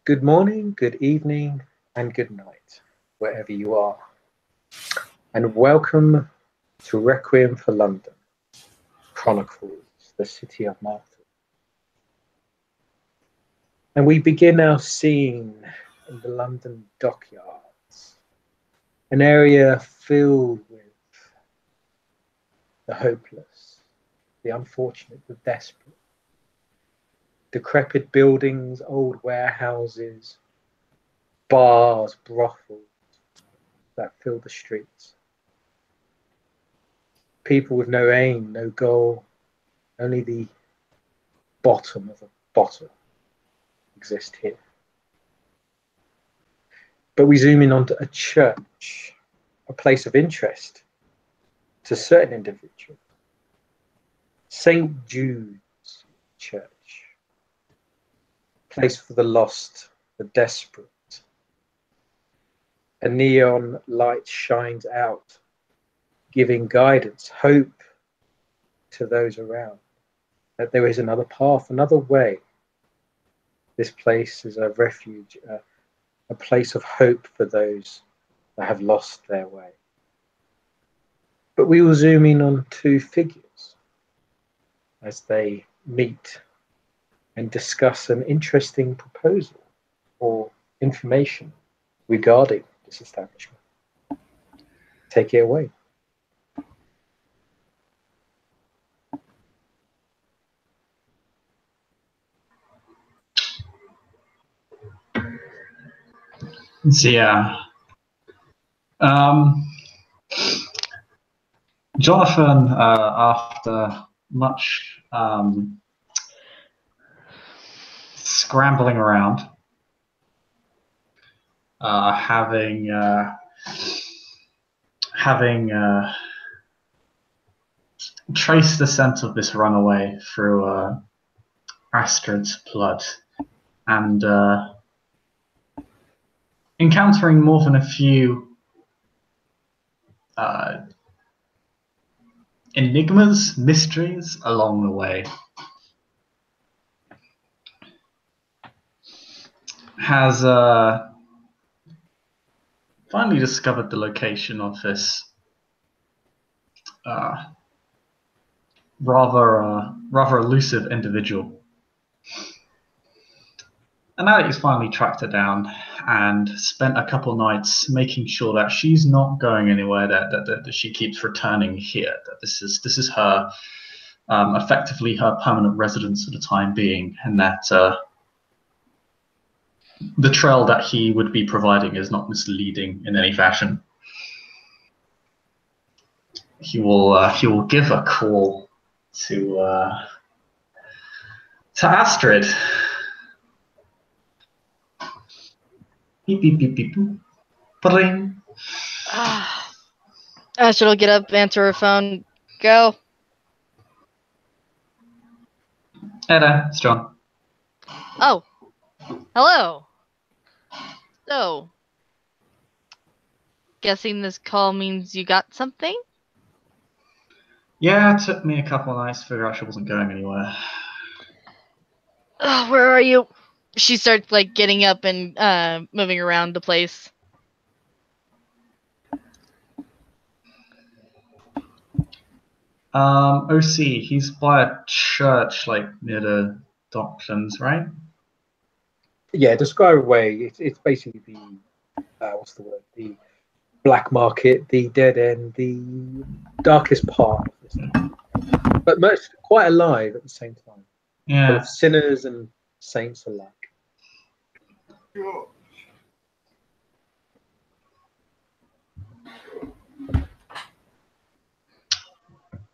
Good morning, good evening, and good night, wherever you are. And welcome to Requiem for London, Chronicles, the City of Martyrs. And we begin our scene in the London dockyards, an area filled with the hopeless, the unfortunate, the desperate. Decrepit buildings, old warehouses, bars, brothels that fill the streets. People with no aim, no goal, only the bottom of a bottle exist here. But we zoom in onto a church, a place of interest to certain individuals. St. Jude's Church. Place for the lost, the desperate. A neon light shines out, giving guidance, hope to those around, that there is another path, another way. This place is a refuge, a place of hope for those that have lost their way. But we will zoom in on two figures as they meet and discuss an interesting proposal or information regarding this establishment. Take it away. So yeah, Jonathan, after much scrambling around, having traced the scent of this runaway through Astrid's blood, and encountering more than a few enigmas, mysteries along the way, has finally discovered the location of this rather elusive individual. And now that he's finally tracked her down and spent a couple nights making sure that she's not going anywhere, that she keeps returning here, that this is her, effectively her permanent residence for the time being, and that the trail that he would be providing is not misleading in any fashion. He will give a call to Astrid. Beep beep beep beep boop. Bring. Astrid will get up, answer her phone. Go. Hey there, it's John. Oh, hello. So, guessing this call means you got something? Yeah, it took me a couple of nights to figure out she wasn't going anywhere. Where are you? She starts getting up and moving around the place. OC, he's by a church near the Docklands, right? Yeah, describe away. It's basically the what's the word? The black market, the dead end, the darkest part of this town. But quite alive at the same time. Yeah. Both sinners and saints alike.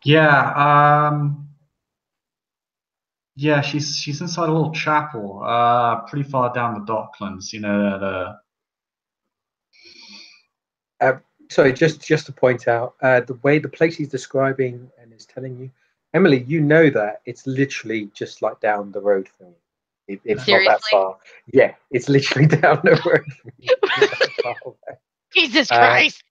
Yeah. Yeah, she's inside a little chapel, pretty far down the Docklands. You know Sorry, just to point out, the way the place he's describing and is telling you, Emily, you know that it's literally just down the road from you. It's Seriously? not that far. Yeah, it's literally down the road from you. It's not that far away. Jesus Christ!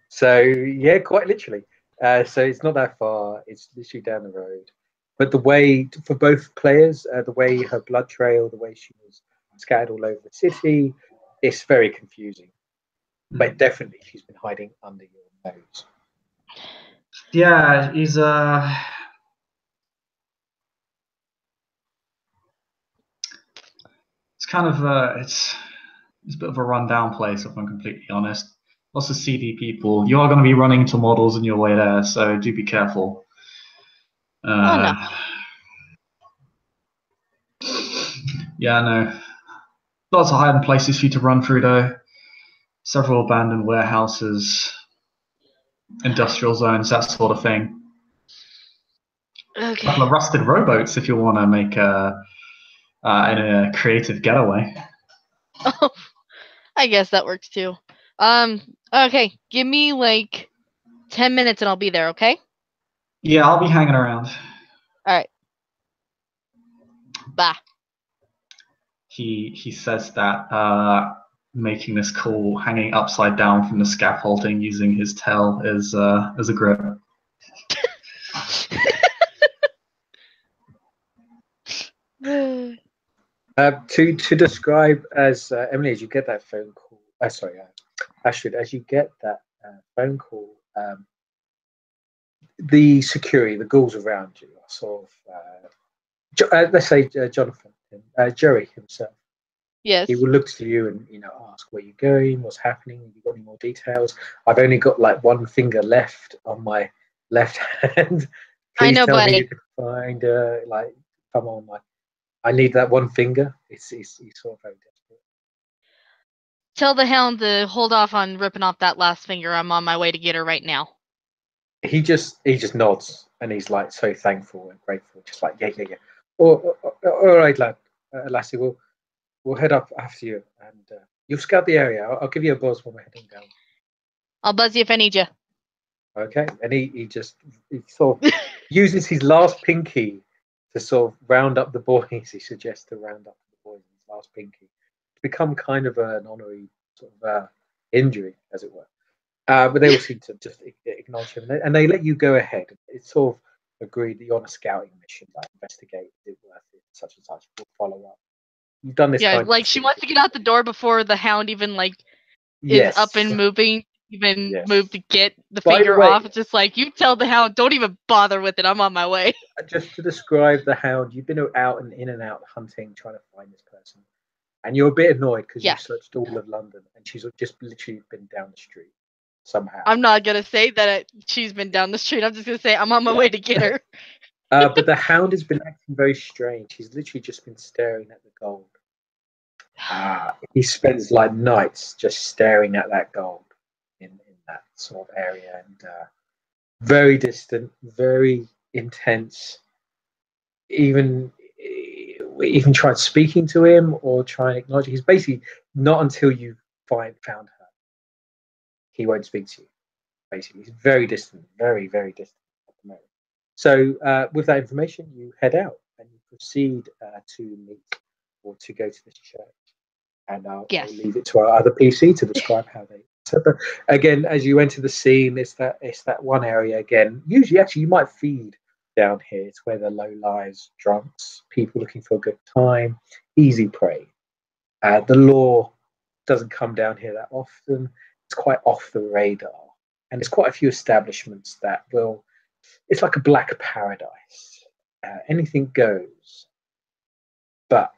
So yeah, quite literally. So it's not that far. It's literally down the road. But the way for both players, the way her blood trail, the way she was scattered all over the city. It's very confusing. But definitely she's been hiding under your nose. Yeah, he's it's kind of it's a bit of a rundown place, if I'm completely honest. Lots of seedy people. You are going to be running into models on your way there, so do be careful. Oh no. Yeah, no. Lots of hiding places for you to run through, though. Several abandoned warehouses, industrial zones, that sort of thing. A Okay. couple of rusted rowboats if you want to make a creative getaway. Oh, I guess that works too. Okay, give me like 10 minutes and I'll be there, okay? Yeah, I'll be hanging around. Alright. Bye. He says that making this call hanging upside down from the scaffolding using his tail is a grip. To describe as Emily, as you get that phone call, Astrid, as you get that phone call, the security, the ghouls around you are sort of, let's say Jonathan, Jerry himself. Yes. He will look to you and ask where you're going, what's happening. Have you got any more details? I've only got like one finger left on my left hand. I Please know, tell me buddy. you can find come on, I need that one finger. He's sort of very desperate. Tell the hound to hold off on ripping off that last finger. I'm on my way to get her right now. He just nods and he's like so thankful and grateful, just like yeah. All right, lad, lassie, we'll head up after you and you'll scout the area. I'll give you a buzz when we're heading down. I'll buzz you if I need you. Okay, and he sort of uses his last pinky to sort of round up the boys. He suggests to round up the boys in his last pinky to become kind of an honorary sort of injury, as it were. But they all seem to just acknowledge him, and they let you go ahead. It's sort of agreed that you're on a scouting mission, like investigate, is it worth it, such and such. We'll follow up. You've done this Yeah, kind like of she wants to get out the door before the hound even like is yes. up and moving, move to get the By the finger way, off. It's just like you tell the hound, don't even bother with it. I'm on my way. Just to describe the hound, you've been out and in and out hunting, trying to find this person, and you're a bit annoyed because you've searched all of London, and she's just literally been down the street somehow. I'm not gonna say that she's been down the street. I'm just gonna say I'm on my way to get her. But the hound has been acting very strange. He's literally just been staring at the gold. He spends like nights just staring at that gold in that sort of area, and very distant, very intense. Even tried speaking to him or try and acknowledge. He's basically not until you found her, he won't speak to you. Basically, he's very distant, very very distant at the moment. So with that information, you head out and you proceed to meet or to go to this church. And I'll leave it to our other PC to describe how they. But again, as you enter the scene, it's that one area again. Usually, actually, you might feed down here. It's where the low lives, drunks, people looking for a good time, easy prey. The law doesn't come down here that often. It's quite off the radar, and there's quite a few establishments that will. It's like a black paradise. Anything goes, but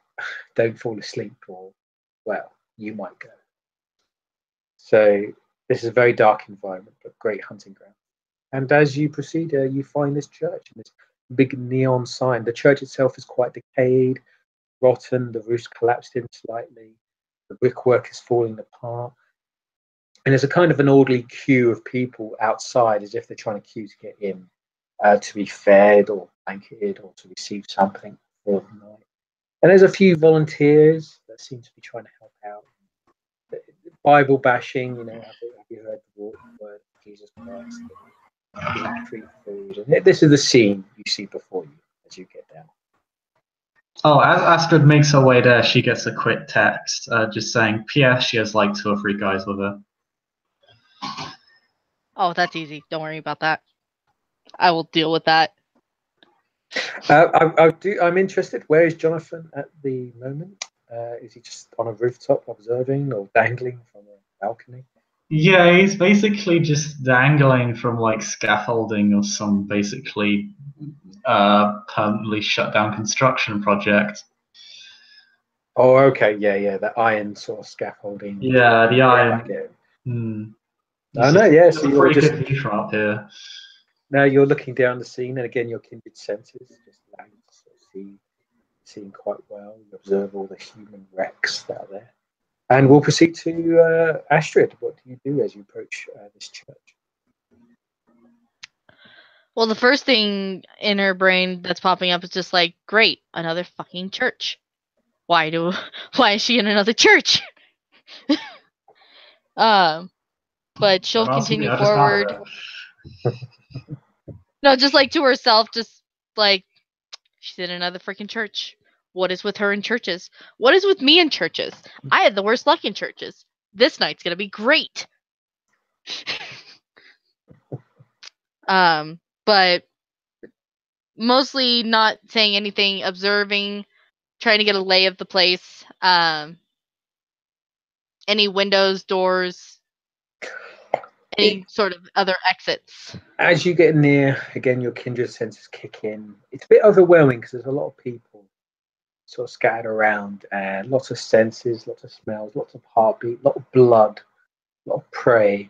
don't fall asleep or. Well, you might go. So this is a very dark environment, but great hunting ground. And as you proceed, you find this church and this big neon sign. The church itself is quite decayed, rotten. The roof's collapsed in slightly. The brickwork is falling apart. And there's a kind of an orderly queue of people outside, as if they're trying to queue to get in, to be fed or blanketed or to receive something for the night. And there's a few volunteers that seem to be trying to help out. Bible bashing, have you heard the word of Jesus Christ? Free food. And this is the scene you see before you as you get down. Oh, as Astrid makes her way there, she gets a quick text just saying, P.S. she has like 2 or 3 guys with her. Oh, that's easy. Don't worry about that. I will deal with that. I'm interested. Where is Jonathan at the moment? Is he just on a rooftop observing or dangling from a balcony? Yeah, he's basically just dangling from like scaffolding of some basically permanently shut down construction project. Oh, okay, yeah, the iron sort of scaffolding. Yeah, the Yeah, I iron. get it. It's I know, just, yeah. it's So a you're pretty just good view from up here. now you're looking down the scene, and again, your kindred senses just allow you to sort of seeing quite well. You observe all the human wrecks that are there, and we'll proceed to Astrid. What do you do as you approach this church? Well, the first thing in her brain that's popping up is just like, great, another fucking church. Why is she in another church? But she'll Don't ask me, continue I just found forward. it. No, just like to herself, just like she's in another freaking church. What is with her in churches? What is with me in churches? I had the worst luck in churches. This night's gonna be great. But mostly not saying anything, observing, trying to get a lay of the place. Any windows, doors, any sort of other exits. As you get near, again, your kindred senses kick in. It's a bit overwhelming because there's a lot of people sort of scattered around, and lots of senses, lots of smells, lots of heartbeat, a lot of blood, a lot of prey.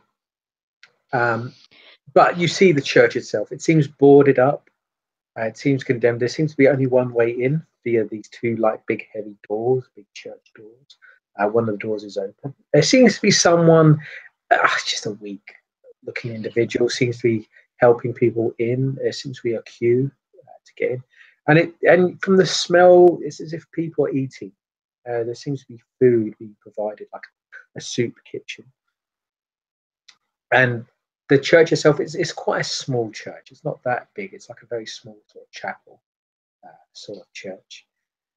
But you see the church itself. It seems boarded up. It seems condemned. There seems to be only one way in via these two like big heavy doors, big church doors. One of the doors is open. There seems to be someone, just a weak looking individual, seems to be helping people in. There seems to be a queue to get in. And from the smell, it's as if people are eating. There seems to be food being provided, like a soup kitchen. And the church itself is quite a small church. It's not that big. It's like a very small sort of chapel sort of church.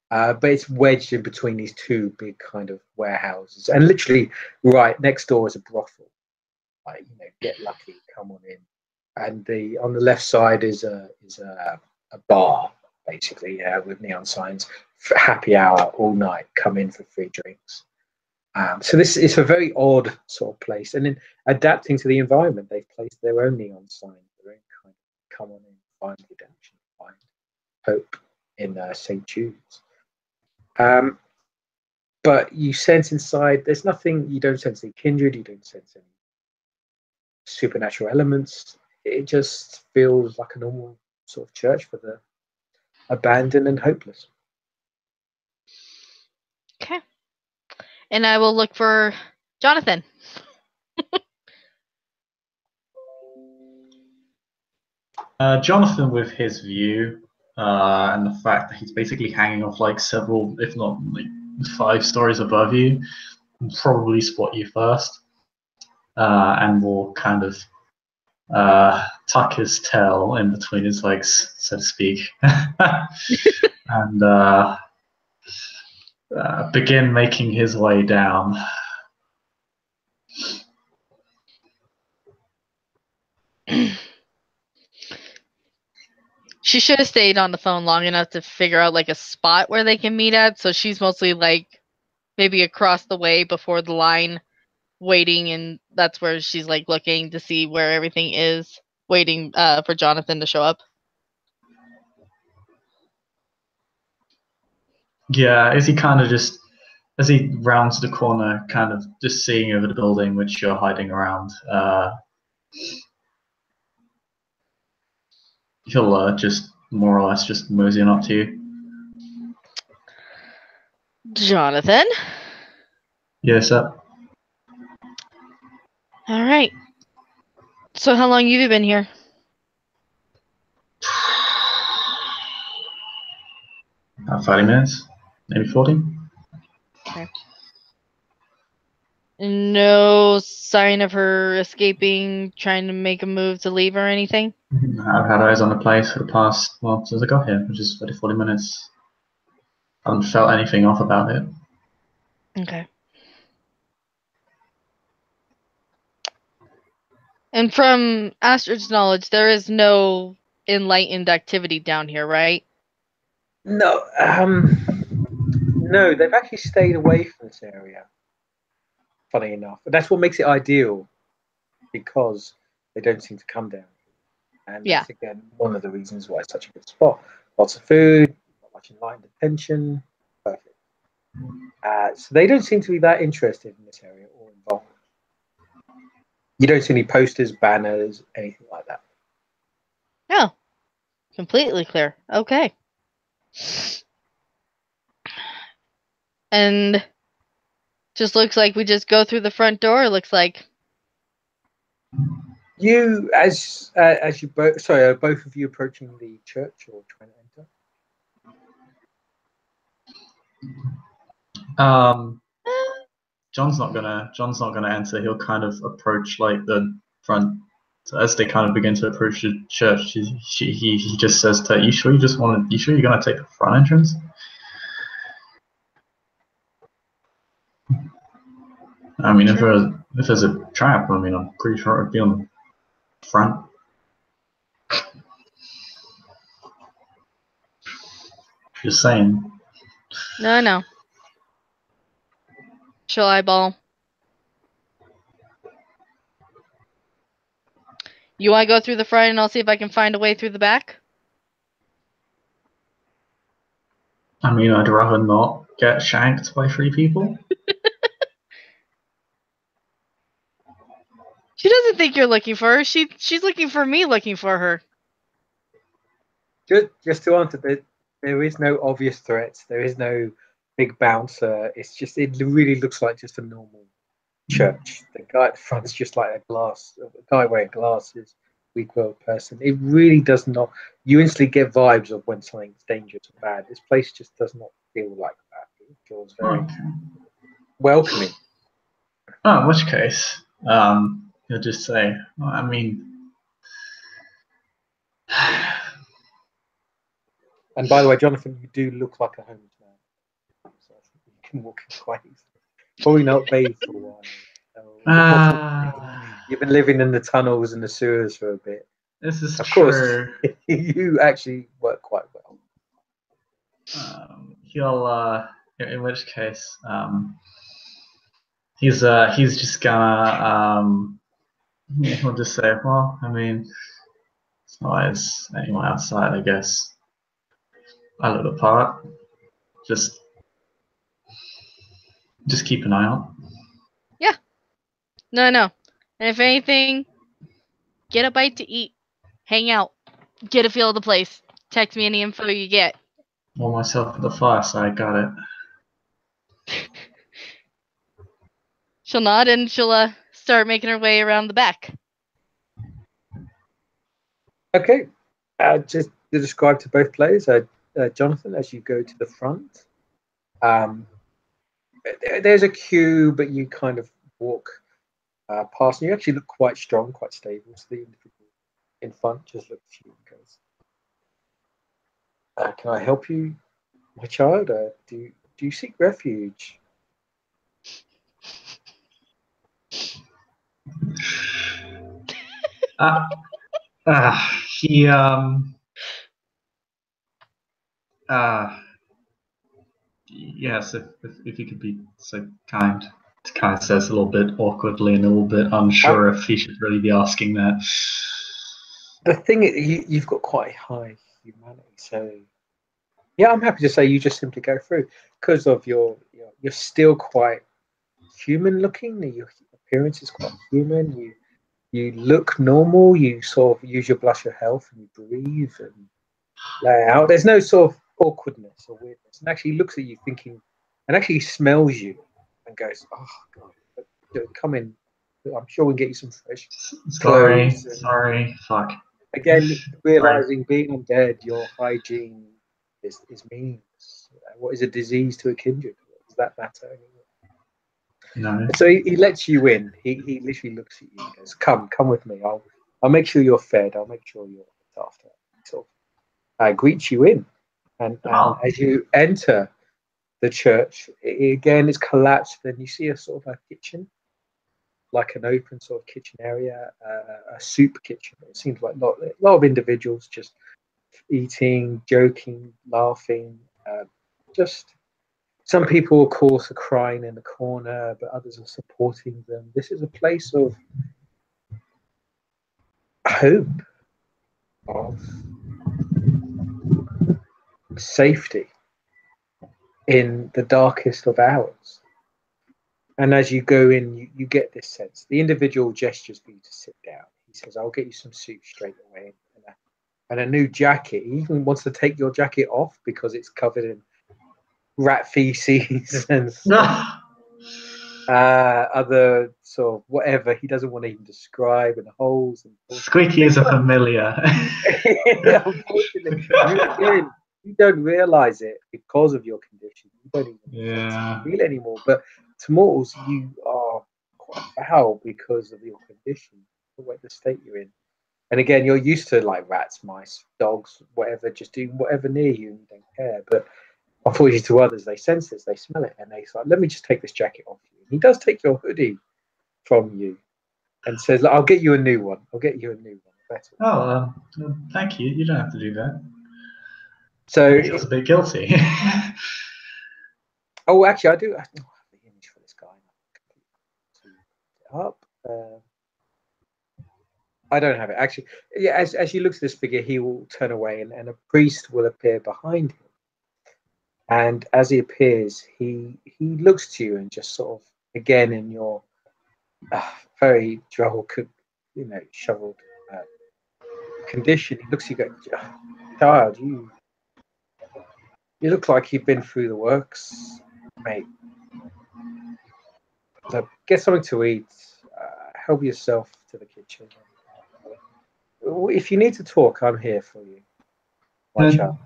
But it's wedged in between these two big kind of warehouses. And literally right next door is a brothel. Like, get lucky, come on in. And on the left side is a bar, basically, with neon signs for happy hour all night. Come in for free drinks. So this is a very odd sort of place, and in adapting to the environment, they've placed their own neon sign, their own kind of come on in, find redemption, find hope in St. Jude's. But you sense inside, there's nothing. You don't sense any kindred. You don't sense any supernatural elements. It just feels like a normal sort of church for the abandoned and hopeless. Okay. And I will look for Jonathan. Jonathan, with his view and the fact that he's basically hanging off like several, if not like 5 stories above you, will probably spot you first, and will kind of tuck his tail in between his legs, so to speak, and begin making his way down. She should have stayed on the phone long enough to figure out like a spot where they can meet at. So she's mostly like maybe across the way before the line, waiting, and that's where she's like looking to see where everything is, waiting for Jonathan to show up. Yeah, is he kind of just, as he rounds the corner, kind of just seeing over the building which you're hiding around, he'll just more or less just moseying up to you. Jonathan? Yes, sir. All right. So how long have you been here? About 30 minutes, maybe 40. Okay. No sign of her escaping, trying to make a move to leave or anything? I've had eyes on the place for the past, well, since I got here, which is 30, 40 minutes. I haven't felt anything off about it. Okay. And from Astrid's knowledge, there is no enlightened activity down here, right? No, No, they've actually stayed away from this area. Funny enough, but that's what makes it ideal, because they don't seem to come down. And Yeah. that's again one of the reasons why it's such a good spot. Lots of food, not much enlightened attention, perfect. So they don't seem to be that interested in this area or involved. You don't see any posters, banners, anything like that. Oh, completely clear. Okay. And just looks like we just go through the front door. It looks like. You, as you both, sorry, are both of you approaching the church or trying to enter? John's not gonna enter. He'll kind of approach like the front. So as they kind of begin to approach the church, he just says to her, you sure you're gonna take the front entrance? I mean, Sure. if there's a trap, I mean, I'm pretty sure it'd be on the front. Just saying. No. She'll eyeball. You want to go through the front, and I'll see if I can find a way through the back? I mean, I'd rather not get shanked by 3 people. She doesn't think you're looking for her. She's looking for me looking for her. Just to answer, there is no obvious threats. There is no big bouncer. It really looks like just a normal church. The guy at the front is just like a guy wearing glasses, weak-willed person. It really does not. You instantly get vibes of when something's dangerous or bad. This place just does not feel like that. It feels very welcoming. Oh, in which case, he'll just say, well, I mean. And by the way, Jonathan, you do look like a homeless man. So I think you can walk in quite easily. Probably not bathed for a while. You've been living in the tunnels and the sewers for a bit. This is of true. Course, you actually work quite well. He'll, in which case, he's just gonna, he'll just say, well, I mean, it's not as anyone outside, I guess. I live apart. Just keep an eye out. Yeah. No. And if anything, get a bite to eat. Hang out. Get a feel of the place. Text me any info you get. Warm myself at the fireside, got it. She'll nod and she'll start making her way around the back. Okay. Just to describe to both players, Jonathan, as you go to the front, there's a queue, but you kind of walk past, and you actually look quite strong, quite stable. So the individual in front just looks at you and goes, "Can I help you, my child? Do you seek refuge?" He yes, if he could be so kind. Kind of says a little bit awkwardly and a little bit unsure if he should really be asking that. The thing is, you've got quite high humanity, so yeah, I'm happy to say you just simply go through because of you're still quite human looking. Your appearance is quite human. You look normal. You sort of use your blush of health and you breathe and lay out. There's no sort of awkwardness or weirdness, and actually looks at you thinking, and actually smells you and goes, "Oh God, come in. I'm sure we can get you some fresh clothes." Sorry, fuck. Again, realizing being undead, your hygiene is meaningless. What is a disease to a kindred? Does that matter anymore? No. So he lets you in. He literally looks at you and goes, "Come with me. I'll make sure you're fed. I'll make sure you're looked after." So I greet you in, and as you enter the church, again it's collapsed. Then you see a sort of a kitchen, like an open sort of kitchen area, a soup kitchen. It seems like a lot of individuals just eating, joking, laughing, just Some people, of course, are crying in the corner, but others are supporting them. This is a place of hope, of safety in the darkest of hours. And as you go in, you get this sense. The individual gestures for you to sit down. He says, I'll get you some soup straight away. And a new jacket. He even wants to take your jacket off because it's covered in rat feces and other sort of whatever he doesn't want to even describe, and holes and squeaky is a familiar. Unfortunately, you don't realize it because of your condition. You don't even feel it anymore. But to mortals, you are quite foul because of your condition, the state you're in. And again, you're used to like rats, mice, dogs, whatever, just doing whatever near you and you don't care. But unfortunately to others, they sense this, they smell it, and they say, let me just take this jacket off you. He does take your hoodie from you and says, I'll get you a new one. I'll get you a new one. Better. Oh, thank you. You don't have to do that. So I feel a bit guilty. Oh, actually, I do. I have the image for this guy. Up. I don't have it actually. Yeah, as you look at this figure, he will turn away, and a priest will appear behind him. And as he appears, he looks to you and just sort of, again, in your very droll, shoveled condition, he looks at you, go, child, you look like you've been through the works, mate. So get something to eat. Help yourself to the kitchen. If you need to talk, I'm here for you, my child.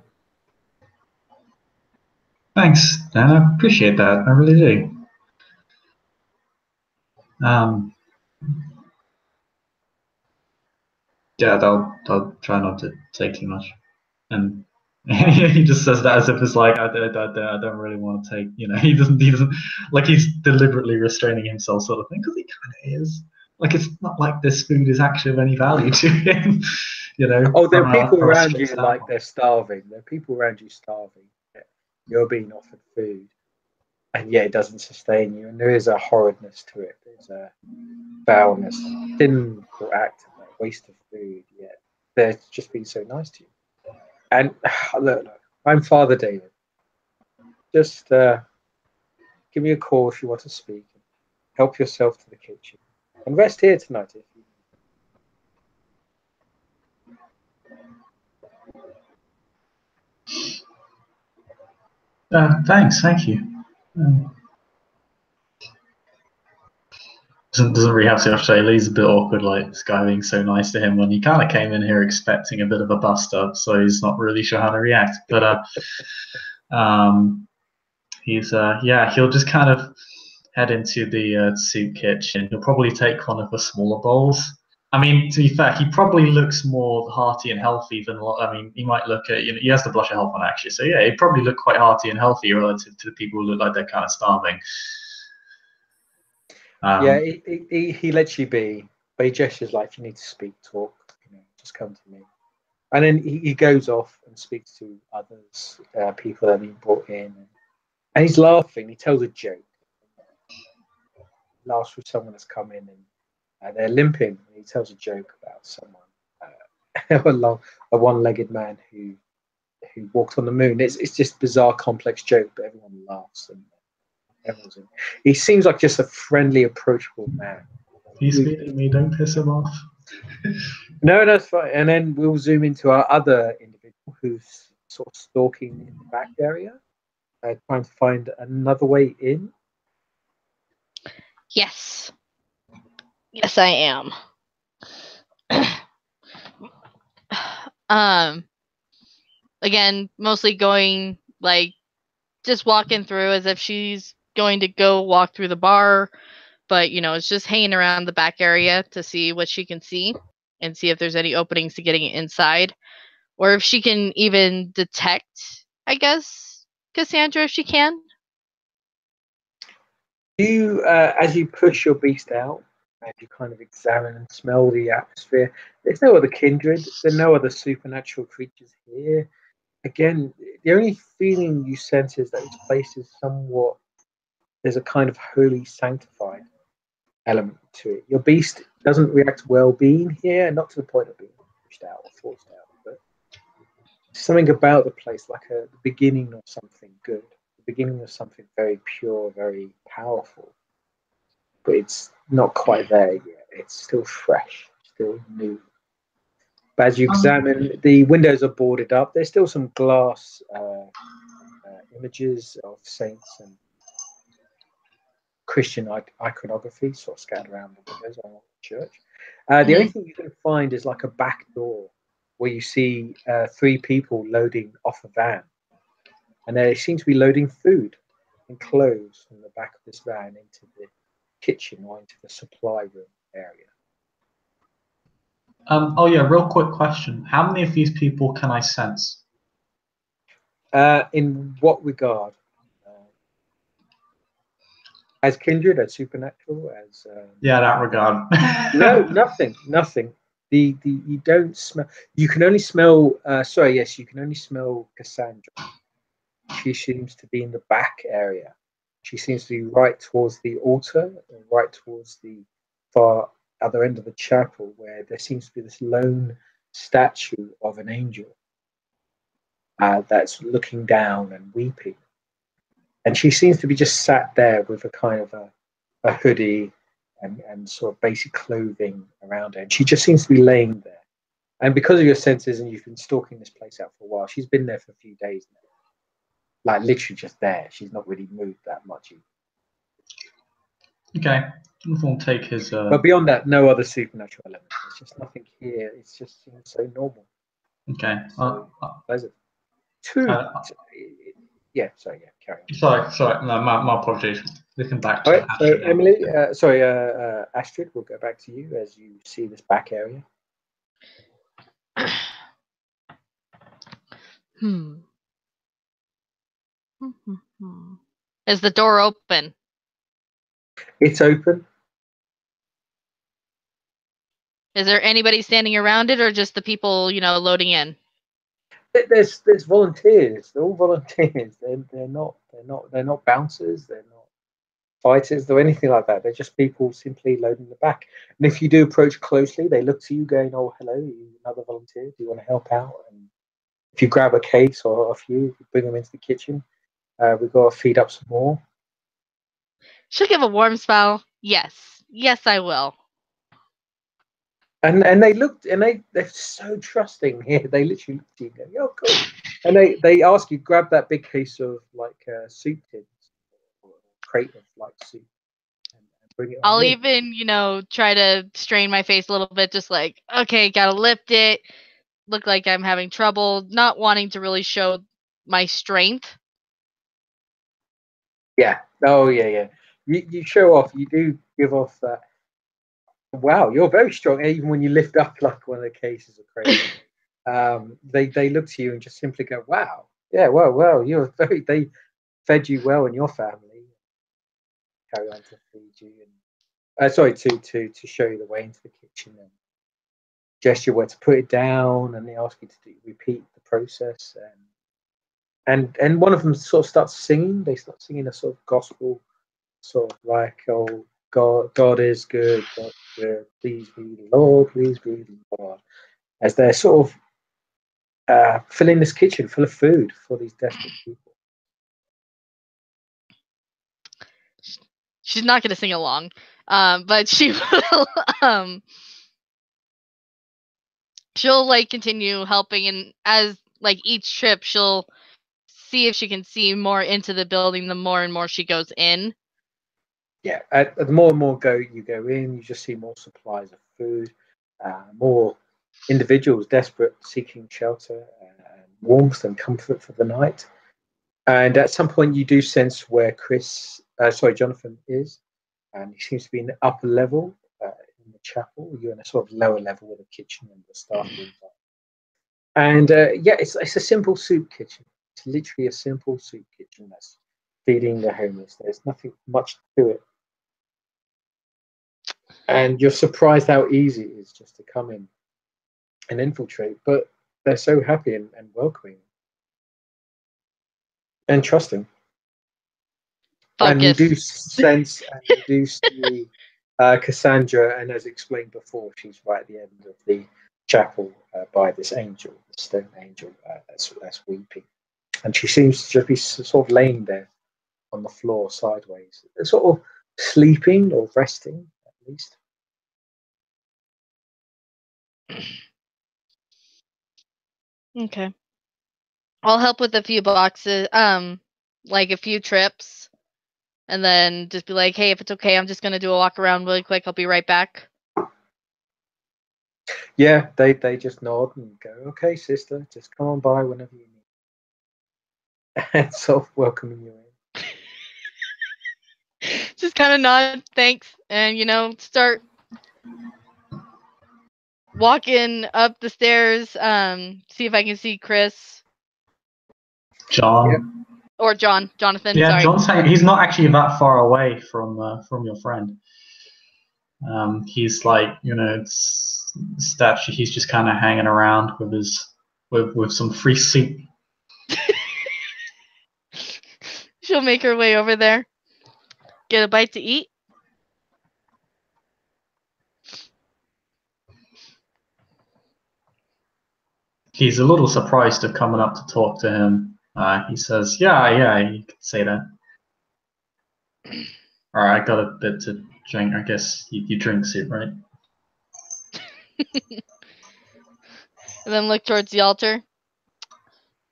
Thanks, Dan. I appreciate that. I really do. Yeah, I'll try not to take too much. And he just says that as if it's like I don't really want to take. He doesn't like he's deliberately restraining himself, sort of thing, because he kind of is. Like it's not like this food is actually of any value to him. Oh, there are people around you like they're starving. There are people around you starving. You're being offered food, and yet it doesn't sustain you. And there is a horridness to it. There's a foulness, sinful act, a waste of food. Yet they're just being so nice to you. And look, I'm Father David. Just give me a call if you want to speak. Help yourself to the kitchen, and rest here tonight if you. Thanks, thank you. Doesn't really have too much to say. Lee's a bit awkward, like this guy being so nice to him when he kind of came in here expecting a bit of a bust up, so he's not really sure how to react. But he'll just kind of head into the soup kitchen. He'll probably take one of the smaller bowls. I mean, to be fair, he probably looks more hearty and healthy than. He might look at. He has the blush of health on actually, so yeah, he'd probably look quite hearty and healthy relative to the people who look like they're kind of starving. He lets you be, but he gestures like, if you need to speak, talk, just come to me. And then he goes off and speaks to others, people that have been brought in, and he's laughing. He tells a joke. He laughs with someone that's come in and they're limping. And he tells a joke about someone, a one-legged man who walked on the moon. It's just bizarre, complex joke, but everyone laughs and. He seems like just a friendly, approachable man. He's feeding me, don't piss him off. No, that's fine. And then we'll zoom into our other individual who's sort of stalking in the back area, trying to find another way in. Yes. Yes, I am. Again, mostly going just walking through as if she's going to go walk through the bar, but it's just hanging around the back area to see what she can see and see if there's any openings to getting inside, or if she can even detect, I guess, Cassandra, if she can. You, as you push your beast out, and you kind of examine and smell the atmosphere, there's no other kindred, there are no other supernatural creatures here. again, the only feeling you sense is that this place is somewhat, there's a kind of holy sanctified element to it. Your beast doesn't react well being here, not to the point of being pushed out or forced out, but something about the place, like the beginning of something good, the beginning of something very pure, very powerful. But it's not quite there yet. It's still fresh, still new. But as you examine, the windows are boarded up. There's still some glass images of saints and Christian iconography sort of scattered around the windows of the church. The only thing you can find is like a back door where you see three people loading off a van. And they seem to be loading food and clothes from the back of this van into the kitchen or into the supply room area. Oh yeah, real quick question. How many of these people can I sense? In what regard? As kindred, as supernatural, as yeah, that regard. No, nothing. The you don't smell. You can only smell. Sorry, yes, you can only smell Cassandra. She seems to be in the back area. She seems to be right towards the altar, and right towards the far other end of the chapel, where there seems to be this lone statue of an angel that's looking down and weeping. And she seems to be just sat there with a kind of a hoodie and sort of basic clothing around her. And she just seems to be laying there. And because of your senses and you've been stalking this place out for a while, she's been there for a few days now. Like literally just there. She's not really moved that much. Okay. We'll take his. But beyond that, no other supernatural element. There's just nothing here. It just seems so normal. Okay. So pleasant. Yeah, sorry, yeah, carry on. Sorry. No, my apologies. Looking back to Astrid. So Emily, Astrid, we'll go back to you as you see this back area. Is the door open? It's open. Is there anybody standing around it, or just the people, loading in? There's volunteers. They're all volunteers. They're not bouncers. They're not fighters or anything like that. They're just people simply loading the back. And if you do approach closely, they look to you, going, "Oh, hello, are you another volunteer? Do you want to help out?" And if you grab a case or a few, you bring them into the kitchen. We've got to feed up some more. She'll give a warm smile. Yes, I will. And they looked, and they're so trusting here. They literally look to you, and go, "Oh, cool." And they ask you, grab that big case of like soup tins or crate of like soup. Bring it I'll even, try to strain my face a little bit, just like, okay, gotta lift it. Look like I'm having trouble, not wanting to really show my strength. Yeah. Oh, yeah. You show off. You do give off that. Wow, you're very strong. Even when you lift up like one of the cases of crazy, they look to you and just simply go, "Wow, yeah, well, you're very." They fed you well and your family. Carry on to feed you and to show you the way into the kitchen and gesture where to put it down, and they ask you to repeat the process. And one of them sort of starts singing. They start singing a sort of gospel, sort of like, "Oh, God is good, God is good. Please be the Lord, please be the Lord." As they're sort of filling this kitchen full of food for these desperate people. She's not going to sing along, but she will. She'll like continue helping, and as like each trip, she'll see if she can see more into the building. The more and more she goes in. Yeah, the more and more you go in, you just see more supplies of food, more individuals desperate, seeking shelter, warmth and comfort for the night. And at some point, you do sense where Jonathan is, and he seems to be in the upper level in the chapel. You're in a sort of lower level with the kitchen and the staff rooms. And it's a simple soup kitchen. It's literally a simple soup kitchen that's feeding the homeless. There's nothing much to it. And you're surprised how easy it is just to come in and infiltrate, but they're so happy and welcoming. and trusting. Focus. And you do sense, and you do see Cassandra, and as explained before, she's right at the end of the chapel by this angel, the stone angel that's weeping, and she seems to be sort of laying there on the floor sideways, sort of sleeping or resting at least. Okay. I'll help with a few boxes, like a few trips, and then just be like, hey, if it's okay, I'm just gonna do a walk around really quick. I'll be right back. Yeah, they just nod and go, okay, sister, just come on by whenever you need. And sort of welcoming you in. Just kind of nod, thanks, and start walking up the stairs. See if I can see Chris. John. Yep. Or Jonathan. Yeah, sorry. John's saying he's not actually that far away from your friend. He's like, statue. He's just kind of hanging around with his with some free soup. She'll make her way over there. Get a bite to eat. He's a little surprised of coming up to talk to him. He says, yeah, you could say that. All right, I got a bit to drink. I guess you drink soup, right? And then look towards the altar.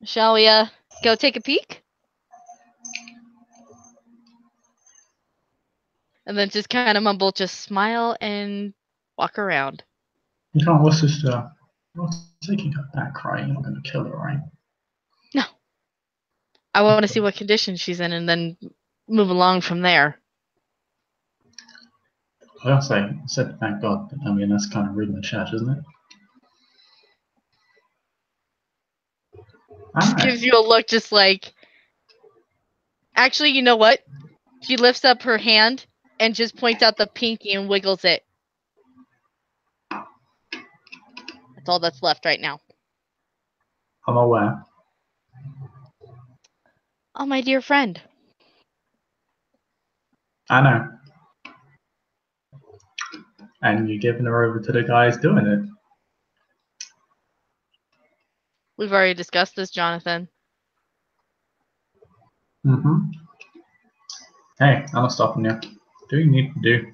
Shall we go take a peek? And then just kind of mumble, just smile and walk around. No, what's this? What's taking her back crying? You're not going to kill her, right? No. I want to see what condition she's in and then move along from there. I said thank God, but I mean, that's kind of rude in the church, isn't it? Just gives you a look just like... Actually, you know what? She lifts up her hand and just points out the pinky and wiggles it. That's all that's left right now. I'm aware. Oh, my dear friend. I know. And you're giving her over to the guys doing it. We've already discussed this, Jonathan. Mm-hmm. Hey, I'm not stopping you. Do what you need to do.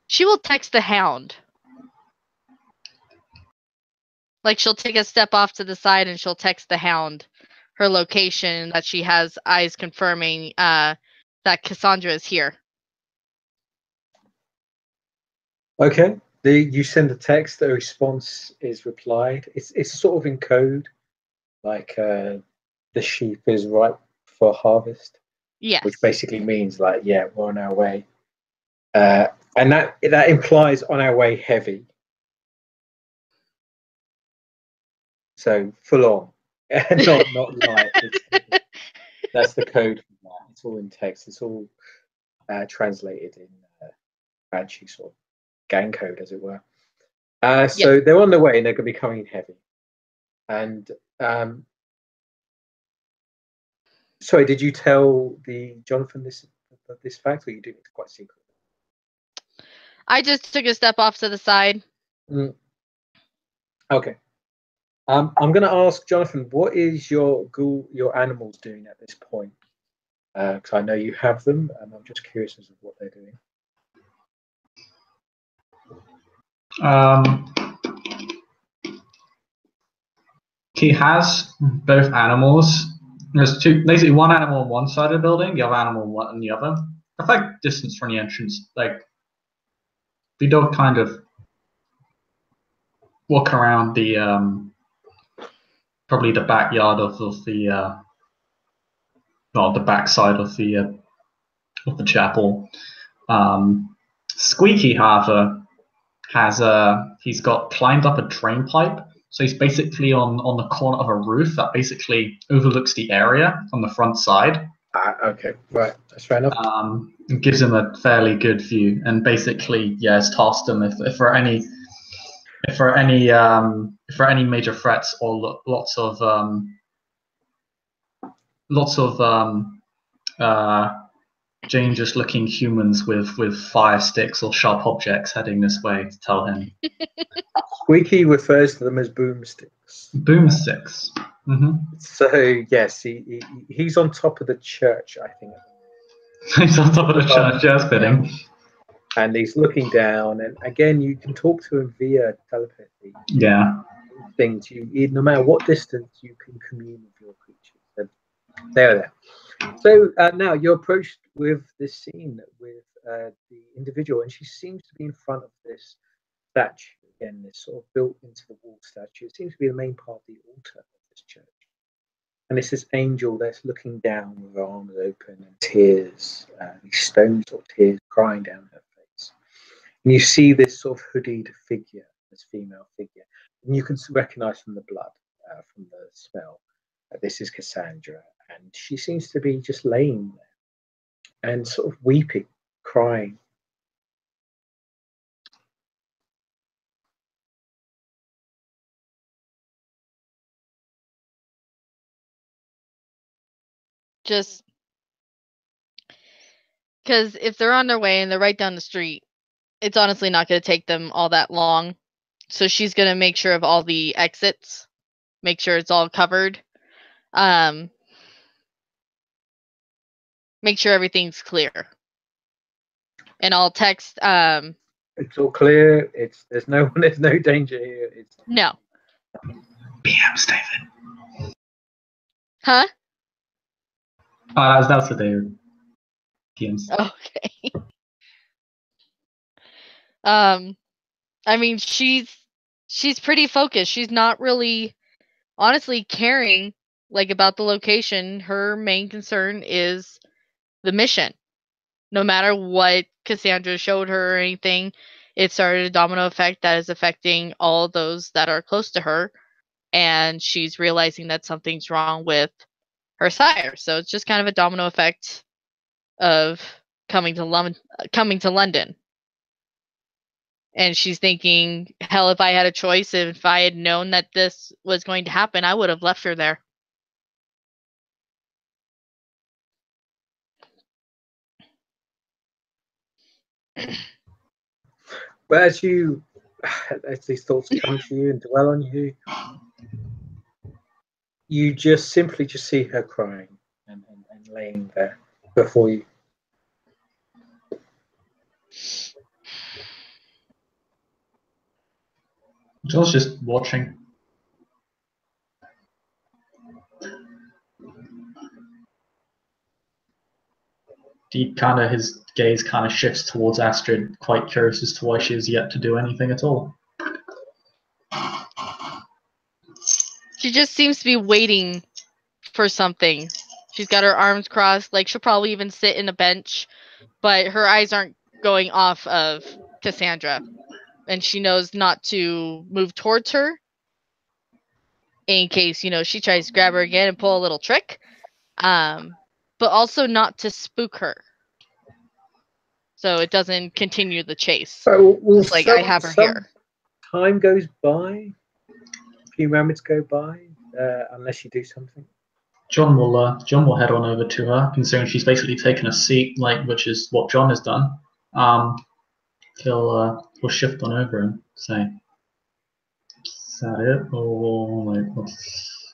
She will text the hound. Like, she'll take a step off to the side and she'll text the hound her location, that she has eyes confirming that Cassandra is here. Okay. You send a text, the response is replied. It's sort of in code, like the sheep is ripe for harvest. Yes. Which basically means like, yeah, we're on our way. And that implies on our way heavy. So full on. not light. That's the code for that. It's all in text. It's all translated in Banshee sort of gang code, as it were. So they're on their way and they're going to be coming in heavy. And sorry, did you tell Jonathan this fact, or you doing it quite secret? I just took a step off to the side. Okay. I'm going to ask Jonathan, what is your animals doing at this point? Because I know you have them, and I'm just curious as to what they're doing. He has both animals. There's basically one animal on one side of the building, the other animal on the other. I think distance from the entrance, like the dog kind of walk around the probably the backyard of the the backside of the chapel. Squeaky, however, he's got climbed up a drain pipe, so he's basically on the corner of a roof that basically overlooks the area on the front side, Okay, right. That's fair enough. It gives him a fairly good view, and basically, yeah, it's tasked him if there are any major threats or lots of dangerous-looking humans with fire sticks or sharp objects heading this way, to tell him. Squeaky refers to them as boomsticks. Boomsticks. Mm-hmm. So yes, he's on top of the church, I think. He's on top of the church, just fitting. And he's looking down, and again, you can talk to him via telepathy. Yeah. Things no matter what distance, you can commune with your creatures. And they're there. So now you're approached with this scene with the individual, and she seems to be in front of this statue. Again, this sort of built into the wall statue. It seems to be the main part of the altar of this church. And it's this angel that's looking down with her arms open and tears, these stones or tears crying down her face. And you see this sort of hooded figure, this female figure. And you can recognize from the blood, from the smell, this is Cassandra. And she seems to be just laying there and sort of weeping, crying. Just because if they're on their way and they're right down the street, it's honestly not going to take them all that long. So she's going to make sure of all the exits, make sure it's all covered, make sure everything's clear. And I'll text. It's all clear. There's no danger here. No. PM's David. Huh? Oh, that's the David. PM's. Okay. I mean, she's pretty focused. She's not really, honestly, caring about the location. Her main concern is the mission. No matter what Cassandra showed her or anything, it started a domino effect that is affecting all those that are close to her, and she's realizing that something's wrong with her sire. So it's just kind of a domino effect of coming to London. And she's thinking, hell, if I had a choice, if I had known that this was going to happen, I would have left her there. But as these thoughts come to you and dwell on you, you just simply see her crying and laying there before you. Joel's just watching. His gaze kind of shifts towards Astrid, quite curious as to why she has yet to do anything at all. She just seems to be waiting for something. She's got her arms crossed, she'll probably even sit in a bench, but her eyes aren't going off of Cassandra. And she knows not to move towards her in case, she tries to grab her again and pull a little trick. But also not to spook her, so it doesn't continue the chase. I have her here. Time goes by. A few moments go by, unless you do something. John will head on over to her, considering she's basically taken a seat, which is what John has done. He'll shift on over and say, "Is that it, or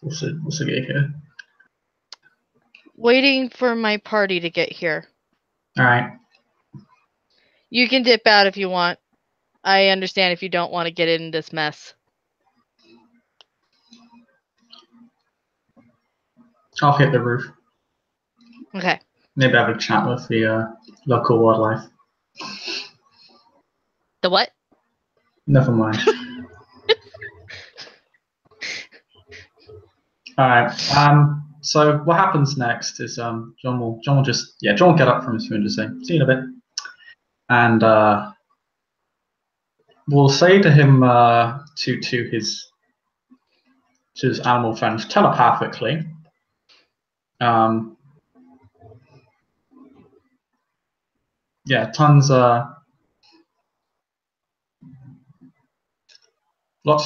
what's the gig here?" Waiting for my party to get here. All right. You can dip out if you want. I understand if you don't want to get in this mess. I'll hit the roof. Okay. Maybe have a chat with the local wildlife. The what? Never mind. All right. So what happens next is John will get up from his food and just say, "See you in a bit," and we'll say to him to his animal friends telepathically, Yeah, tons. Lots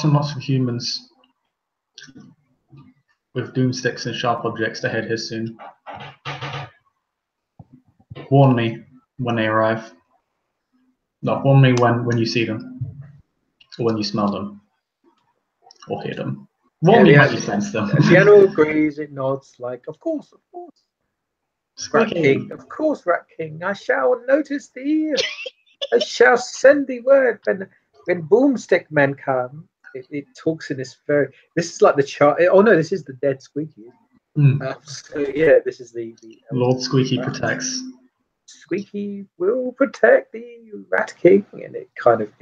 and lots of humans with doomsticks and sharp objects to head here soon. Warn me when they arrive. No, warn me when you see them, or when you smell them, or hear them. Warn me when you sense them. The animal agrees. It nods, like, of course, of course. Rat Squeaky. King, of course, Rat King. I shall notice thee. I shall send thee word when boomstick men come. It talks in this very. This is like the chart. Oh no, this is the dead Squeaky. So yeah, this is the Lord Squeaky protects. Squeaky will protect the Rat King, and it kind of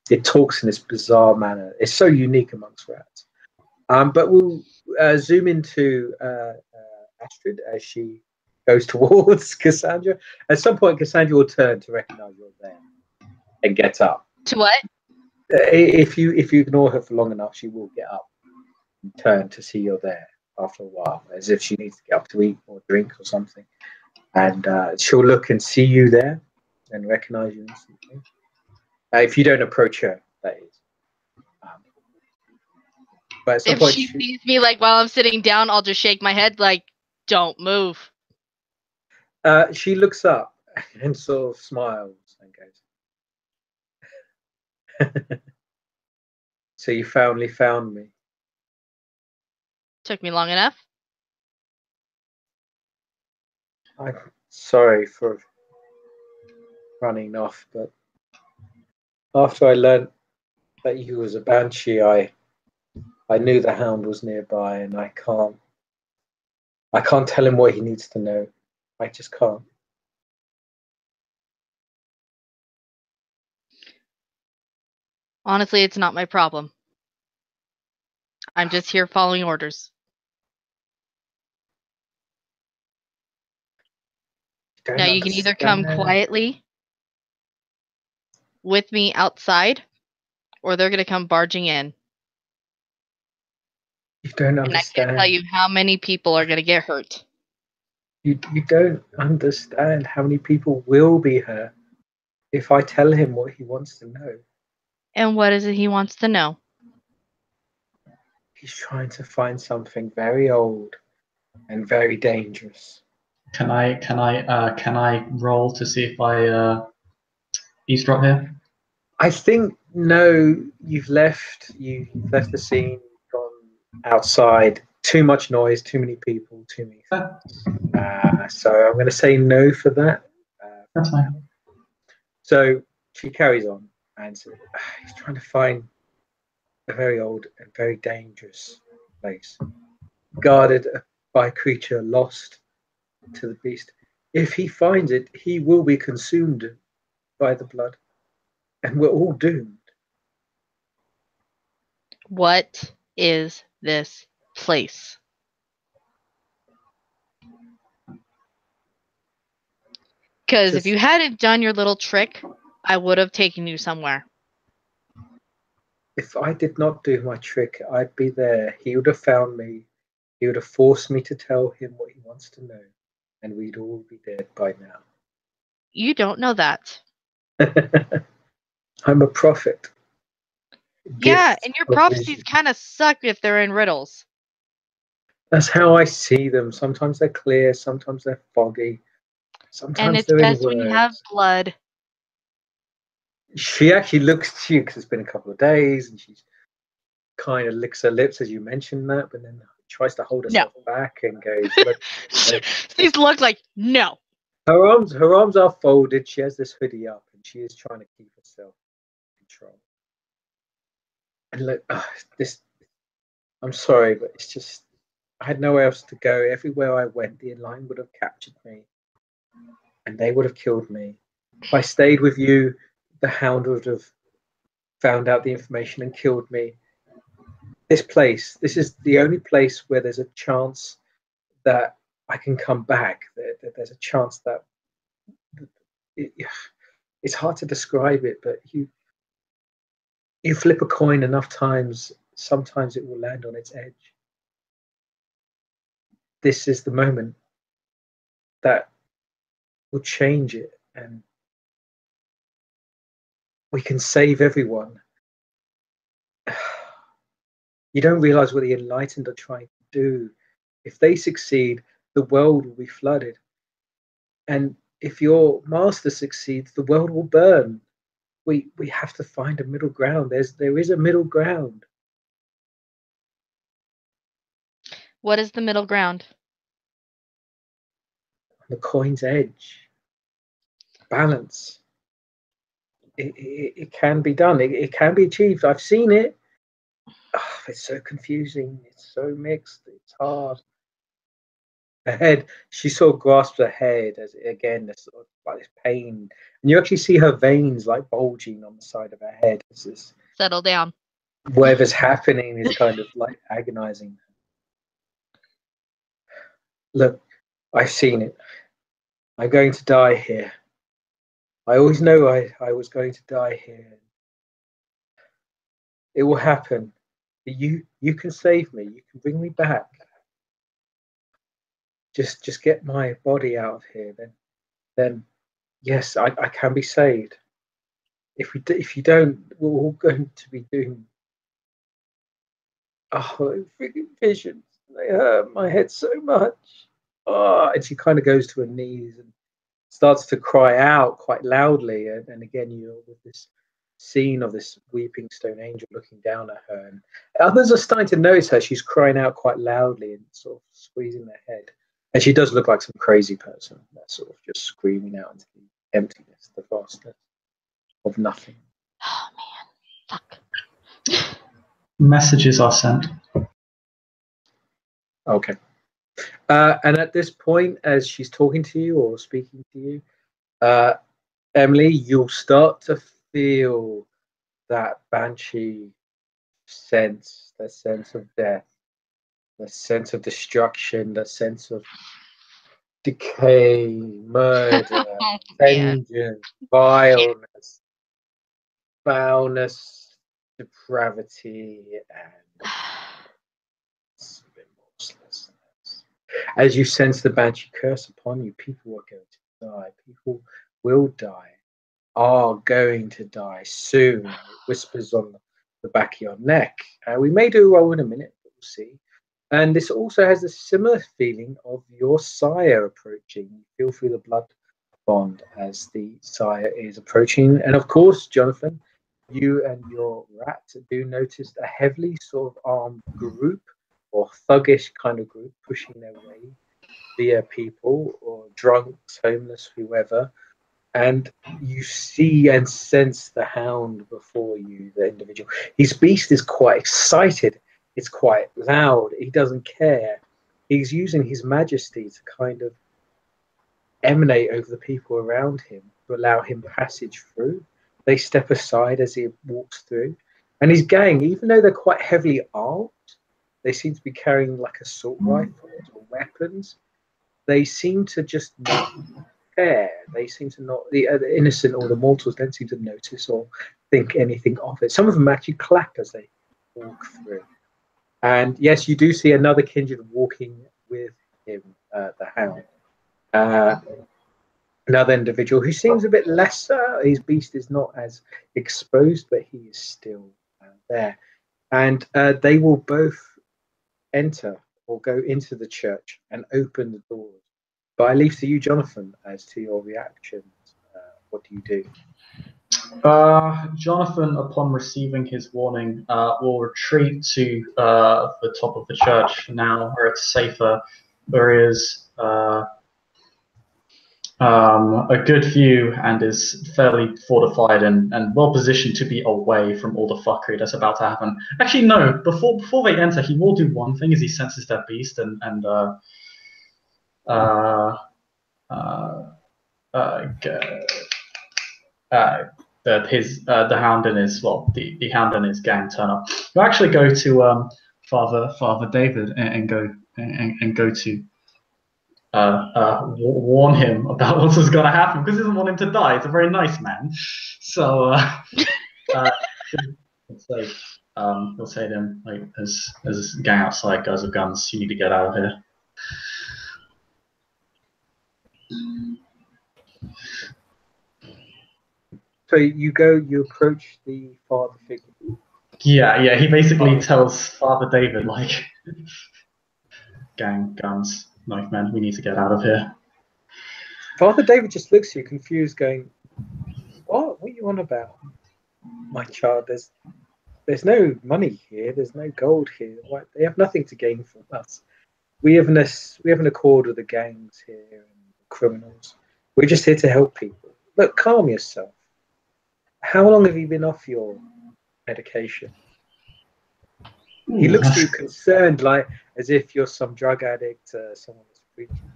it talks in this bizarre manner. It's so unique amongst rats. But we'll zoom into Astrid as she goes towards Cassandra. At some point, Cassandra will turn to recognize you're there and get up. To what? If you ignore her for long enough, she will get up and turn to see you're there after a while, as if she needs to get up to eat or drink or something. And she'll look and see you there and recognize you instantly. If you don't approach her, that is. But at some If point, she sees me like while I'm sitting down, I'll just shake my head like, "Don't move." She looks up and sort of smiles and goes, "So you finally found me." Took me long enough. I'm sorry for running off, but after I learned that you was a banshee, I knew the hound was nearby, and I can't tell him what he needs to know. I just can't. Honestly, it's not my problem. I'm just here following orders. Now you can either come quietly with me outside, or they're going to come barging in. You don't understand. And I can't tell you how many people are going to get hurt. You don't understand how many people will be hurt if I tell him what he wants to know. And what is it he wants to know? He's trying to find something very old and very dangerous. Can I roll to see if I eavesdrop here? I think no. You've left the scene, gone outside. Too much noise, too many people, too many things. So I'm going to say no for that. That's fine. So she carries on and says, he's trying to find a very old and very dangerous place, guarded by a creature lost to the beast. If he finds it, he will be consumed by the blood, and we're all doomed. What is this place? Because if you hadn't done your little trick, I would have taken you somewhere. If I did not do my trick, I'd be there. He would have found me. He would have forced me to tell him what he wants to know, and we'd all be dead by now. You don't know that. I'm a prophet. Yeah, and your prophecies kind of suck if they're in riddles. That's how I see them. Sometimes they're clear, sometimes they're foggy, sometimes and it's they're best in when you have blood. She actually looks to you because it's been a couple of days, and she kind of licks her lips as you mention that, but then tries to hold herself back and goes, "Look." She's looked like no. Her arms are folded. She has this hoodie up, and she is trying to keep herself in control. And look, I'm sorry, but it's just I had nowhere else to go. Everywhere I went, the line would have captured me, and they would have killed me. If I stayed with you, the hound would have found out the information and killed me. This is the only place where there's a chance that I can come back. There's a chance that it's hard to describe it, but you flip a coin enough times, sometimes it will land on its edge. This is the moment that will change it, and we can save everyone. You don't realize what the enlightened are trying to do. If they succeed, the world will be flooded. And if your master succeeds, the world will burn. We have to find a middle ground. There is a middle ground. What is the middle ground? On the coin's edge. Balance. It can be done. It can be achieved. I've seen it. Oh, it's so confusing. It's so mixed. It's hard. Her head, she sort of grasps her head as again, this sort of like this pain, and you actually see her veins like bulging on the side of her head. It's this, Settle down. whatever's happening is kind of like agonizing. Look, I've seen it. I'm going to die here. I always know I was going to die here. It will happen. You can save me. You can bring me back. Just get my body out of here. Then yes, I can be saved. If you don't, we're all going to be doomed. Oh, those freaking visions. They hurt my head so much. Oh, and she kind of goes to her knees and starts to cry out quite loudly. And again, you're with this scene of this weeping stone angel looking down at her. And others are starting to notice her. She's crying out quite loudly and sort of squeezing their head. And she does look like some crazy person that's sort of just screaming out into the emptiness, the vastness of nothing. Oh man, fuck. Messages are sent. Okay. And at this point, as she's talking to you or speaking to you, Emily, you'll start to feel that banshee sense, that sense of death, that sense of destruction, that sense of decay, murder, Oh, man. vengeance, vileness, foulness, depravity, and remorselessness. As you sense the banshee curse upon you, people are going to die. People will die, are going to die soon. It whispers on the back of your neck. We may do a roll in a minute, but we'll see. And this also has a similar feeling of your sire approaching. You feel through the blood bond as the sire is approaching. And of course, Jonathan, you and your rat do notice a heavily sort of armed group or thuggish kind of group pushing their way via people or drunks, homeless, whoever. And you see and sense the hound before you, the individual. His beast is quite excited. It's quite loud. He doesn't care. He's using his majesty to kind of emanate over the people around him to allow him passage through. They step aside as he walks through. And his gang, even though they're quite heavily armed, they seem to be carrying like assault rifles or weapons. They seem to just not care. They seem to not, the innocent or the mortals don't seem to notice or think anything of it. Some of them actually clap as they walk through. And yes, you do see another kindred walking with him, the hound. Another individual who seems a bit lesser. His beast is not as exposed, but he is still there. And they will both enter or go into the church and open the doors. But I leave to you, Jonathan, as to your reactions. What do you do? Jonathan, upon receiving his warning, will retreat to the top of the church now, where it's safer. There is a good view and is fairly fortified and well positioned to be away from all the fuckery that's about to happen. Actually, no. Before they enter, he will do one thing: as he senses that beast the hound and his the hound and his gang turn up. You actually go to Father David and go to warn him about what was going to happen because he doesn't want him to die. He's a very nice man, so he'll say to him, like, as this gang outside, guys with guns, you need to get out of here. So you approach the father figure. Yeah. He basically tells Father David, like, gang, guns, knife men, we need to get out of here. Father David just looks at you confused, going, What are you on about? My child, there's no money here, there's no gold here. They have nothing to gain from us. We have an accord with the gangs here and the criminals. We're just here to help people. Look, calm yourself. How long have you been off your medication? He looks at you concerned, like as if you're some drug addict, someone that's preaching.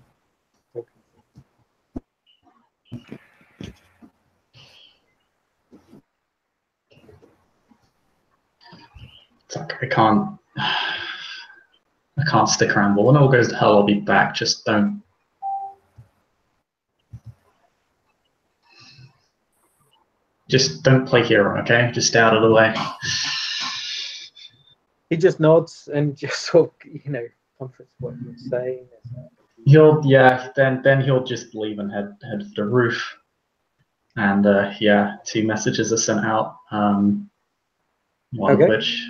It's like, I can't stick around. But when all goes to hell, I'll be back. Just don't. Just don't play hero, okay? Just stay out of the way. He just nods and just sort of, comforts what you're saying. Then he'll just leave and head for the roof. And 2 messages are sent out. One of which,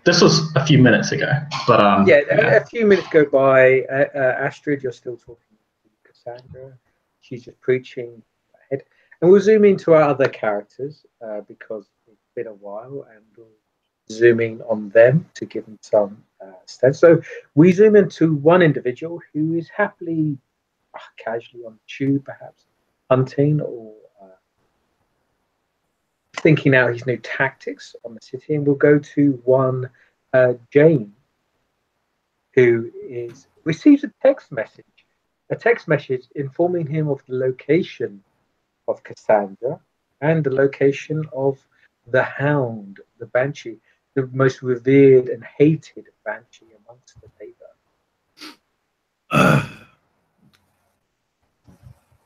this was a few minutes ago, but a few minutes go by. Astrid, you're still talking to Cassandra. She's just preaching ahead, and we'll zoom into our other characters because it's been a while, and we'll zoom in on them to give them some steps. So we zoom into one individual who is happily, casually on the tube, perhaps hunting or thinking out his new tactics on the city, and we'll go to one Jane, who receives a text message informing him of the location of Cassandra and the location of the Hound, the Banshee, the most revered and hated Banshee amongst the neighbor.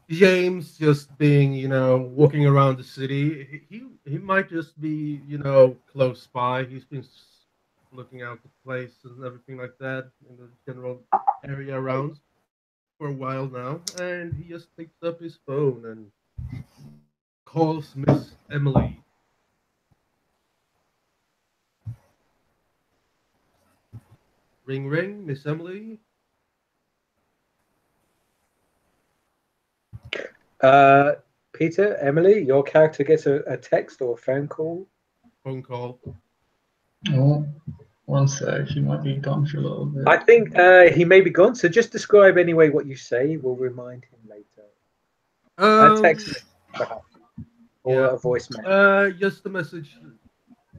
James just being, walking around the city. He might just be, close by. He's been looking out the place and everything like that in the general area around for a while now. And he just picks up his phone and calls Miss Emily. Ring, ring, Miss Emily. Peter, Emily, your character gets a text or a phone call. Phone call. Oh, one sec. He might be gone for a little bit. I think he may be gone. So just describe anyway what you say. We'll remind him later. A text, perhaps, or a voice message. Just a message.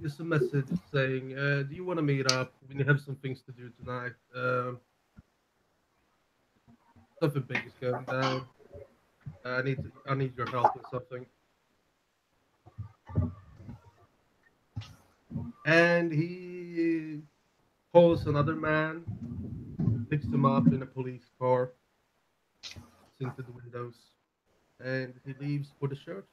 Just a message saying, "Do you want to meet up? We have some things to do tonight. Something big is going down. I need your help with something." And he calls another man, picks him up in a police car, into the windows, and he leaves for the church.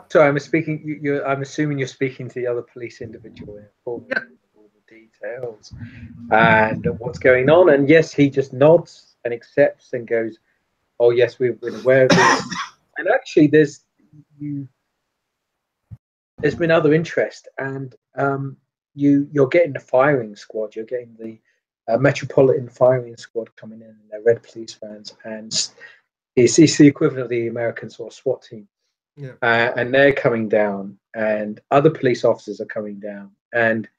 So I'm speaking. I'm assuming you're speaking to the other police individual and informing him of all the details and what's going on. And yes, he just nods and accepts and goes, "Oh yes, we've been aware of this." And actually, there's been other interest, and you're getting the firing squad. You're getting the Metropolitan Firing Squad coming in, and they're red police vans, and it's the equivalent of the American sort of SWAT team. Yeah. And they're coming down, and other police officers are coming down, and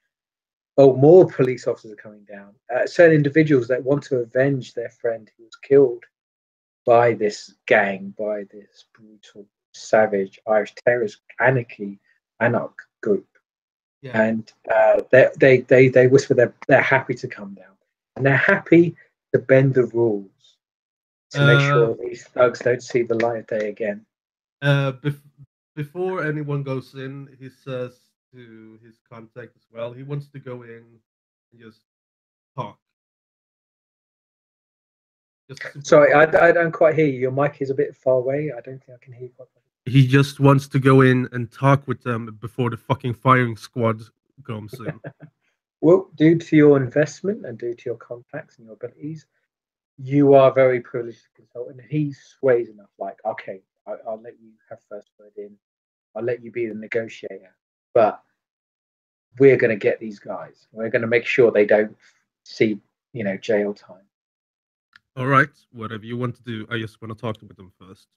more police officers are coming down. Certain individuals that want to avenge their friend who was killed by this gang, by this brutal, savage Irish terrorist anarch group. Yeah. And they whisper they're happy to come down, and they're happy to bend the rules to make sure these thugs don't see the light of day again. Before anyone goes in, he says to his contact as well, he wants to go in and just talk. Sorry, I don't quite hear you. Your mic is a bit far away. I don't think I can hear you quite well. He just wants to go in and talk with them before the fucking firing squad comes in. Well, due to your investment and due to your contacts and your abilities, you are very privileged to consult, and he sways enough. Like, okay, I'll let you have first word in. I'll let you be the negotiator, but we're going to get these guys. We're going to make sure they don't see, jail time. All right, whatever you want to do. I just want to talk with them first.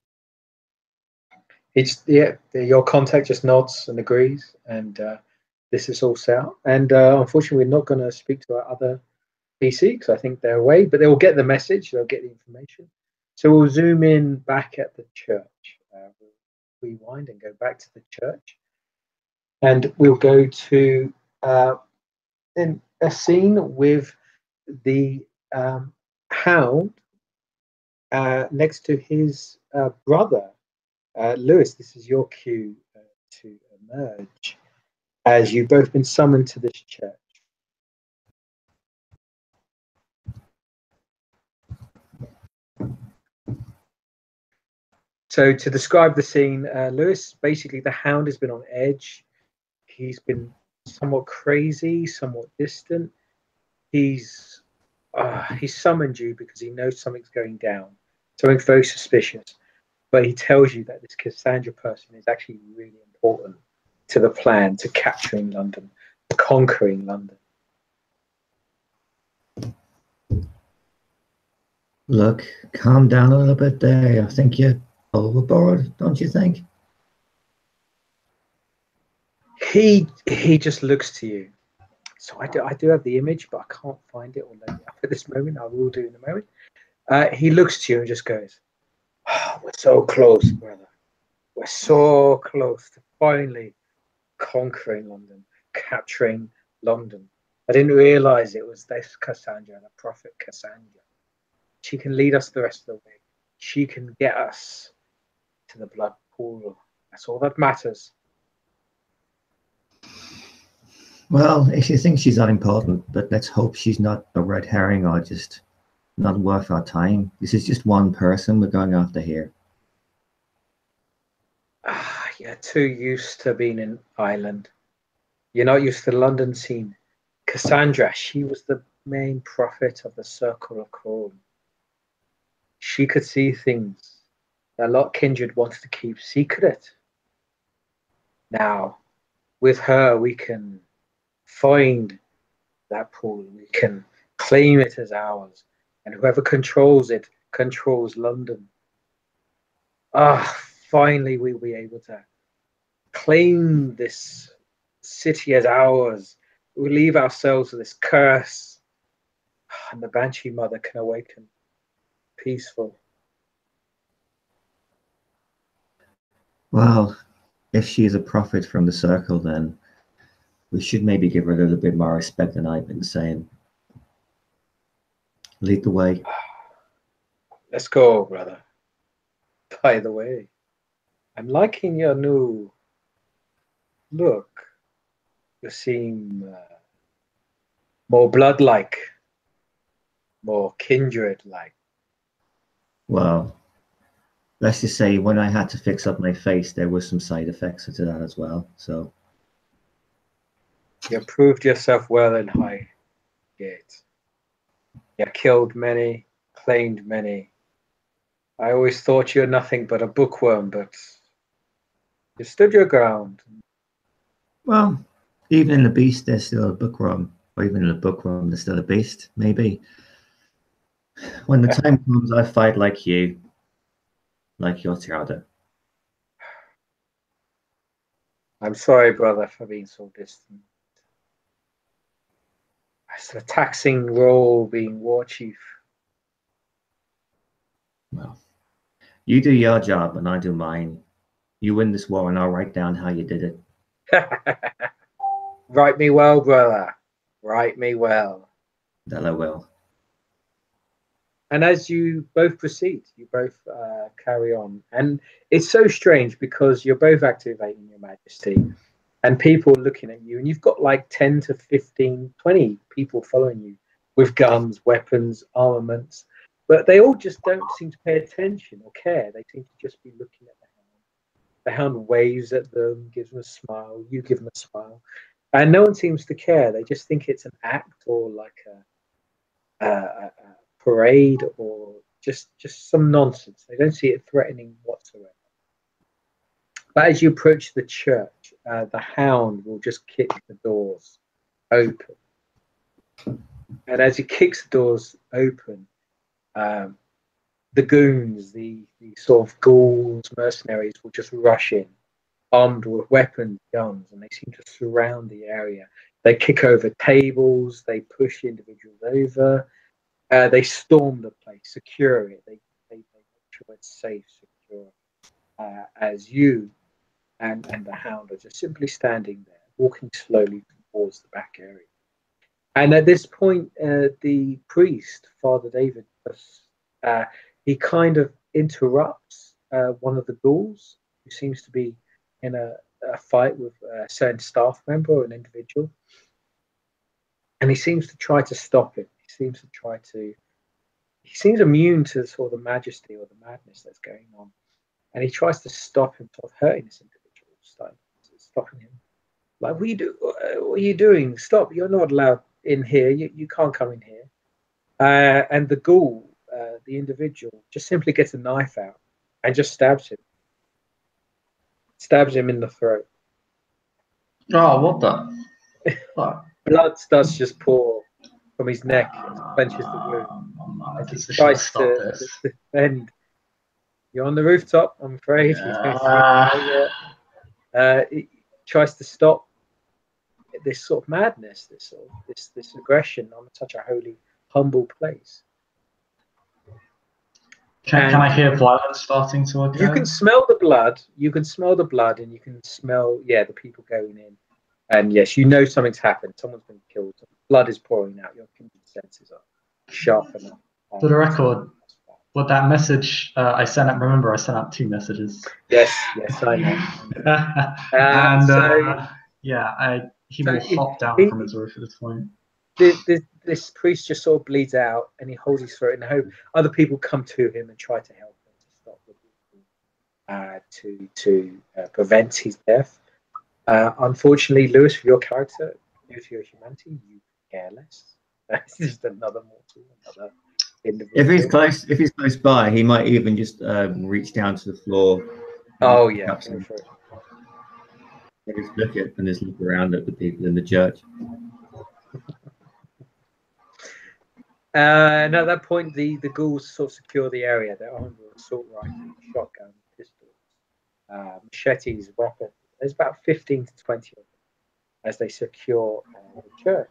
Your contact just nods and agrees, and this is all set out. And unfortunately, we're not going to speak to our other PC because I think they're away, but they will get the message. They'll get the information. So we'll zoom in back at the church. We'll rewind and go back to the church, and we'll go to in a scene with the hound next to his brother, Lewis. This is your cue to emerge as you've both been summoned to this church. So to describe the scene, Lewis, basically the hound has been on edge. He's been somewhat crazy, somewhat distant. He's summoned you because he knows something's going down, something very suspicious. But he tells you that this Cassandra person is actually really important to the plan, to capturing London, to conquering London. Look, calm down a little bit there. I think you're overboard, don't you think? He just looks to you. So I do have the image, but I can't find it or load it up at this moment. I will do in a moment. He looks to you and just goes, oh, we're so close, brother. We're so close to finally conquering London, capturing London. I didn't realize it was this Cassandra, the prophet Cassandra. She can lead us the rest of the way. She can get us to the blood pool. That's all that matters. Well, if you think she's that important, but let's hope she's not a red herring or just not worth our time. This is just one person we're going after here. You're too used to being in Ireland. You're not used to the London scene. Cassandra, she was the main prophet of the Circle of Chrome. She could see things that a lot of kindred wanted to keep secret. Now, with her, we can find that pool. We can claim it as ours. And whoever controls it controls London. Finally, we'll be able to claim this city as ours. We'll leave ourselves with this curse. And the Banshee Mother can awaken. Peaceful. Well, if she is a prophet from the circle, then we should maybe give her a little bit more respect than I've been saying. Lead the way. Let's go, brother. By the way, I'm liking your new look. You seem more blood-like, more kindred-like. Well, let's just say when I had to fix up my face, there was some side effects to that as well. So You proved yourself well in Highgate. You killed many, claimed many. I always thought you were nothing but a bookworm, but you stood your ground. well, even in the beast, there's still a bookworm. Or even in the bookworm, there's still a beast, maybe. When the time comes, I fight like you. Like your Tirada. I'm sorry, brother, for being so distant. It's a taxing role being war chief. Well, you do your job and I do mine. You win this war and I'll write down how you did it. Write me well, brother. Write me well. That I will. And as you both proceed, you both carry on. And it's so strange because you're both activating your majesty and people are looking at you. And you've got like 10 to 15, 20 people following you with guns, weapons, armaments. But they all just don't seem to pay attention or care. They seem to just be looking at the hound. The hound waves at them, gives them a smile. You give them a smile. And no one seems to care. They just think it's an act or like a parade or just some nonsense. They don't see it threatening whatsoever. But as you approach the church, the hound will just kick the doors open. And as he kicks the doors open, the goons, the sort of ghouls, mercenaries will just rush in, armed with weapons, guns, and they seem to surround the area. They kick over tables, they push individuals over, they storm the place, secure it, they make sure it's safe, secure, as you and the hound are just simply standing there, walking slowly towards the back area. And at this point, the priest, Father David, he kind of interrupts one of the ghouls who seems to be in a fight with a certain staff member or an individual. And he seems to try to stop him. He seems immune to sort of the majesty or the madness that's going on. And he tries to stop him from hurting this individual, stopping him. Like, what are you doing? Stop, you're not allowed in here. You can't come in here. And the ghoul, the individual, just simply gets a knife out and just stabs him. Stabs him in the throat. Oh, what the? What? Blood starts just pour from his neck and clenches the wound. As he tries to defend. You're on the rooftop, I'm afraid. He tries to stop this sort of madness, this aggression on such a holy, humble place. Can I hear violence starting to occur? You can smell the blood. You can smell the blood, and you can smell, the people going in. And yes, you know something's happened. Someone's been killed. Blood is pouring out. Your senses are sharp enough. For the record, what that message I sent out, remember I sent out 2 messages. Yes, I know. He will hop down from his roof at this point. This priest just sort of bleeds out, and he holds his throat, and I hope other people come to him and try to help him to stop the bleeding, to prevent his death. Unfortunately, Lewis, for your character, due to your humanity, you care less. This is another mortal, another individual. If he's close by, he might even just reach down to the floor. Oh yeah. Just look around at the people in the church. And at that point, the ghouls sort of secure the area. They're armed with assault rifles, shotguns, pistols, machetes, weapons. There's about 15 to 20 of them as they secure the church.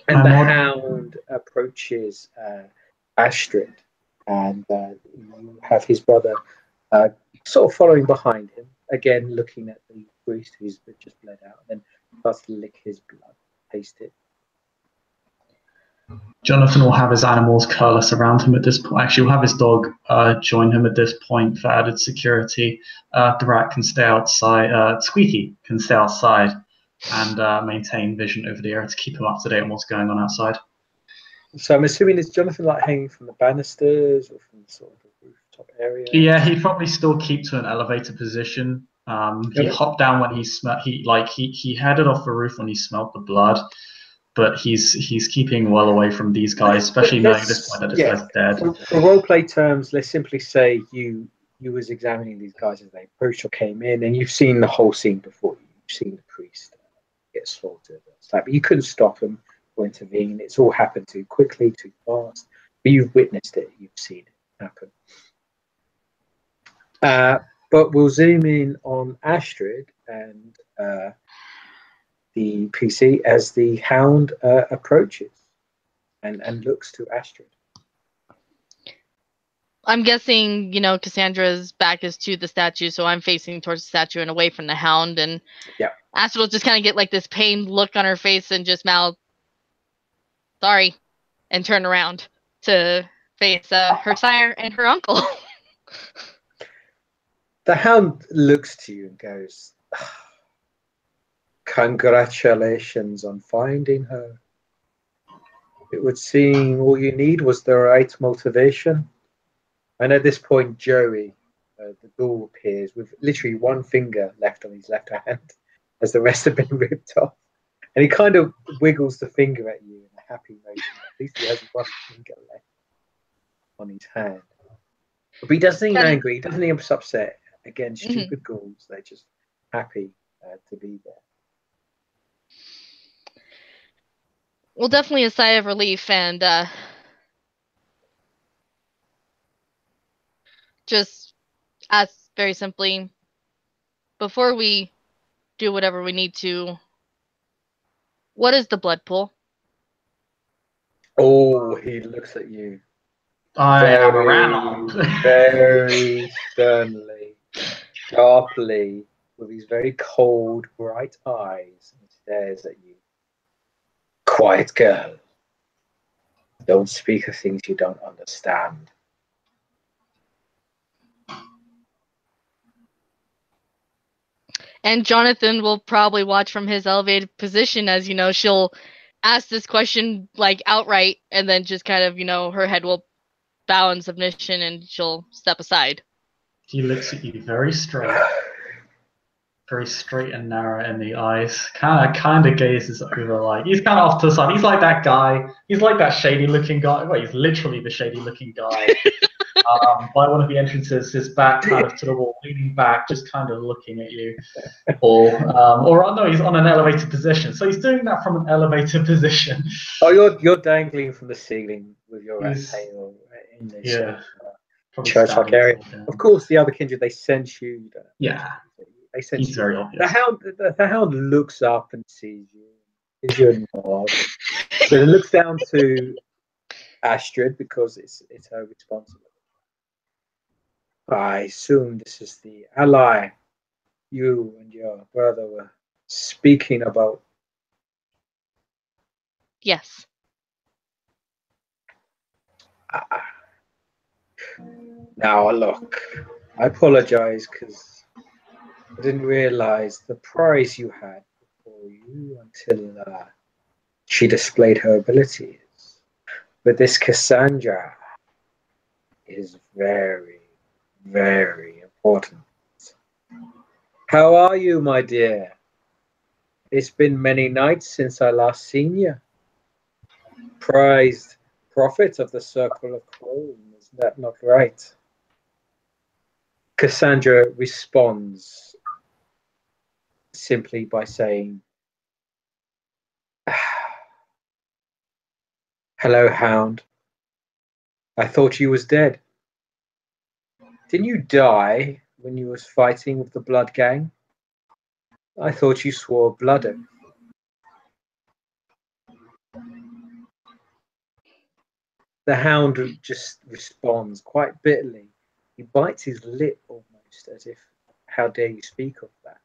And the hound approaches Astrid, and you have his brother sort of following behind him, again looking at the priest who's just bled out, and then starts to lick his blood, taste it. Jonathan will have his animals coalesce around him at this point. Actually, we'll have his dog join him at this point for added security. The rat can stay outside. Squeaky can stay outside and maintain vision over the area to keep him up to date on what's going on outside. So I'm assuming is Jonathan like hanging from the banisters or from sort of the rooftop area? Yeah, he'd probably still keep to an elevated position. He hopped down when he headed off the roof when he smelled the blood. But he's keeping well away from these guys, especially knowing at this point that this guy's dead. For roleplay terms, let's simply say you was examining these guys as they approached or came in, and you've seen the whole scene before you. You've seen the priest get slaughtered. But you couldn't stop him or intervene. It's all happened too quickly, too fast. But you've witnessed it. You've seen it happen. But we'll zoom in on Astrid and the PC as the hound approaches and looks to Astrid. I'm guessing, Cassandra's back is to the statue, so I'm facing towards the statue and away from the hound. And Astrid will just kind of get like this pained look on her face and just mouth, "Sorry," and turn around to face her sire and her uncle. The hound looks to you and goes, "Congratulations on finding her. It would seem all you need was the right motivation." And at this point, Joey, the ghoul, appears with literally one finger left on his left hand, as the rest have been ripped off. And he kind of wiggles the finger at you in a happy motion. At least he has one finger left on his hand. But he doesn't seem angry. He doesn't seem upset. Again, stupid ghouls. They're just happy to be there. Well, definitely a sigh of relief, and just ask very simply, before we do whatever we need to, what is the blood pool? Oh, he looks at you. I am around. Very sternly, sharply, with his very cold, bright eyes, and stares at you. Quiet girl. Don't speak of things you don't understand. And Jonathan will probably watch from his elevated position as, she'll ask this question like outright, and then just kind of, her head will bow in submission and she'll step aside. He looks at you very straight and narrow in the eyes. Kind of gazes over, like he's kind of off to the side. He's like that guy. He's like that shady-looking guy. Well, he's literally the shady-looking guy. By one of the entrances, his back kind of to the wall, leaning back, just kind of looking at you. Or no, he's on an elevated position. So he's doing that from an elevated position. Oh, you're dangling from the ceiling with your tail in this church-like area. Of course, the other kindred, they sense you. They sense he's you. very obvious. The hound looks up and sees you. Gives you a nod. So it looks down to Astrid because it's her responsibility. I assume this is the ally you and your brother were speaking about. Yes. Now, look, I apologize because I didn't realize the prize you had before you until she displayed her abilities. But this Cassandra is very, very important. How are you, my dear? It's been many nights since I last seen you. Prized prophet of the Circle of Chrome, is that not right? Cassandra responds simply by saying, hello, Hound. I thought you was dead. Didn't you die when you was fighting with the Blood Gang? I thought you swore blood oath. The Hound just responds quite bitterly. He bites his lip almost as if, how dare you speak of that?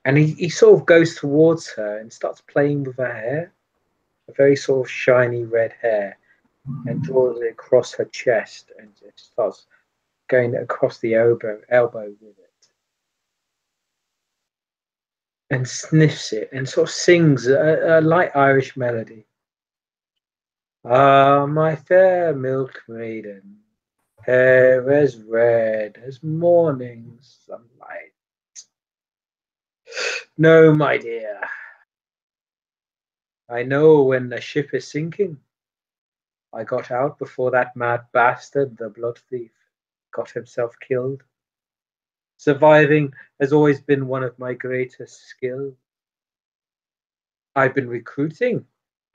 And he sort of goes towards her and starts playing with her hair, a very sort of shiny red hair, and draws it across her chest and just starts going across the elbow with it. And sniffs it and sort of sings a light Irish melody. Ah, my fair milk maiden, hair as red as morning sunlight. No, my dear. I know when the ship is sinking. I got out before that mad bastard, the blood thief, got himself killed. Surviving has always been one of my greatest skills. I've been recruiting,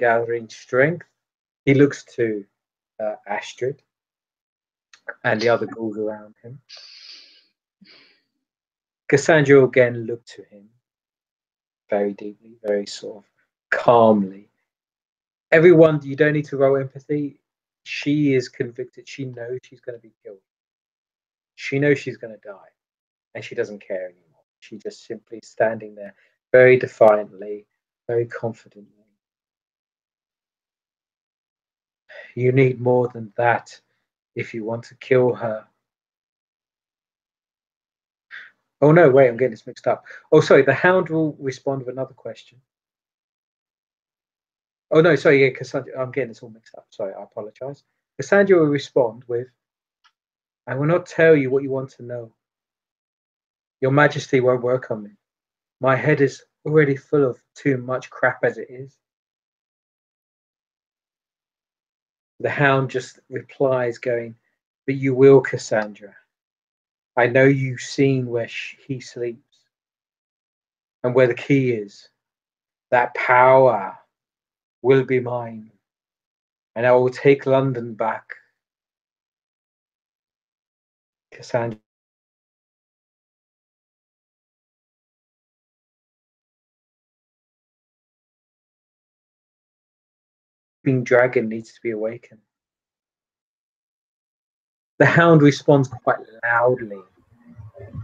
gathering strength. He looks to Astrid and the other ghouls around him. Cassandra again looked to him very deeply, very sort of calmly. Everyone, you don't need to roll empathy. She is convicted. She knows she's going to be killed. She knows she's going to die, and she doesn't care anymore. She just simply standing there very defiantly, very confidently. You need more than that if you want to kill her. Oh no, wait, I'm getting this mixed up. Oh, sorry, the Hound will respond with another question. Oh no, sorry, yeah, Cassandra, I'm getting this all mixed up. Sorry, I apologize. Cassandra will respond with, I will not tell you what you want to know. Your Majesty won't work on me. My head is already full of too much crap as it is. The hound just replies, going, "But you will, Cassandra. I know you've seen where he sleeps and where the key is. That power will be mine, and I will take London back." Cassandra, the dragon needs to be awakened. The hound responds quite loudly,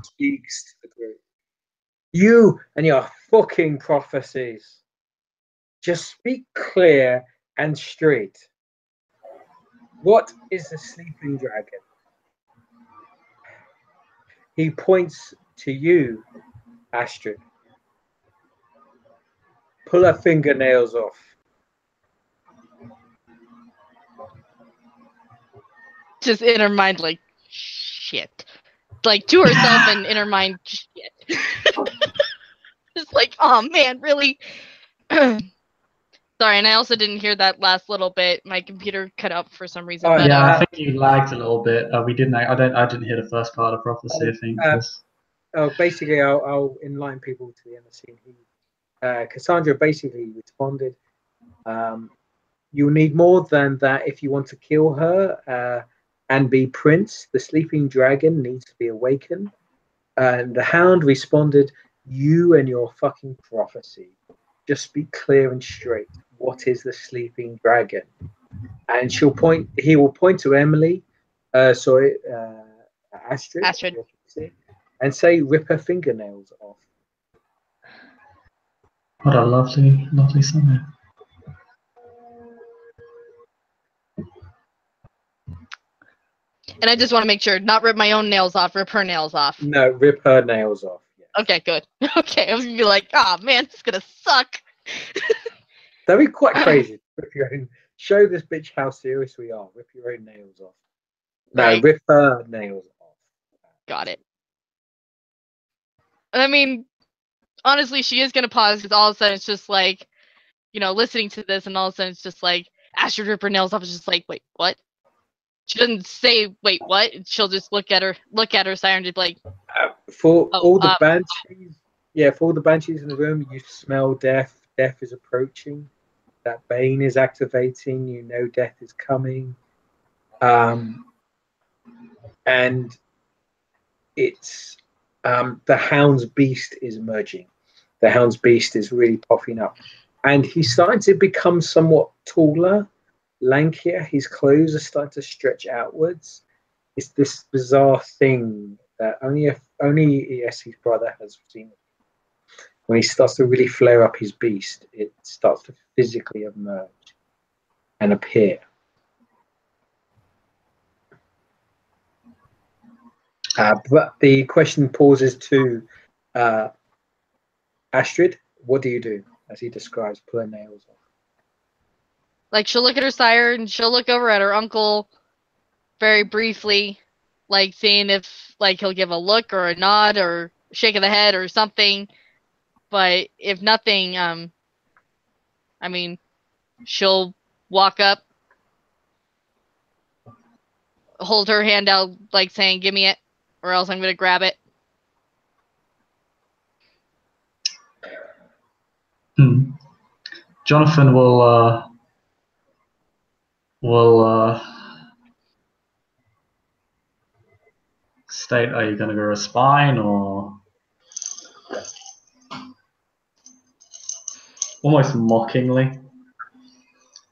speaks to the group. "You and your fucking prophecies. Just speak clear and straight. What is the sleeping dragon?" He points to you, Astrid. "Pull her fingernails off." Just in her mind, like, shit. Like, to herself and in her mind, shit. Just like, oh man, really? Sorry, and I also didn't hear that last little bit. My computer cut out for some reason. Oh, but, yeah, I think you lagged a little bit. We didn't. I didn't hear the first part of prophecy. I think. Basically, I'll enlighten people to the end of the scene. Cassandra basically responded, "You'll need more than that if you want to kill her and be prince. The sleeping dragon needs to be awakened." And the hound responded, "You and your fucking prophecy. Just be clear and straight. What is the sleeping dragon?" And he will point to Emily, Astrid, and say, "Rip her fingernails off." What a lovely, lovely summary. And I just want to make sure, not rip my own nails off, rip her nails off. No, rip her nails off. Yes. Okay, good. Okay, I was gonna be like, oh man, it's gonna suck. That'd be quite crazy. Rip your own, show this bitch how serious we are. Rip your own nails off. No, Right. rip her nails off. Got it. I mean, honestly, she is gonna pause because all of a sudden it's just like, listening to this, and all of a sudden it's just like, Astrid rip her nails off. It's just like, wait, what? She doesn't say, wait, what? She'll just look at her sire and just be like, for all the banshees, for all the banshees in the room, you smell death. Death is approaching. That bane is activating. You know death is coming. And it's the hound's beast is emerging. The hound's beast is really popping up, and he's starting to become somewhat taller, lankier. His clothes are starting to stretch outwards. It's this bizarre thing that only his brother has seen. When he starts to really flare up his beast, it starts to physically emerge and appear. But the question pauses to Astrid. What do you do? As he describes, pull her nails off. Like, she'll look at her sire and she'll look over at her uncle very briefly, like seeing if he'll give a look or a nod or shake of the head or something. But if nothing, I mean, she'll walk up, hold her hand out, like saying, "Give me it, or else I'm gonna grab it." Jonathan will state, "Are you going to go a spine or?" Almost mockingly.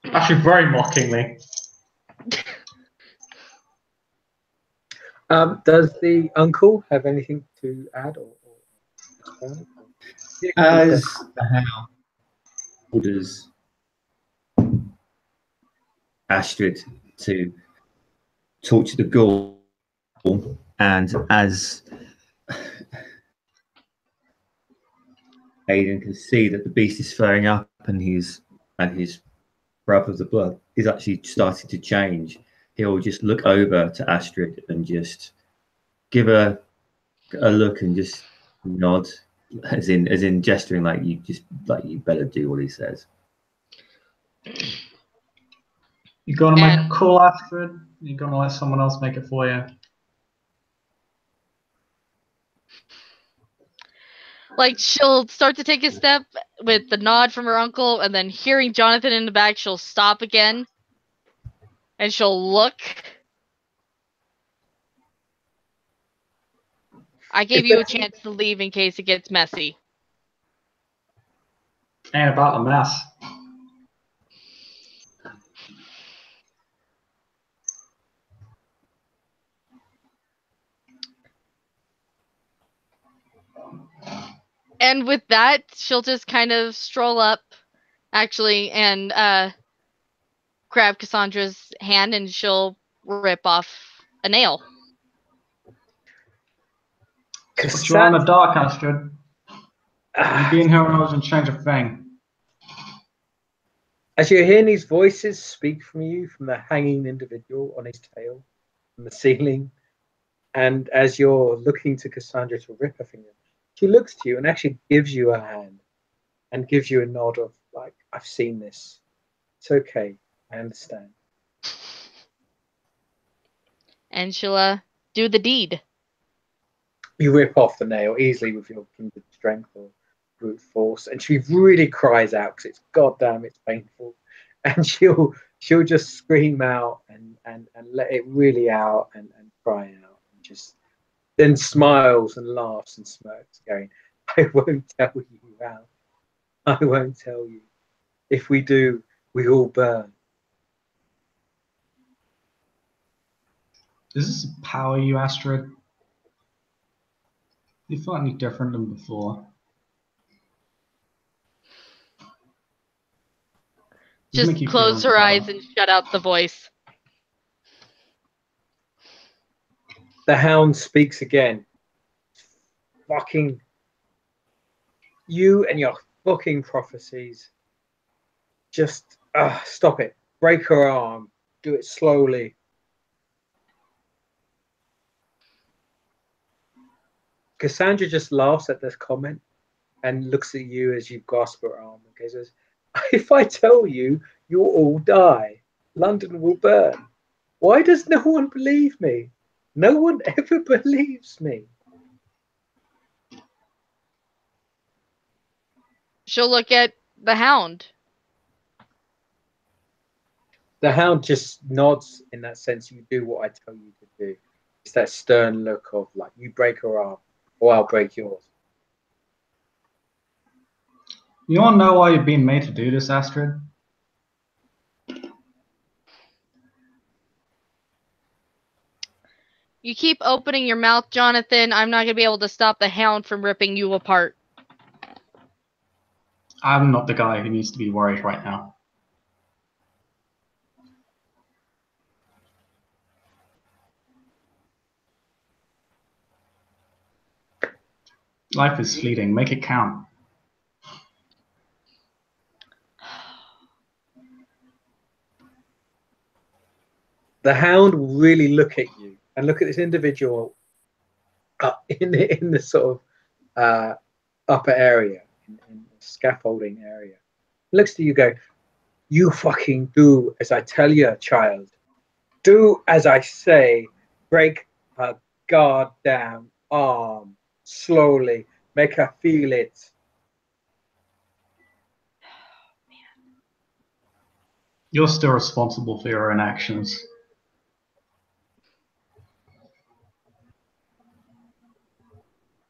Actually, very mockingly. Does the uncle have anything to add or As the hound orders Astrid to talk to the ghoul, and as Aidan can see that the beast is flaring up and his brother of the blood is actually starting to change, he'll just look over to Astrid and just give her a look and just nod, as in gesturing like you better do what he says. You gonna make a And- call, Astrid? You gonna let someone else make it for you? Like, she'll start to take a step with the nod from her uncle, and then hearing Jonathan in the back, she'll stop again. And she'll look. I gave you a chance to leave in case it gets messy. Ain't about the mess. And with that, she'll just kind of stroll up, actually, and grab Cassandra's hand, and she'll rip off a nail. But you're in the dark, Astrid. You being here when I wasn't change a thing. As you're hearing these voices speak from you, from the hanging individual on his tail, from the ceiling, and as you're looking to Cassandra to rip her finger, she looks to you and actually gives you a hand and gives you a nod of, like, I've seen this. It's okay. I understand. And she'll do the deed. You rip off the nail easily with your kindred strength or brute force, and she really cries out because it's painful, and she'll just scream out and let it really out and cry out, and just then smiles and laughs and smirks, going, I won't tell you, Al. I won't tell you. If we do, we all burn. Does this empower you, Astrid? Do you feel any different than before? Just close her eyes and shut out the voice. The hound speaks again. Fucking you and your fucking prophecies. Just stop it. Break her arm. Do it slowly. Cassandra just laughs at this comment and looks at you as you grasp her arm and says, if I tell you, you'll all die. London will burn. Why does no one believe me? No one ever believes me. She'll look at the hound. The hound just nods in that sense. You do what I tell you to do. It's that stern look of, like, you break her arm or I'll break yours. You want to know why you're being made to do this, Astrid? You keep opening your mouth, Jonathan. I'm not going to be able to stop the hound from ripping you apart. I'm not the guy who needs to be worried right now. Life is fleeting. Make it count. The hound will really look at you and look at this individual in the sort of upper area, in the scaffolding area. Looks to you, go, you fucking do as I tell you, child. Do as I say. Break her goddamn arm slowly. Make her feel it. You're still responsible for your own actions.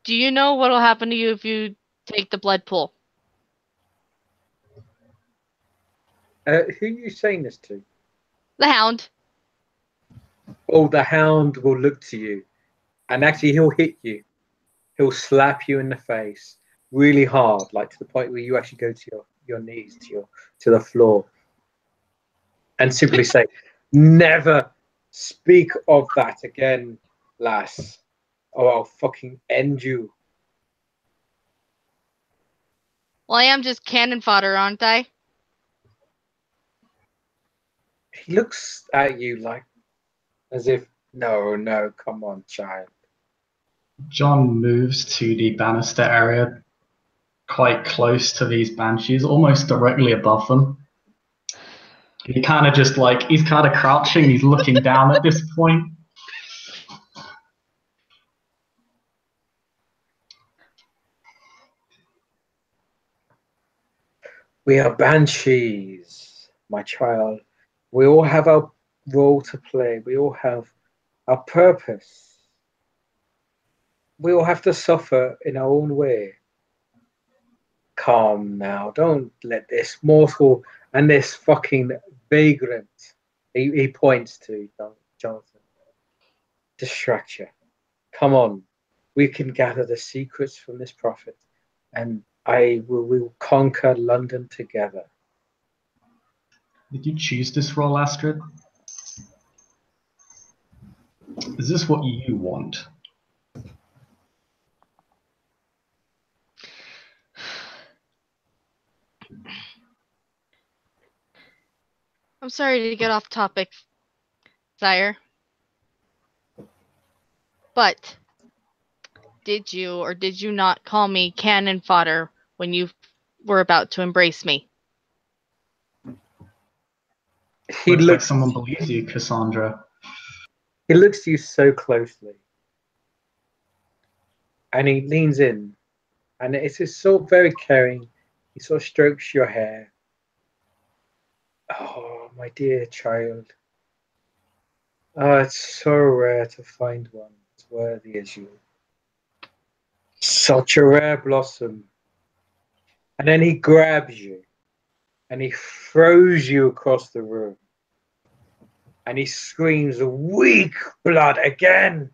Do you know what'll happen to you if you take the blood pool? Who are you saying this to? The hound. Oh, the hound will look to you, and actually he'll hit you. He'll slap you in the face really hard, like to the point where you actually go to your knees, to the floor, and simply say, never speak of that again, lass, or I'll fucking end you. Well, I am just cannon fodder, aren't I? He looks at you like as if, no, come on, child. John moves to the banister area, quite close to these banshees, almost directly above them. He kind of just like, he's kind of crouching, he's looking down at this point. We are banshees, my child. We all have our role to play. We all have our purpose. We all have to suffer in our own way. Calm now. Don't let this mortal and this fucking vagrant, he points to Jonathan, distract you. Come on. We can gather the secrets from this prophet, and we will conquer London together. Did you choose this role, Astrid? Is this what you want? I'm sorry to get off topic, sire. But did you or did you not call me cannon fodder when you were about to embrace me? Looks like someone believes you, Cassandra. He looks to you so closely. And he leans in. And it's just sort of very caring. He sort of strokes your hair. Oh, my dear child. Oh, it's so rare to find one as worthy as you. Such a rare blossom. And then he grabs you and he throws you across the room. And he screams, "Weak blood again!"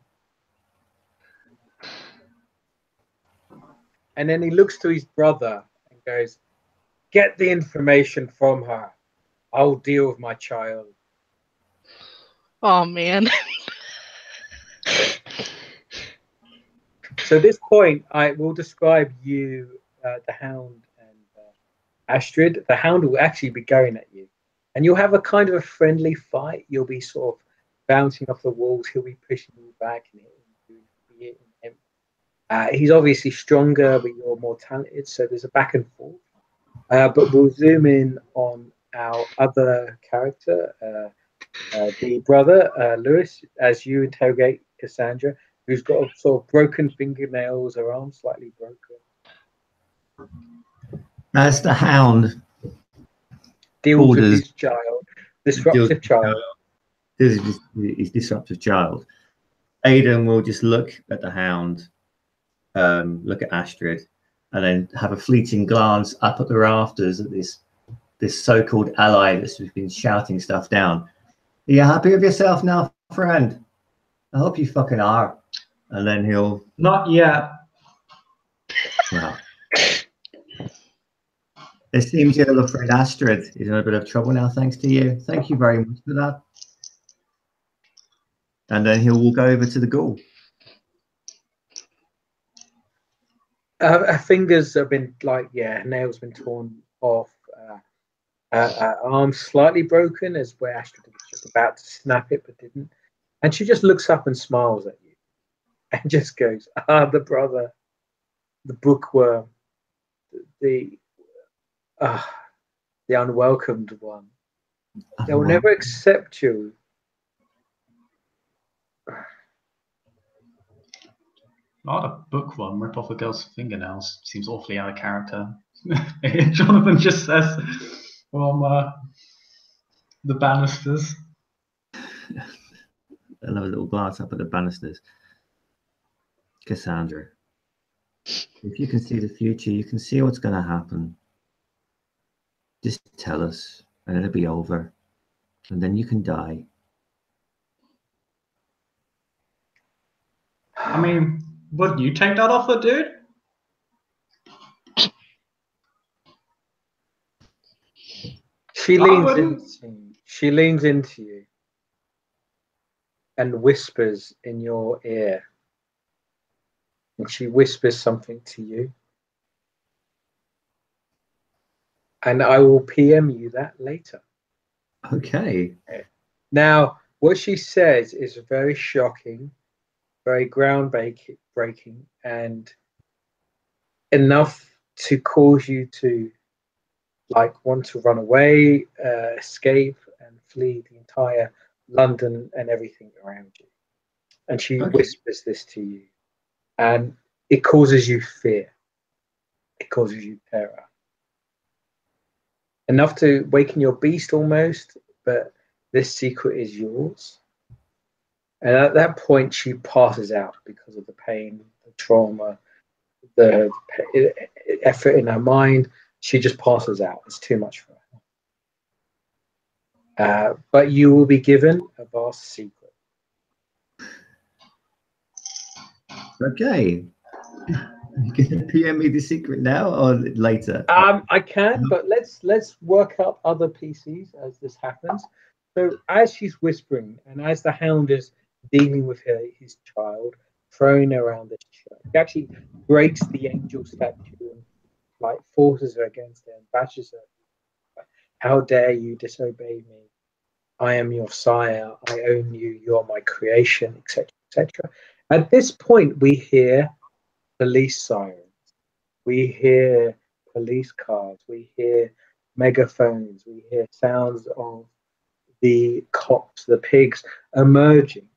And then he looks to his brother and goes, "Get the information from her. I'll deal with my child." Oh, man. So at this point, I will describe you, the Hound, and Astrid. The Hound will actually be going at you. And you'll have a kind of a friendly fight. You'll be sort of bouncing off the walls. He'll be pushing you back and hitting him. He's obviously stronger, but you're more talented. So there's a back and forth. But we'll zoom in on our other character, the brother, Lewis, as you interrogate Cassandra, who's got a sort of broken fingernails, her arm slightly broken. As the Hound Deals with his child, disruptive child. This is his disruptive child. Aidan will just look at the Hound, look at Astrid, and then have a fleeting glance up at the rafters at this so-called ally that's been shouting stuff down. Are you happy with yourself now, friend? I hope you fucking are. And then he'll... Not yet. Well, it seems your little friend Astrid is in a bit of trouble now, thanks to you. Thank you very much for that. And then he'll walk over to the ghoul. Her fingers have been nails been torn off. Arm slightly broken, as where Astrid was just about to snap it but didn't. And she just looks up and smiles at you and just goes, the brother, the bookworm, the unwelcomed one. They will never accept you. Not a bookworm, rip off a girl's fingernails. Seems awfully out of character. Jonathan just says, the banisters. Another little glance up at the banisters. Cassandra, if you can see the future, you can see what's going to happen. Just tell us, and it'll be over. And then you can die. I mean, would you take that offer, dude? She leans into you and whispers in your ear. And she whispers something to you. And I will PM you that later. Okay. Now, what she says is very shocking, very groundbreaking, and enough to cause you to like want to run away, escape, and flee the entire London and everything around you. And she Okay. whispers this to you, and it causes you fear. It causes you terror. Enough to waken your beast almost, but this secret is yours. And at that point, she passes out because of the pain, the trauma, the effort in her mind. She just passes out. It's too much for her. But you will be given a vast secret. Okay. You gonna PM me the secret now or later? I can, but let's work out other PCs as this happens. So as she's whispering, and as the hound is dealing with his child, throwing around this church, he actually breaks the angel statue and like forces her against it and bashes her. How dare you disobey me? I am your sire. I own you. You are my creation, etc., etc. At this point, we hear police sirens. We hear police cars. We hear megaphones. We hear sounds of the cops, the pigs emerging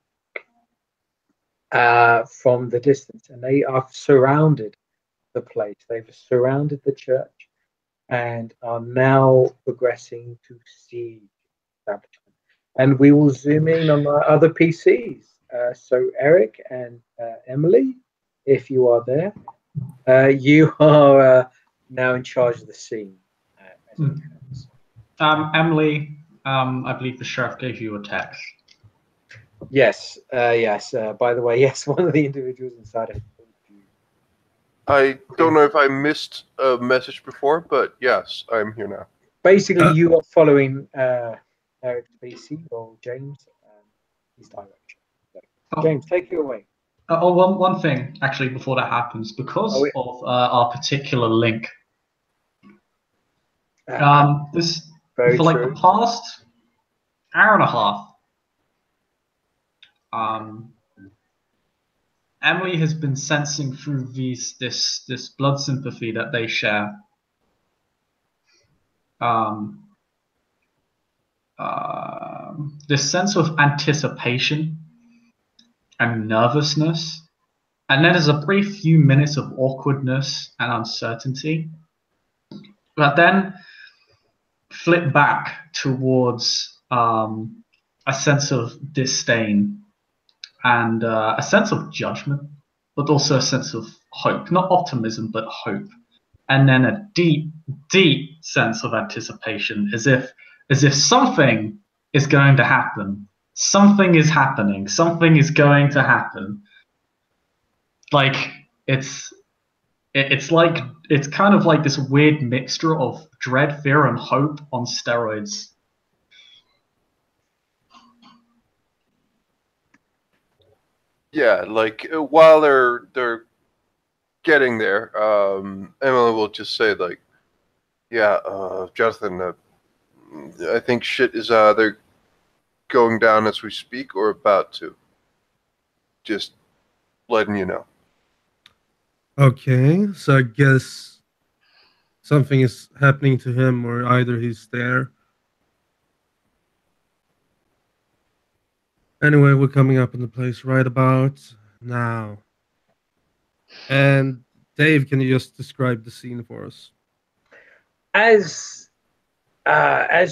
from the distance, and they are surrounded the place. They've surrounded the church and are now progressing to siege establishment. And we will zoom in on our other PCs. So Eric and Emily, if you are there, you are now in charge of the scene. Emily, I believe the sheriff gave you a text. Yes, yes. By the way, yes, one of the individuals inside has told you. I don't know if I missed a message before, but yes, I'm here now. Basically, you are following Eric's PC or James and his direction. So, James, take it away. One thing, actually, before that happens, because of our particular link, this Very for like true. the past hour and a half, Emily has been sensing through this blood sympathy that they share. This sense of anticipation and nervousness, and then there's a brief few minutes of awkwardness and uncertainty, but then flip back towards a sense of disdain and a sense of judgment, but also a sense of hope, not optimism, but hope. And then a deep, deep sense of anticipation, as if something is going to happen. Something is happening. Something is going to happen. Like it's kind of like this weird mixture of dread, fear, and hope on steroids. Yeah, like while they're getting there, Emily will just say like, "Yeah, Jonathan, I think shit is either going down as we speak or about to. Just letting you know." Okay, so I guess something is happening to him, or either he's there. Anyway, we're coming up in the place right about now. And Dave, can you just describe the scene for us? As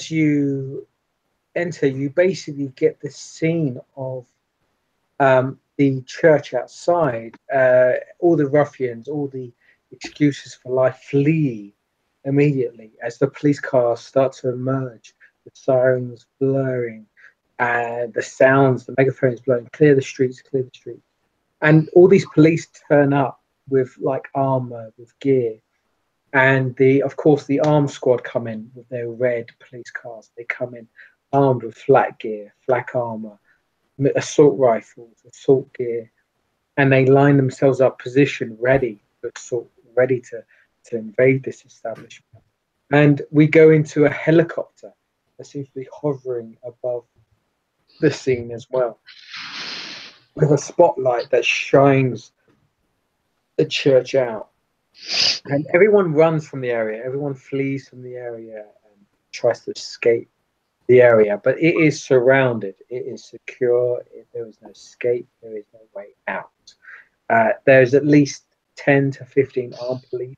you enter, you basically get the scene of the church outside. All the ruffians, all the excuses for life flee immediately as the police cars start to emerge, the sirens blaring, and the sounds, the megaphones blowing, clear the streets, clear the streets. And all these police turn up with like armor, with gear. And of course, the armed squad come in with their red police cars. They come in armed with flat gear, flak armor, assault rifles, assault gear, and they line themselves up, positioned, ready to assault, ready to invade this establishment. And we go into a helicopter that seems to be hovering above the scene as well, with a spotlight that shines the church out. And everyone runs from the area. Everyone flees from the area and tries to escape the area. But it is surrounded. It is secure. There is no escape. There is no way out. There's at least 10 to 15 armed police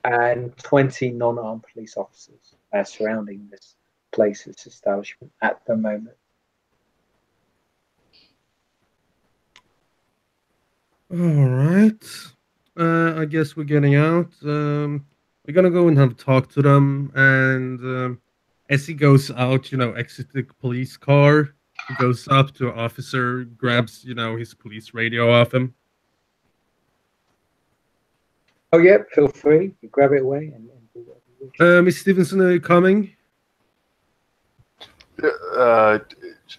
and 20 non-armed police officers surrounding this place, this establishment at the moment. All right. I guess we're getting out. We're gonna go and have a talk to them. And as he goes out, exit the police car, he goes up to an officer, grabs, his police radio off him. Oh, yeah, feel free. You grab it away and do whatever you wish. Miss Stevenson, are you coming?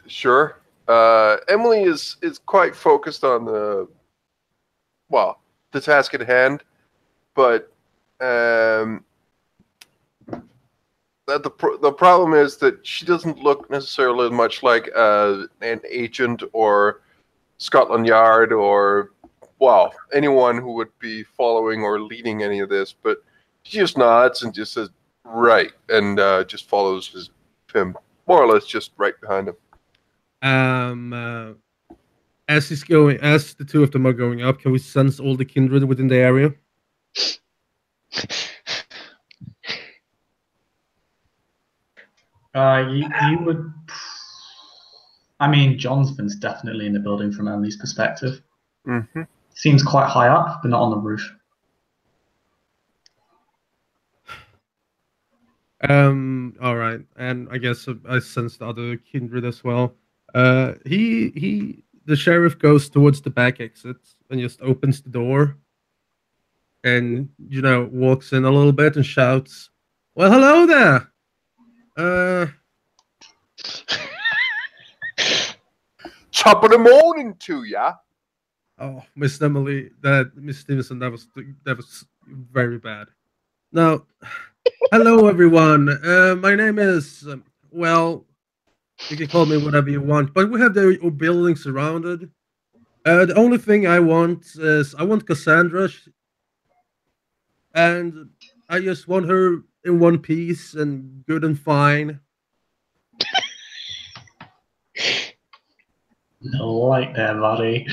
Sure. Emily is quite focused on the task at hand, but the problem is that she doesn't look necessarily much like an agent or Scotland Yard or anyone who would be following or leading any of this. But she just nods and just says right, and just follows him more or less just right behind him. As the two of them are going up, can we sense all the kindred within the area? You would. I mean, Jonathan's definitely in the building from Emily's perspective. Mm-hmm. Seems quite high up, but not on the roof. All right, and I guess I sense the other kindred as well. The sheriff goes towards the back exit and just opens the door, and walks in a little bit and shouts, "Well, hello there. Top of the morning to ya." Oh, Miss Stevenson, that was very bad. Now, hello everyone. My name is you can call me whatever you want, but we have the building surrounded. The only thing I want is Cassandra, and I just want her in one piece and good and fine. No light there, buddy.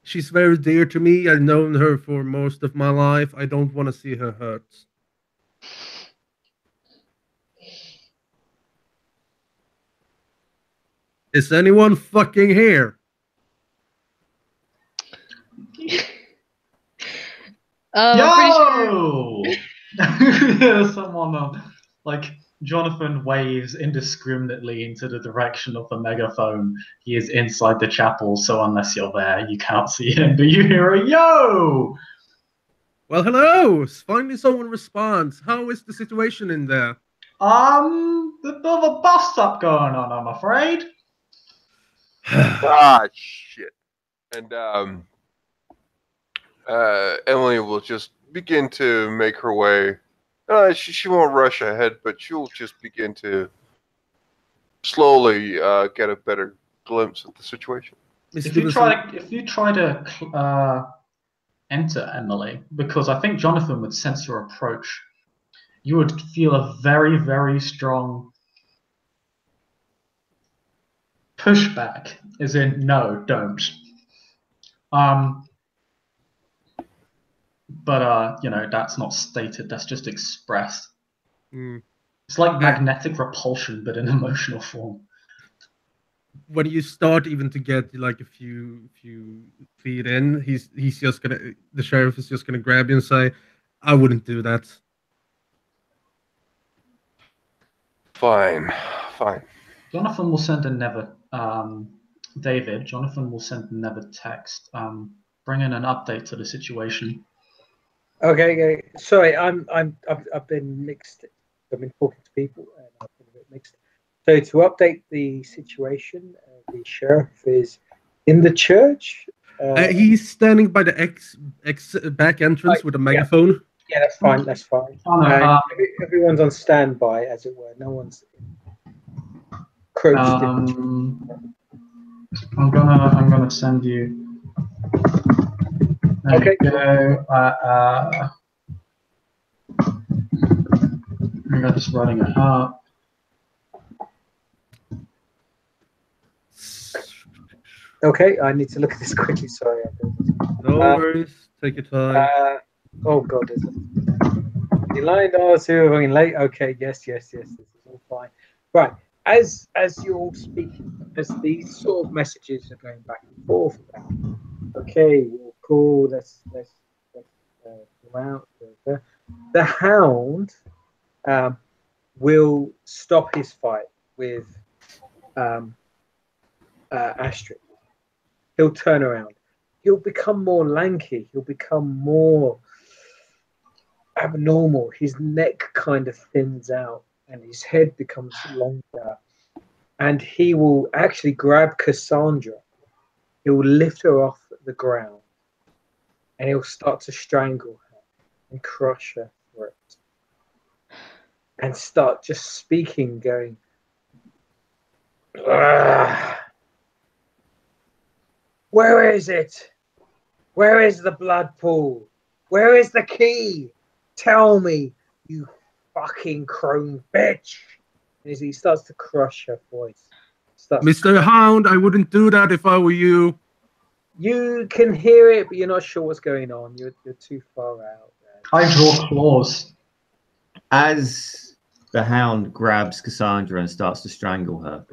She's very dear to me. I've known her for most of my life. I don't want to see her hurt. Is anyone fucking here? Yo! Someone Jonathan waves indiscriminately into the direction of the megaphone. He is inside the chapel, so unless you're there, you can't see him. But you hear a yo! Well, hello! Finally someone responds. How is the situation in there? There's a bit of a bust-up going on, I'm afraid. Shit. And Emily will just begin to make her way. She won't rush ahead, but she'll just begin to slowly get a better glimpse of the situation. If you try to enter Emily, because I think Jonathan would sense your approach, you would feel a very, very strong pushback, as in, no, don't. But that's not stated, that's just expressed. It's like magnetic repulsion, but in emotional form. When you start even to get like a few feet in, the sheriff is just gonna grab you and say, "I wouldn't do that." Fine. Jonathan will send another David. Jonathan will send another text, bringing an update to the situation. Okay. Sorry, I've been mixed. I've been talking to people and I've been a bit mixed. So to update the situation, the sheriff is in the church. He's standing by the back entrance with a megaphone. Yeah, that's fine. That's fine. Everyone's on standby, as it were. No one's crouched. I'm gonna send you There Okay. you go. I'm just running it up. Okay, I need to look at this quickly. Sorry. No worries. Take your time. Oh God, is it? You lined R2 running late. Okay, yes. This is all fine. Right. As you're all speaking, as these sort of messages are going back and forth about, okay, well, cool. Let's go out. The Hound will stop his fight with Astrid. He'll turn around. He'll become more lanky. He'll become more abnormal. His neck kind of thins out and his head becomes longer. And he will actually grab Cassandra. He will lift her off the ground and he'll start to strangle her and crush her throat. And start just speaking, going, "Ugh. Where is it? Where is the blood pool? Where is the key? Tell me, you fucking crone bitch." As he starts to crush her voice. Mr. Hound, I wouldn't do that if I were you. You can hear it, but you're not sure what's going on. You're too far out. I draw claws. As the Hound grabs Cassandra and starts to strangle her,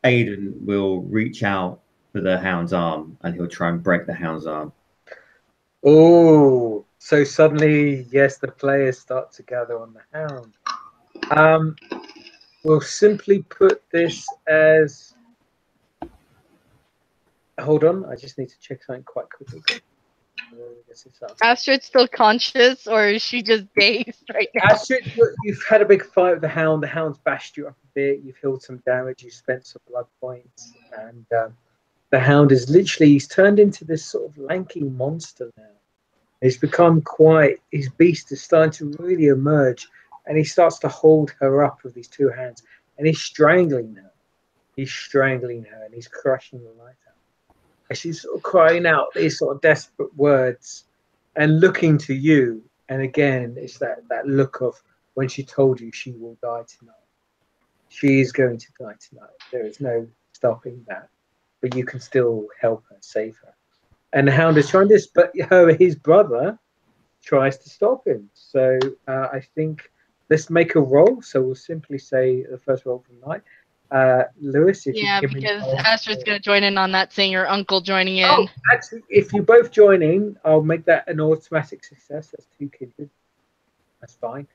Aiden will reach out for the Hound's arm and he'll try and break the Hound's arm. Oh, so suddenly, yes, the players start to gather on the Hound. We'll simply put this as... Hold on, I just need to check something quite quickly. Astrid's still conscious, or is she just dazed right now? Astrid, you've had a big fight with the Hound. The Hound's bashed you up a bit. You've healed some damage. You've spent some blood points. And the Hound is literally... He's turned into this sort of lanky monster now. He's become his beast is starting to really emerge, and he starts to hold her up with these two hands, and he's strangling her. He's strangling her, and he's crushing the light out. And she's sort of crying out these sort of desperate words and looking to you. And again, it's that look of when she told you she will die tonight. She is going to die tonight. There is no stopping that. But you can still help her, save her. And the Hound is trying this, but his brother tries to stop him. So I think let's make a roll. So we'll simply say the first roll from the night. Lewis, if you give because me Astrid's going to join in on that, seeing her uncle joining in. Oh, actually, if you both join in, I'll make that an automatic success. That's 2 kindred. That's fine.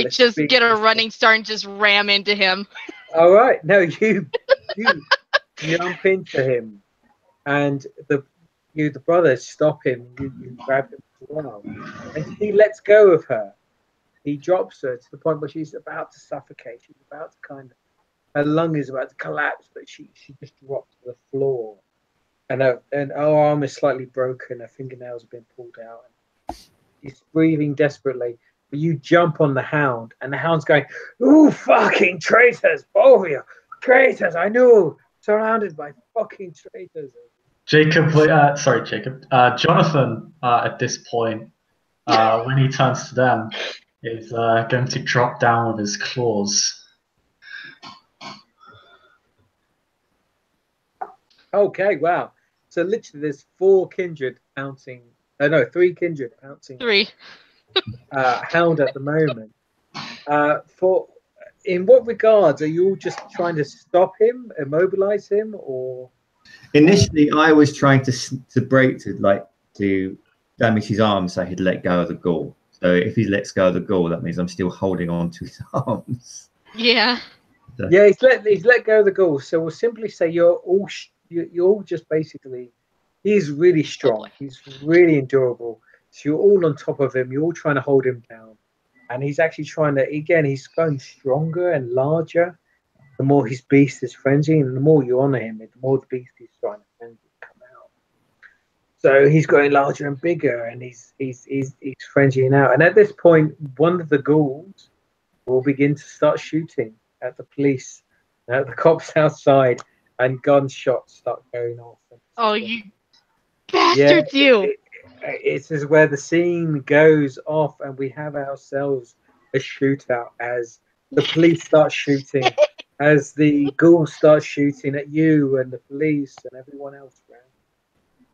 Just get a running start and just ram into him. All right. No, you jump into him, and the brothers stop him. You grab him as well, and he lets go of her. He drops her to the point where she's about to suffocate. She's about to her lung is about to collapse, but she just drops to the floor, and her arm is slightly broken. Her fingernails have been pulled out. And she's breathing desperately. But you jump on the Hound, and the Hound's going, "Ooh, fucking traitors, both of you, traitors! I knew, surrounded by fucking traitors." Jacob, Jonathan, at this point, when he turns to them, is going to drop down with his claws. Okay, wow. So literally there's 4 kindred pouncing. No, 3 kindred pouncing. 3. Hound at the moment. In what regards are you all just trying to stop him, immobilize him, or? Initially, I was trying to damage his arm so he'd let go of the ghoul. So if he lets go of the ghoul, that means I'm still holding on to his arms. Yeah. So. Yeah, he's let go of the ghoul. So we'll simply say you're all just basically. He's really strong. He's really endurable. So you're all on top of him. You're all trying to hold him down, and he's actually trying to. Again, he's going stronger and larger. The more his beast is frenzying, and the more you honor him, the more the beast is trying to frenzy come out. So he's going larger and bigger, and he's frenzying out. And at this point, one of the ghouls will begin to start shooting at the police, at the cops outside, and gunshots start going off. Oh, you Bastards, you! This is where the scene goes off, and we have ourselves a shootout as the police start shooting, as the ghouls start shooting at you and the police and everyone else around.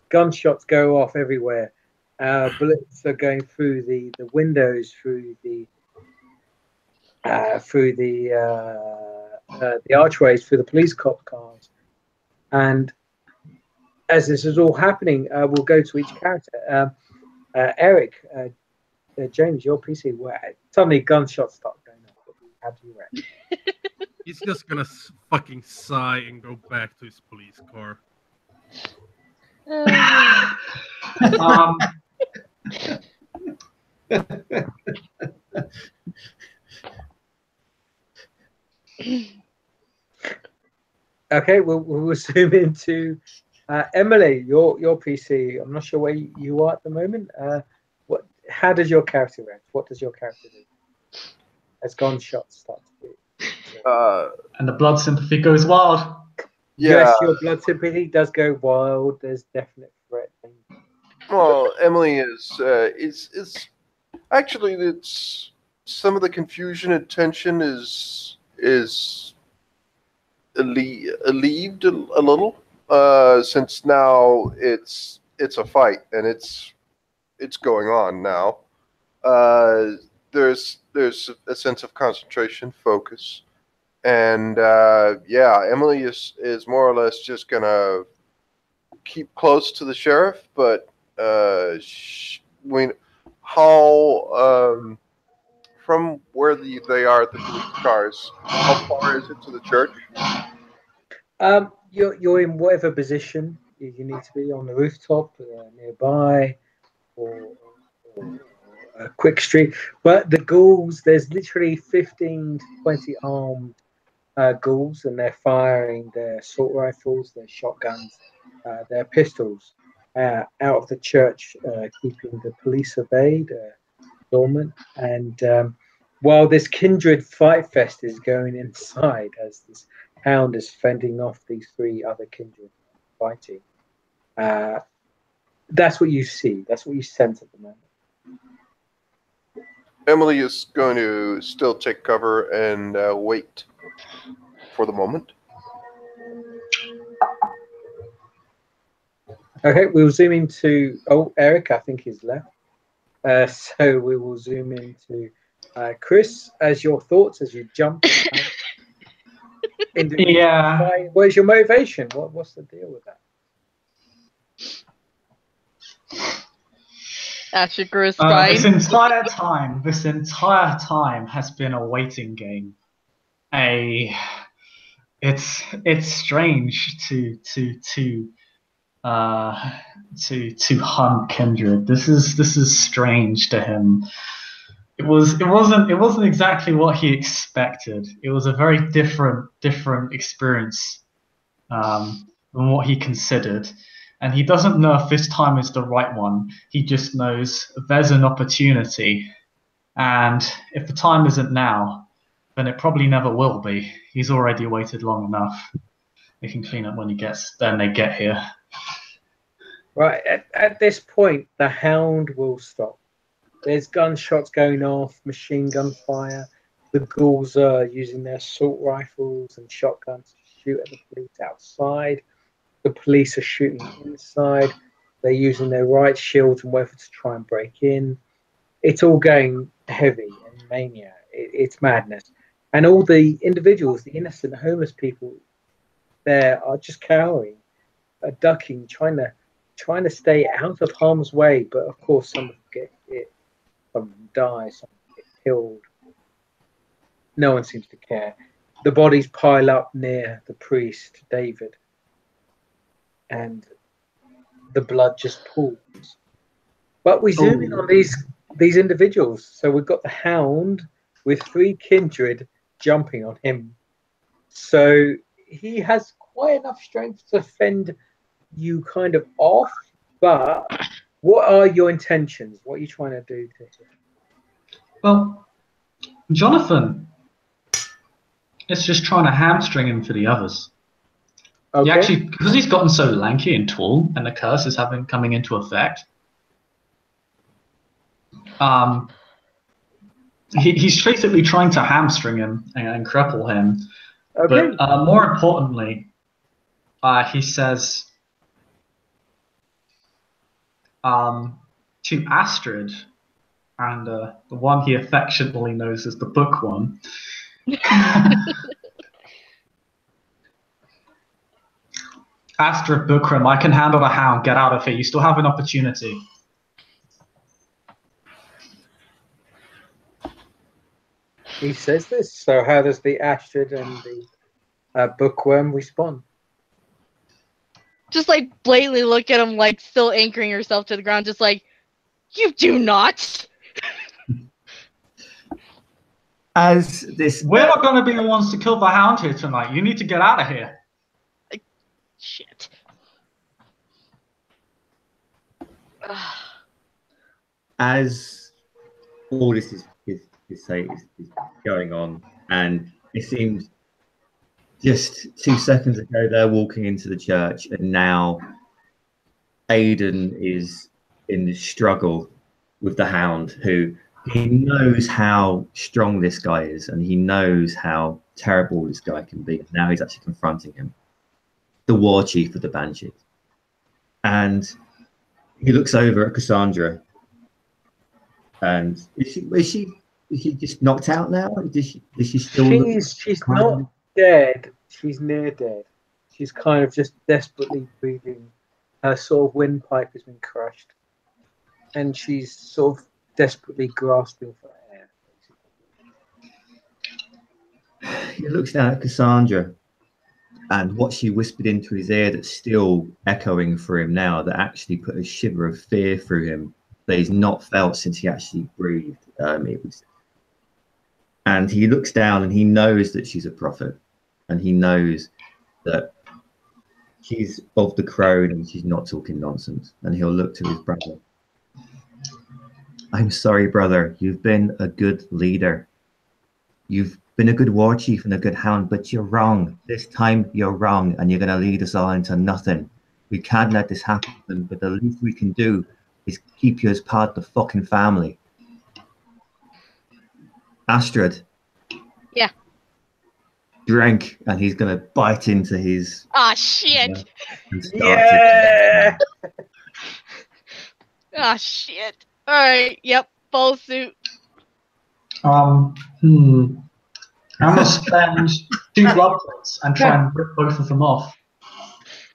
Gunshots go off everywhere. Bullets are going through the windows, through the archways, through the police cop cars, and as this is all happening, we'll go to each character. Eric, James, your PC, where suddenly gunshots start going off. How do you react? He's just gonna fucking sigh and go back to his police car. Okay, we'll zoom into Emily, your PC. I'm not sure where you are at the moment. How does your character react? What does your character do as gunshots start to do? And the blood sympathy goes wild. Yeah. Yes, your blood sympathy does go wild. There's definite threat. Well, Emily is actually, it's some of the confusion and tension is alleviated a little, since now it's a fight and it's going on now. There's a sense of concentration, focus, and Emily is more or less just gonna keep close to the sheriff, but from where they are at the police cars, how far is it to the church? You're in whatever position you need to be, on the rooftop, nearby, or a quick street. But the ghouls, there's literally 15 to 20 armed ghouls, and they're firing their assault rifles, their shotguns, their pistols out of the church, keeping the police obeyed, dormant. And while this kindred fight fest is going inside, as this hound is fending off these three other kindred fighting, that's what you see. That's what you sense at the moment. Emily is going to still take cover and wait for the moment. Okay, we'll zoom into. Oh, Eric, I think he's left. So we will zoom into Chris. As your thoughts as you jump into the fight. What is your motivation? What's the deal with that? Asher grew spine. This entire time has been a waiting game. It's strange to hunt Kindred. This is strange to him. It wasn't exactly what he expected. It was a very different experience than what he considered. And he doesn't know if this time is the right one. He just knows there's an opportunity. And if the time isn't now, then it probably never will be. He's already waited long enough. They can clean up when they get here. Right, at this point, the hound will stop. There's gunshots going off, machine gun fire. The ghouls are using their assault rifles and shotguns to shoot at the police outside. The police are shooting inside. They're using their riot shields and whatever to try and break in. It's all going heavy and mania. It's madness. And all the individuals, the innocent homeless people there, are just cowering, ducking, trying to stay out of harm's way. But of course, some of them get hit, some of them die, some of them get killed. No one seems to care. The bodies pile up near the priest, David, and the blood just pools. But we zoom in on these individuals. So we've got the hound with three kindred jumping on him. So he has quite enough strength to fend you kind of off. But what are your intentions? What are you trying to do to him? Well, Jonathan is just trying to hamstring him for the others. Okay. He actually, because he's gotten so lanky and tall, and the curse is coming into effect. He's basically trying to hamstring him and cripple him. Okay. But more importantly, he says to Astrid, and the one he affectionately knows as the bookworm. Astrid, bookworm, I can handle the hound. Get out of here. You still have an opportunity. He says this. So how does the Astrid and the bookworm respond? Just like blatantly look at him, like still anchoring herself to the ground, just like, you do not. As this, We're not going to be the ones to kill the hound here tonight. You need to get out of here. Shit. as all this is going on, and it seems just 2 seconds ago they're walking into the church, and now Aidan is in the struggle with the hound, who he knows how strong this guy is, and he knows how terrible this guy can be. Now he's actually confronting him, the war chief of the Banshees. And he looks over at Cassandra, and is she just knocked out now? Is she still? She's not dead. She's near dead. She's kind of just desperately breathing. Her sort of windpipe has been crushed, and she's sort of desperately grasping for air. He looks down at Cassandra, and what she whispered into his ear that's still echoing for him now, that actually put a shiver of fear through him that he's not felt since he actually breathed. And he looks down and he knows that she's a prophet, and he knows that she's of the crone and she's not talking nonsense. And he'll look to his brother. I'm sorry, brother. You've been a good leader. You've been a good war chief and a good hound, but you're wrong. This time you're wrong, and you're going to lead us all into nothing. We can't let this happen, but the least we can do is keep you as part of the fucking family. Astrid. Yeah. Drink, and he's going to bite into his... Ah, shit. Yeah! Ah, shit. Alright, yep, full suit. I'm going to spend 2 blood points and try and rip both of them off.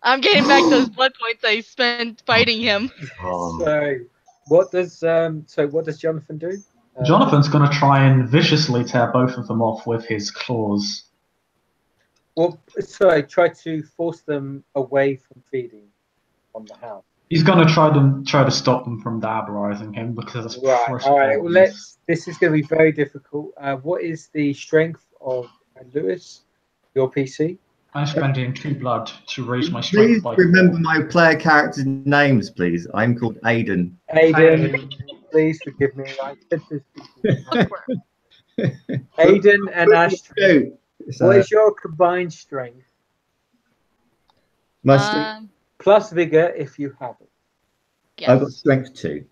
I'm getting back those blood points I spent fighting him. So what does Jonathan do? Jonathan's going to try and viciously tear both of them off with his claws. Well, sorry, try to force them away from feeding on the house. He's going to try to stop them from dabberizing him, because that's Right. All right. Well, this is going to be very difficult. What is the strength of Lewis? Your PC? I'm spending 2 blood to raise my strength. Please by remember my player characters' names, please. I'm called Aidan. Aidan, please forgive me. I said this. Aidan and Astrid. What is your combined strength? My strength. Plus vigor if you have it. Yes. I've got strength 2.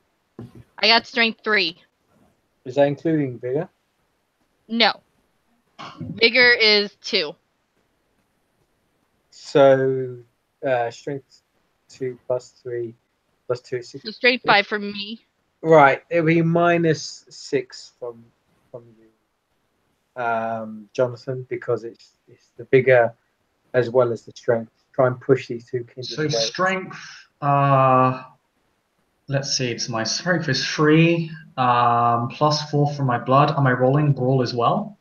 I got strength 3. Is that including vigor? No. Vigor is 2. So strength 2 plus 3 plus 2 is 6. So strength 5 for me. Right. It'll be minus 6 from you, Jonathan, because it's the vigor as well as the strength. Try and push these 2 kindred. So strength, let's see, it's my strength is 3, plus 4 for my blood. Am I rolling brawl as well?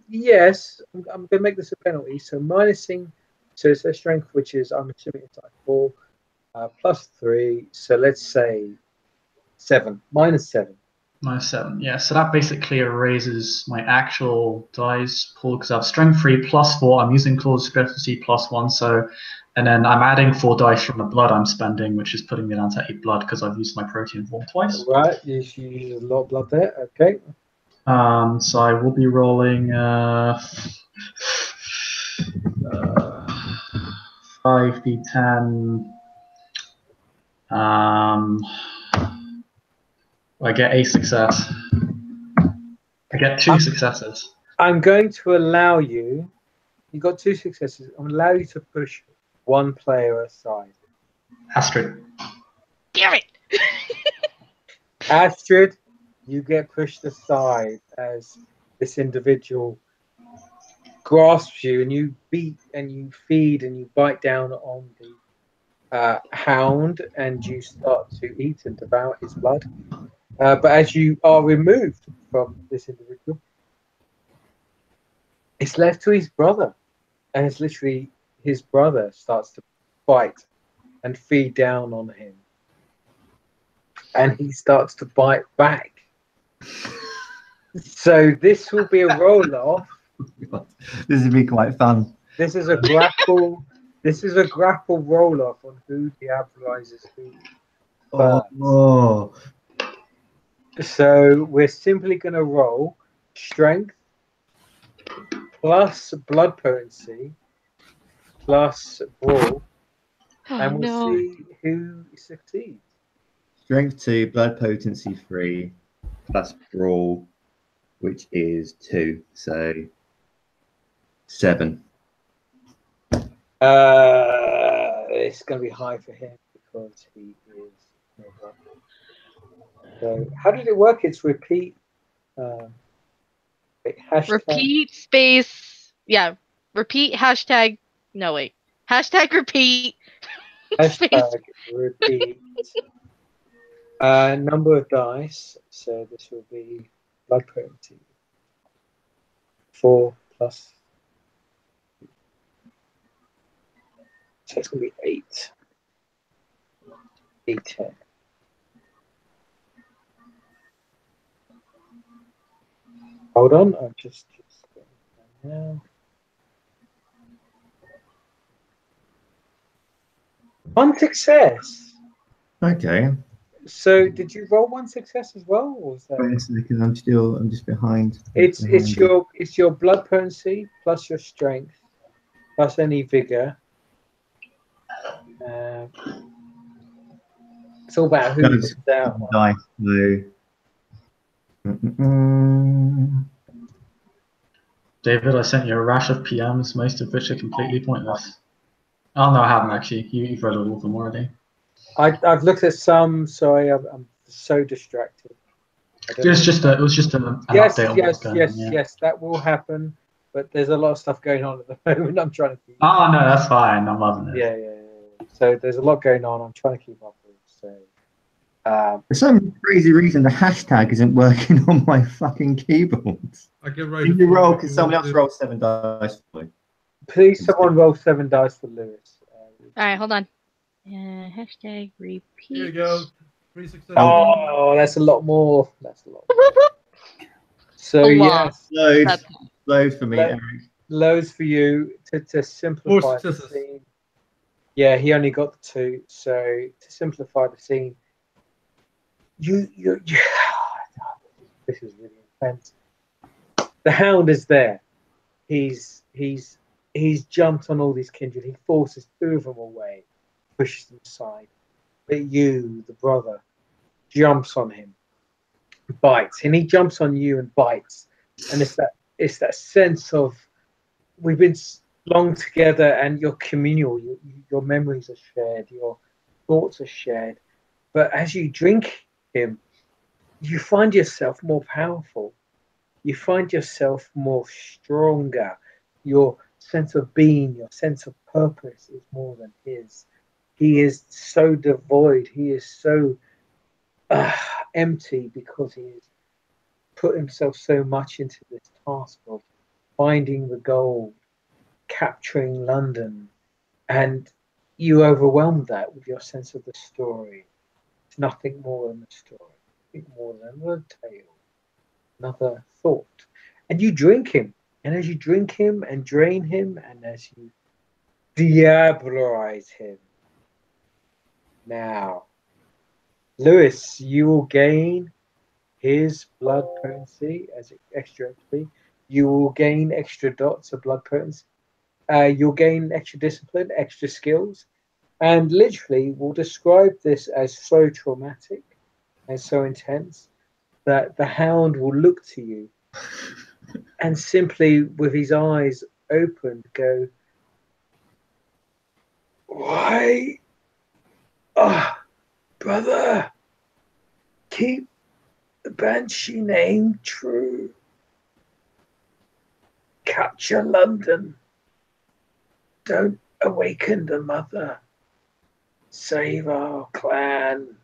Yes. I'm going to make this a penalty. So minusing, so it's a strength, which is, I'm assuming it's like 4, plus 3. So let's say 7, minus 7. Minus 7, yeah. So that basically erases my actual dice pool, because I have strength 3 plus 4. I'm using claws discrepancy plus 1. So, and then I'm adding 4 dice from the blood I'm spending, which is putting me down to 8 blood because I've used my protein form twice. Right, you use a lot of blood there. Okay. So I will be rolling 5d10. I get a success. I get two successes. I'm going to allow you. You got 2 successes. I'm going to allow you to push one player aside. Astrid. Damn it! Astrid, you get pushed aside as this individual grasps you, and you beat and you feed and you bite down on the hound, and you start to eat and devour his blood. But as you are removed from this individual, it's left to his brother, and it's literally his brother starts to bite and feed down on him, and he starts to bite back. So this will be a roll-off. This would be quite fun. This is a grapple. This is a grapple roll-off on who diabolizes who first. Oh. So we're simply going to roll strength plus blood potency plus brawl, and we'll see who succeeds. Strength 2, blood potency 3, plus brawl, which is 2, so 7. It's going to be high for him because he is. So how did it work? It's repeat. Hashtag. Repeat space. Yeah. Repeat hashtag. No, wait. Hashtag repeat. Hashtag repeat. Number of dice. So this will be blood potency. 4 plus. So it's going to be 8. 8. Hold on, I'm just now. One success. Okay. So did you roll 1 success as well, or was that? Wait a second, I'm just behind. It's your blood potency plus your strength plus any vigor. It's all about who puts out. Dice. David, I sent you a rash of PMs, most of which are completely pointless. Oh no, I haven't actually. You've read all of them already. I've looked at some. Sorry, I'm so distracted. It was just an update on what's going on. Yes, that will happen. But there's a lot of stuff going on at the moment. I'm trying to keep. Oh no, that's fine. I'm loving it. Yeah. So there's a lot going on. I'm trying to keep up with. So. For some crazy reason, the hashtag isn't working on my fucking keyboard. I get ready. Can you roll? Can someone else roll 7 dice for me? Please, someone roll 7 dice for Lewis. All right, hold on. Hashtag repeat. Here you go. 3 successes. Oh, that's a lot more. That's a lot more. So yes, Loads for me, Eric. Loads for you to simplify the scene. Yeah, he only got the 2. So to simplify the scene, you this is really intense. The hound is there. He's jumped on all these kindred. He forces 2 of them away, pushes them aside. But you, the brother, jumps on him, bites, and he jumps on you and bites. And it's that sense of we've been long together, and your communal, your memories are shared, your thoughts are shared. But as you drink him, you find yourself more powerful. You find yourself more stronger. Your sense of being, your sense of purpose is more than his. He is so devoid. He is so empty because he has put himself so much into this task of finding the gold, capturing London, and you overwhelm that with your sense of the story. It's nothing more than a story, nothing more than another tale, another thought. And you drink him, and as you drink him and drain him, and as you diabolize him, now, Lewis, you will gain his blood potency as extra XP. You will gain extra dots of blood potency. You'll gain extra discipline, extra skills, and literally we'll describe this as so traumatic and so intense that the hound will look to you and simply, with his eyes opened, go, "Why, brother, keep the Banshee name true. Capture London. Don't awaken the mother. Save our clan."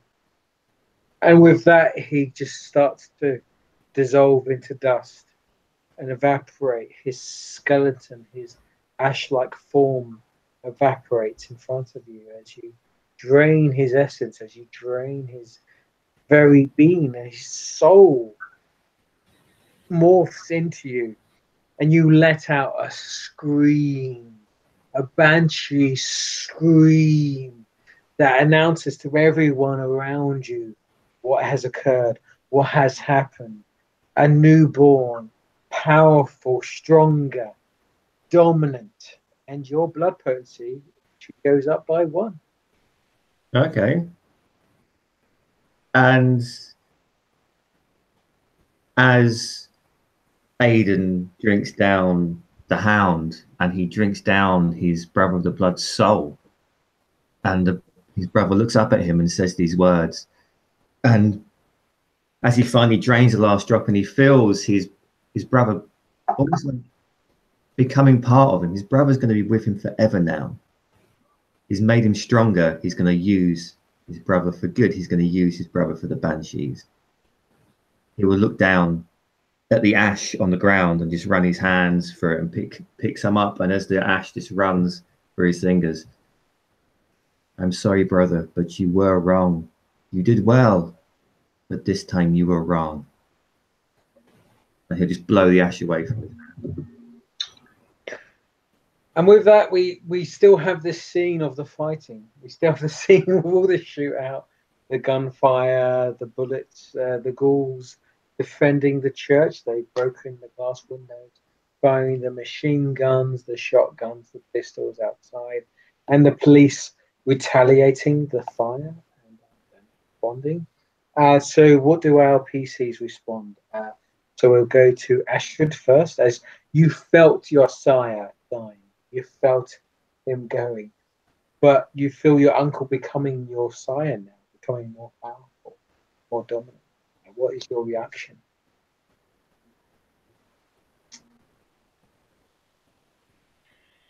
And with that, he just starts to dissolve into dust and evaporate. His skeleton, his ash-like form evaporates in front of you as you drain his essence, as you drain his very being, and his soul morphs into you, and you let out a scream, a banshee scream that announces to everyone around you what has occurred, what has happened. A newborn, powerful, stronger, dominant, and your blood potency goes up by 1. Okay. And as Aiden drinks down the hound, and he drinks down his brother of the blood soul, and his brother looks up at him and says these words, and as he finally drains the last drop and he feels his brother almost like becoming part of him. His brother's going to be with him forever now. He's made him stronger. He's going to use his brother for good. He's going to use his brother for the banshees. He will look down at the ash on the ground and just run his hands through it and pick some up. And as the ash just runs through his fingers, "I'm sorry, brother, but you were wrong. You did well, but this time you were wrong." And he'll just blow the ash away from him. And with that, we still have this scene of the fighting. We still have the scene of all the shootout, the gunfire, the bullets, the ghouls defending the church. They've broken the glass windows, firing the machine guns, the shotguns, the pistols outside, and the police retaliating the fire and responding. So what do our PCs respond? So we'll go to Astrid first, as you felt your sire dying. You felt him going, but you feel your uncle becoming your sire now, becoming more powerful, more dominant. What is your reaction?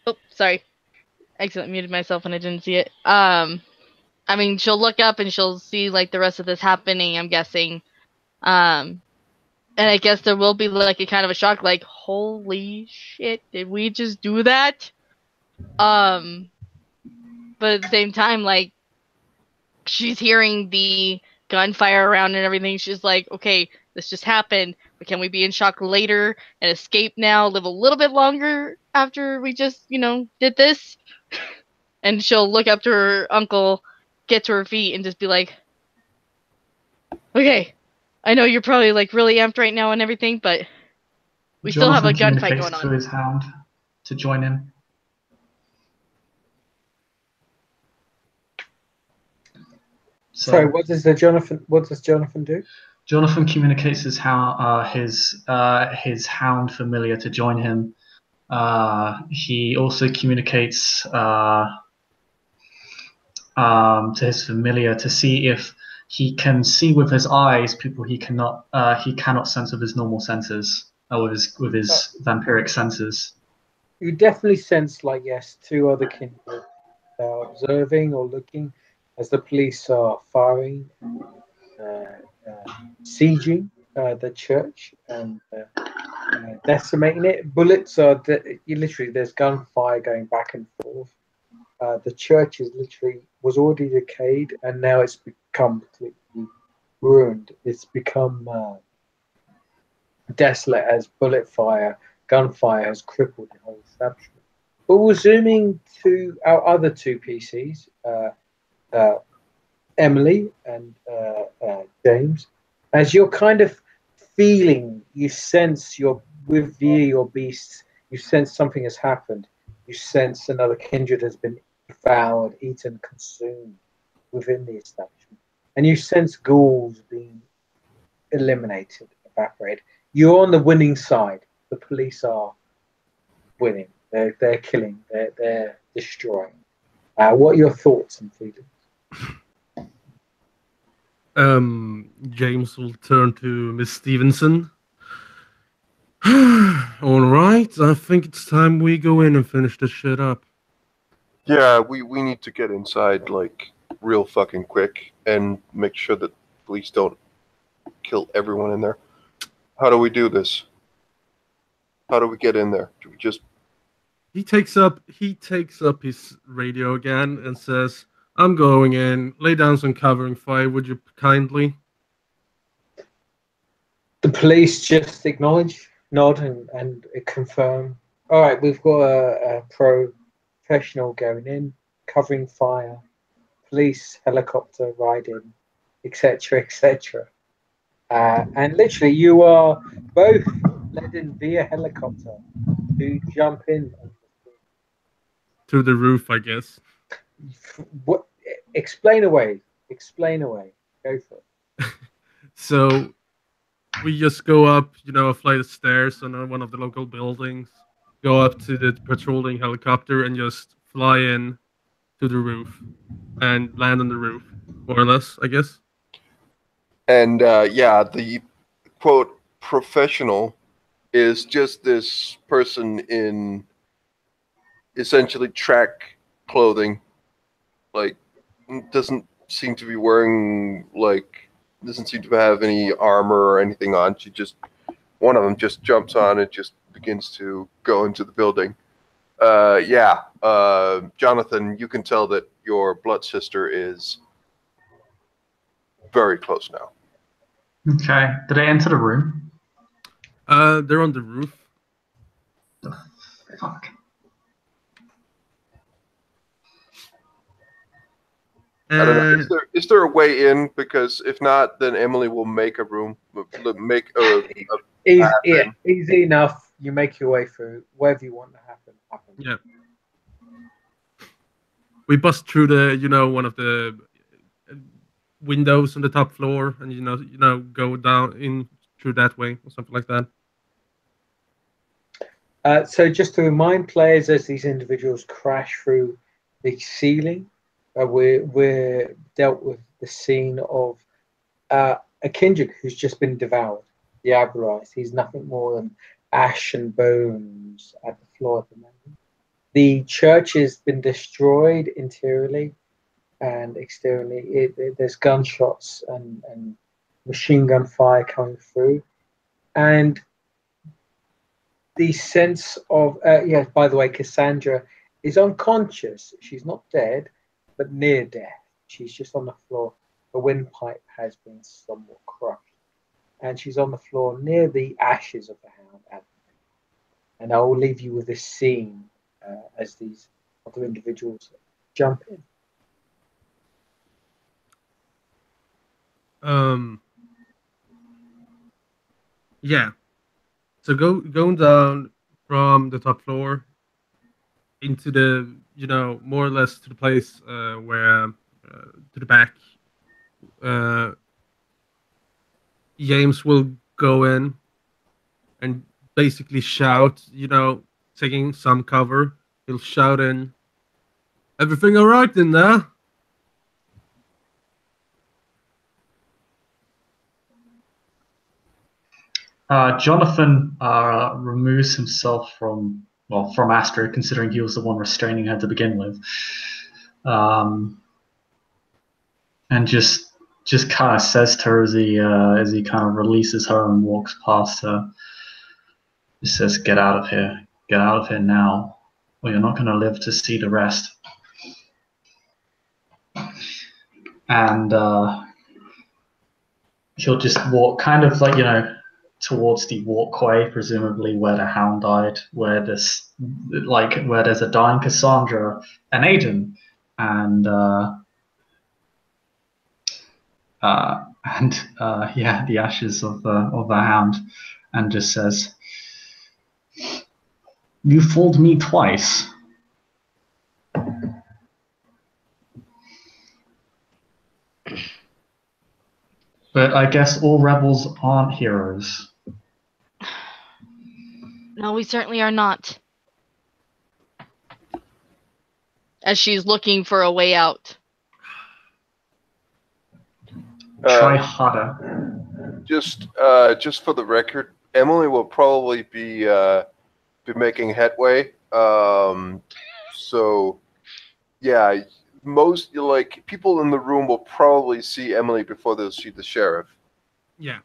Oh, sorry. Accidentally muted myself and I didn't see it. I mean, she'll look up and she'll see like the rest of this happening, I'm guessing. And I guess there will be like a kind of a shock, like, holy shit, did we just do that? But at the same time, like, she's hearing the gunfire around and everything. She's like, okay, this just happened, but can we be in shock later and escape now, live a little bit longer after we just, did this? And she'll look up to her uncle, get to her feet, and just be like, okay, I know you're probably like really amped right now and everything, but we still have a gunfight going on. To his hound to join in. So what does Jonathan do? Jonathan communicates his hound familiar to join him. He also communicates to his familiar to see if he can see with his eyes people he cannot sense with his normal senses, with his vampiric senses. You definitely sense, like, yes, 2 other kindred are observing or looking as the police are firing, sieging the church and decimating it. Bullets are literally, there's gunfire going back and forth. The church was already decayed, and now it's become completely ruined. It's become desolate as gunfire has crippled the whole establishment. But we're zooming to our other 2 PCs, Emily and James, as you're kind of feeling, you sense your beasts, you sense something has happened. You sense another kindred has been devoured, eaten, consumed within the establishment. And you sense ghouls being eliminated, evaporated. You're on the winning side. The police are winning. They're killing. They're destroying. What are your thoughts and feelings? James will turn to Miss Stevenson. All right, I think it's time we go in and finish this shit up. Yeah, we need to get inside, like, real fucking quick and make sure that police don't kill everyone in there. How do we do this? How do we get in there? Do we just... He takes up his radio again and says, "I'm going in. Lay down some covering fire, would you kindly?" The police just acknowledge, nod, and confirm. All right, we've got a professional going in, covering fire, police helicopter riding, etc., etc. And literally, you are both led in via helicopter to jump in. To the roof, I guess. What? Explain away. Explain away. Go for it. So we just go up, a flight of stairs on one of the local buildings, go up to the patrolling helicopter and just fly in to the roof and land on the roof, more or less, I guess. And yeah, the quote professional is just this person in essentially track clothing, like doesn't seem to be wearing, like, doesn't seem to have any armor or anything on. One of them just jumps on and just begins to go into the building. Jonathan, you can tell that your blood sister is very close now. Okay. Did I enter the room? They're on the roof. Fuck. I don't know. Is there a way in? Because if not, then Emily will make a room. Easy enough. You make your way through. Whatever you want to happen. Yeah. We bust through the, one of the windows on the top floor, and go down in through that way or something like that. So just to remind players, as these individuals crash through the ceiling, we're dealt with the scene of a kindred who's just been devoured, diabolized. He's nothing more than ash and bones at the floor at the moment. The church has been destroyed interiorly and exteriorly. There's gunshots and machine gun fire coming through, and the sense of by the way, Cassandra is unconscious. She's not dead, but near death. She's just on the floor. The windpipe has been somewhat crushed, and she's on the floor near the ashes of the hound. And I will leave you with this scene as these other individuals jump in. Yeah. So going down from the top floor into the, more or less to the place where to the back. James will go in and basically shout, taking some cover. He'll shout in, "Everything all right in there?" Jonathan removes himself from Astrid, considering he was the one restraining her to begin with, and just kind of says to her as he kind of releases her and walks past her. He says, "Get out of here! Get out of here now, or you're not going to live to see the rest." And he'll just walk, kind of like, towards the walkway, presumably where the hound died, where there's a dying Cassandra and Aiden, and the ashes of the hound, and just says, "You fooled me twice. But I guess all rebels aren't heroes. No, we certainly are not. As she's looking for a way out. Try harder. Just for the record, Emily will probably be making headway. So yeah, most people in the room will probably see Emily before they'll see the sheriff. Yeah.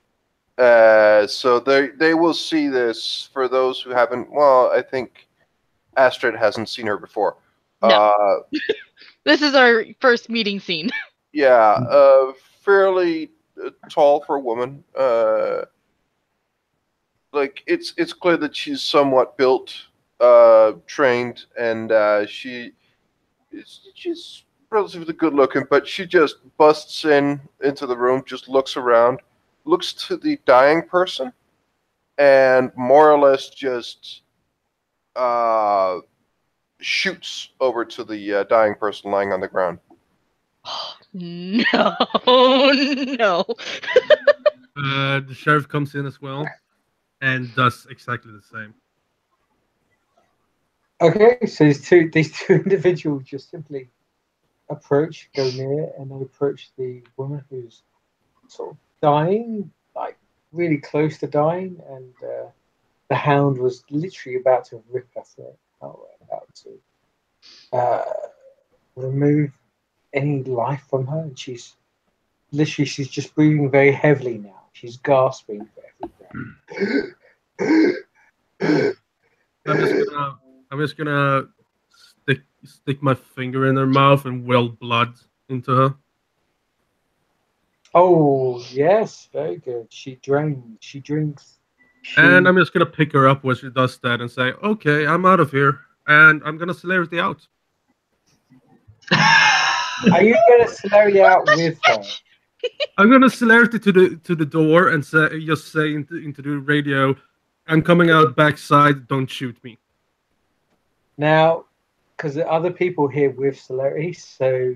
So they will see this. For those who haven't, well, I think Astrid hasn't seen her before. No. This is our first meeting scene. Yeah, fairly tall for a woman. It's clear that she's somewhat built, trained, and she's relatively good looking. But she just busts into the room, just looks around, looks to the dying person, and more or less just shoots over to the dying person lying on the ground. No, no. The sheriff comes in as well and does exactly the same. Okay, so these two individuals just simply go near, and they approach the woman who's sort of dying, like really close to dying, and the hound was literally about to rip her throat out, about to remove any life from her, and she's just breathing very heavily now. She's gasping for every breath. I'm just gonna stick my finger in her mouth and will blood into her. Oh yes, very good. She drinks. And I'm just gonna pick her up when she does that and say, "Okay, I'm out of here," and I'm gonna celerity out. Are you gonna celerity out with her? I'm gonna celerity to the door and say into the radio, "I'm coming out backside. Don't shoot me." Now, because there are other people here with celerity, so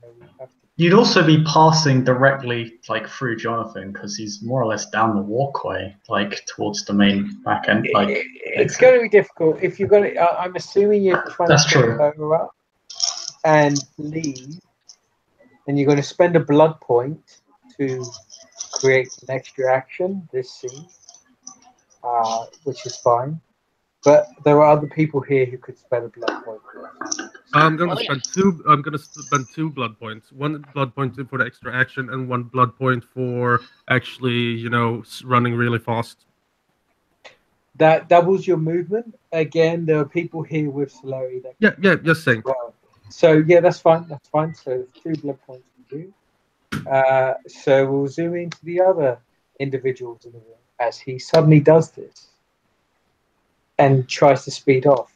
we have to. You'd also be passing directly through Jonathan because he's more or less down the walkway, towards the main back end. It's going to be difficult if you're going to. I'm assuming you're trying That's to true. her up and leave, and you're going to spend a blood point to create an extra action this scene, which is fine. But there are other people here who could spend a blood point. I'm gonna spend two. I'm gonna spend 2 blood points. 1 blood point for the extra action, and 1 blood point for actually, running really fast. That doubles your movement. Again, there are people here with celerity. Yeah, just saying. Well, so yeah, that's fine. That's fine. So 2 blood points for you. So we'll zoom into the other individuals in the room as he suddenly does this and tries to speed off.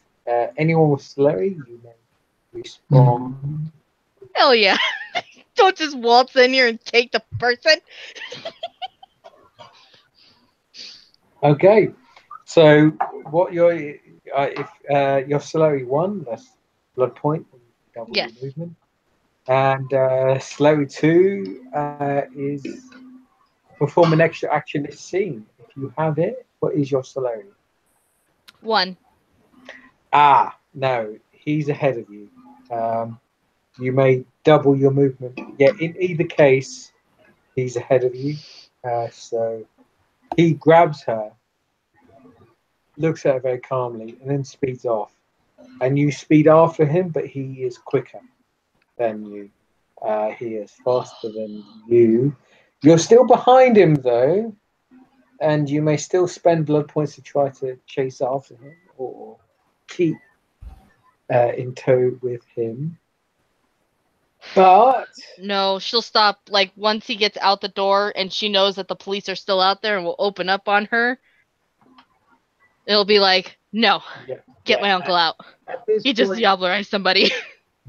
Anyone with celerity, you may respawn. Hell yeah. Don't just waltz in here and take the person. Okay. So what if your celerity 1, that's blood point, double your movement. And celerity 2 is perform an extra action this scene. If you have it, what is your celerity? 1. No, he's ahead of you. You may double your movement. Yeah, in either case, he's ahead of you. So he grabs her, looks at her very calmly, and then speeds off. And you speed after him, but he is quicker than you. He is faster than you. You're still behind him, though, and you may still spend blood points to try to chase after him or keep in tow with him. But no, she'll stop once he gets out the door and she knows that the police are still out there and will open up on her. It'll be no, get my uncle out. He just diablerized somebody.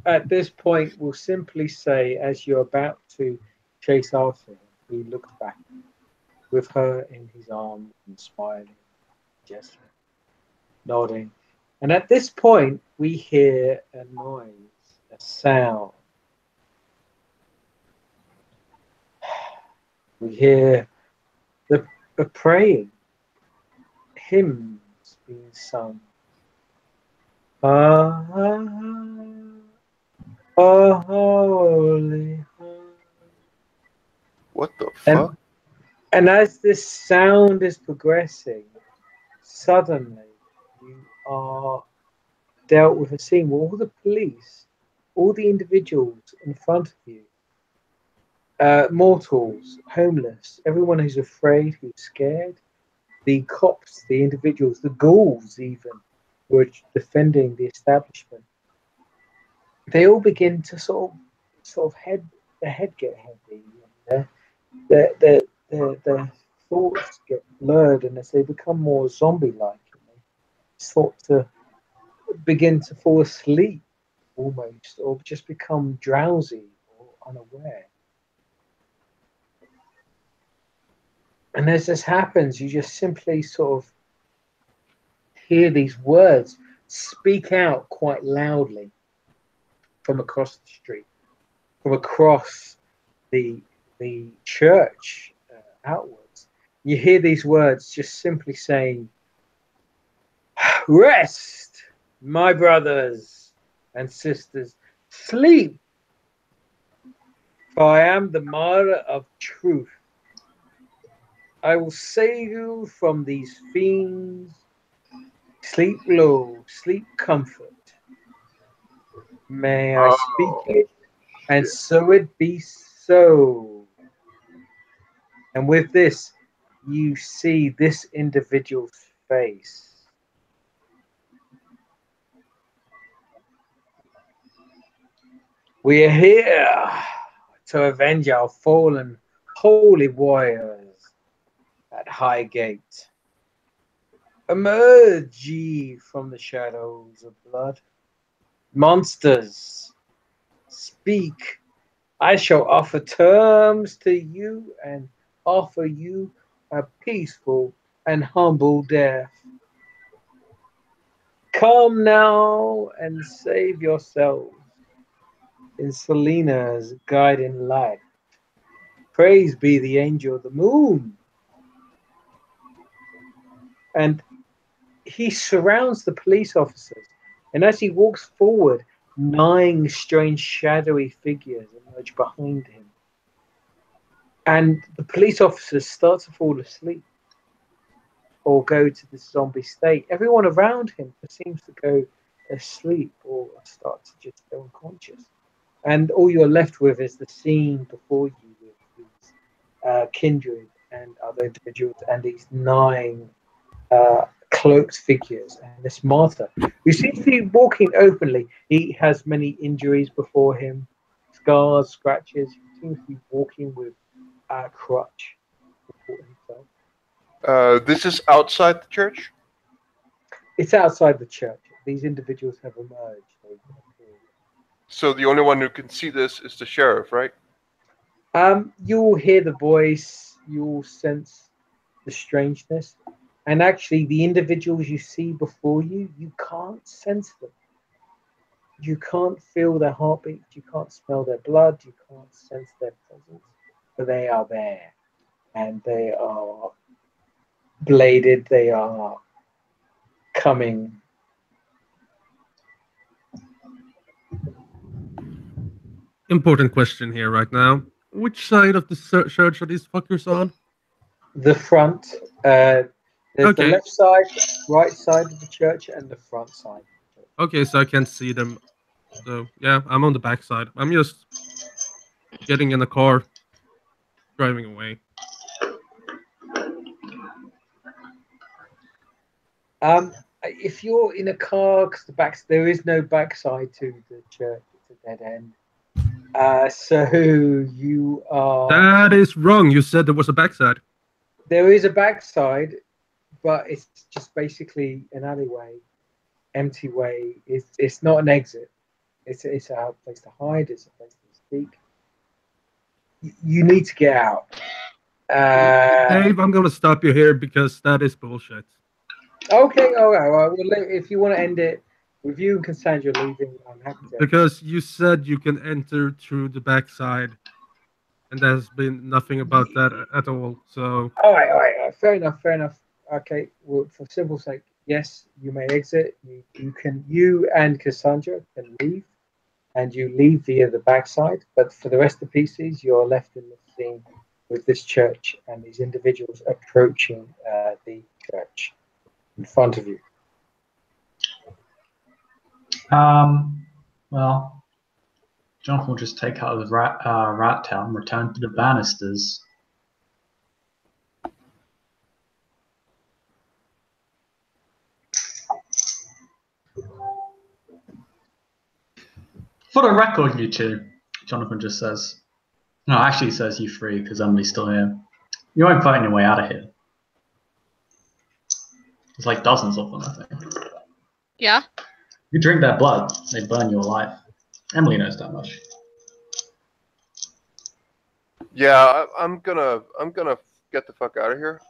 At this point, we'll simply say, as you're about to chase after him, he looks back with her in his arms and smiling, gesturing, nodding. And at this point, we hear a noise, a sound. We hear the praying, hymns being sung. Ah, holy. What the fuck? And as this sound is progressing, suddenly you are dealt with a scene where all the police, all the individuals in front of you, mortals, homeless, everyone who's afraid, who's scared, the cops, the individuals, the ghouls even, who are defending the establishment, they all begin to sort of the head get heavy, and their thoughts get blurred, and as they become more zombie-like, they sort to begin to fall asleep almost, or just become drowsy or unaware. And as this happens, you just simply sort of hear these words speak out quite loudly from across the street, from across the church outwards. You hear these words just simply saying, "Rest, my brothers and sisters, sleep, for I am the mother of truth. I will save you from these fiends. Sleep low, sleep comfort. May I speak it, and so it be so." And with this, you see this individual's face. We are here to avenge our fallen holy warriors at Highgate. Emerge ye from the shadows of blood. Monsters, speak. I shall offer terms to you and offer you a peaceful and humble death. Come now and save yourselves in Selena's guiding light. Praise be the angel of the moon. And he surrounds the police officers. And as he walks forward, 9 strange shadowy figures emerge behind him. And the police officers start to fall asleep or go to the zombie state. Everyone around him seems to go asleep or start to just go unconscious. And all you're left with is the scene before you with these kindred and other individuals and these 9 cloaked figures and this martyr who seems to be walking openly. He has many injuries before him, scars, scratches. He seems to be walking with a crutch for himself. This is outside the church? It's outside the church. These individuals have emerged. So the only one who can see this is the sheriff, right? You'll hear the voice, you'll sense the strangeness, and actually the individuals you see before you, you can't sense them. You can't feel their heartbeat, you can't smell their blood, you can't sense their presence, but they are there, and they are bladed, they are coming. Important question here right now. Which side of the church are these fuckers on? The front. There's Okay. the left side, right side of the church, and the front side. Okay, so I can't see them. So yeah, I'm on the back side. I'm just getting in the car, driving away. If you're in a car, because there is no backside to the church, it's a dead end. So you are. That is wrong. You said there was a backside. There is a backside, but it's just basically an alleyway, empty way. It's not an exit. It's a place to hide. It's a place to speak. You need to get out. Dave, I'm gonna stop you here because that is bullshit. Okay, all right. Well, if you want to end it with you and Cassandra leaving, I'm happy to. Because you said you can enter through the backside, and there's been nothing about that at all. So All right, all right. Fair enough. Fair enough. Okay. Well, for simple sake, yes, you may exit. You and Cassandra can leave, and you leave via the backside. But for the rest of the PCs, you're left in the scene with this church and these individuals approaching the church in front of you. Well, Jonathan will just take out his rat tail and return to the banisters. For the record, you two, Jonathan just says. No, actually he says you three because Emily's still here. You ain't fighting your way out of here. There's like dozens of them, I think. Yeah. You drink their blood, they burn you alive. Emily knows that much. Yeah, I'm gonna get the fuck out of here.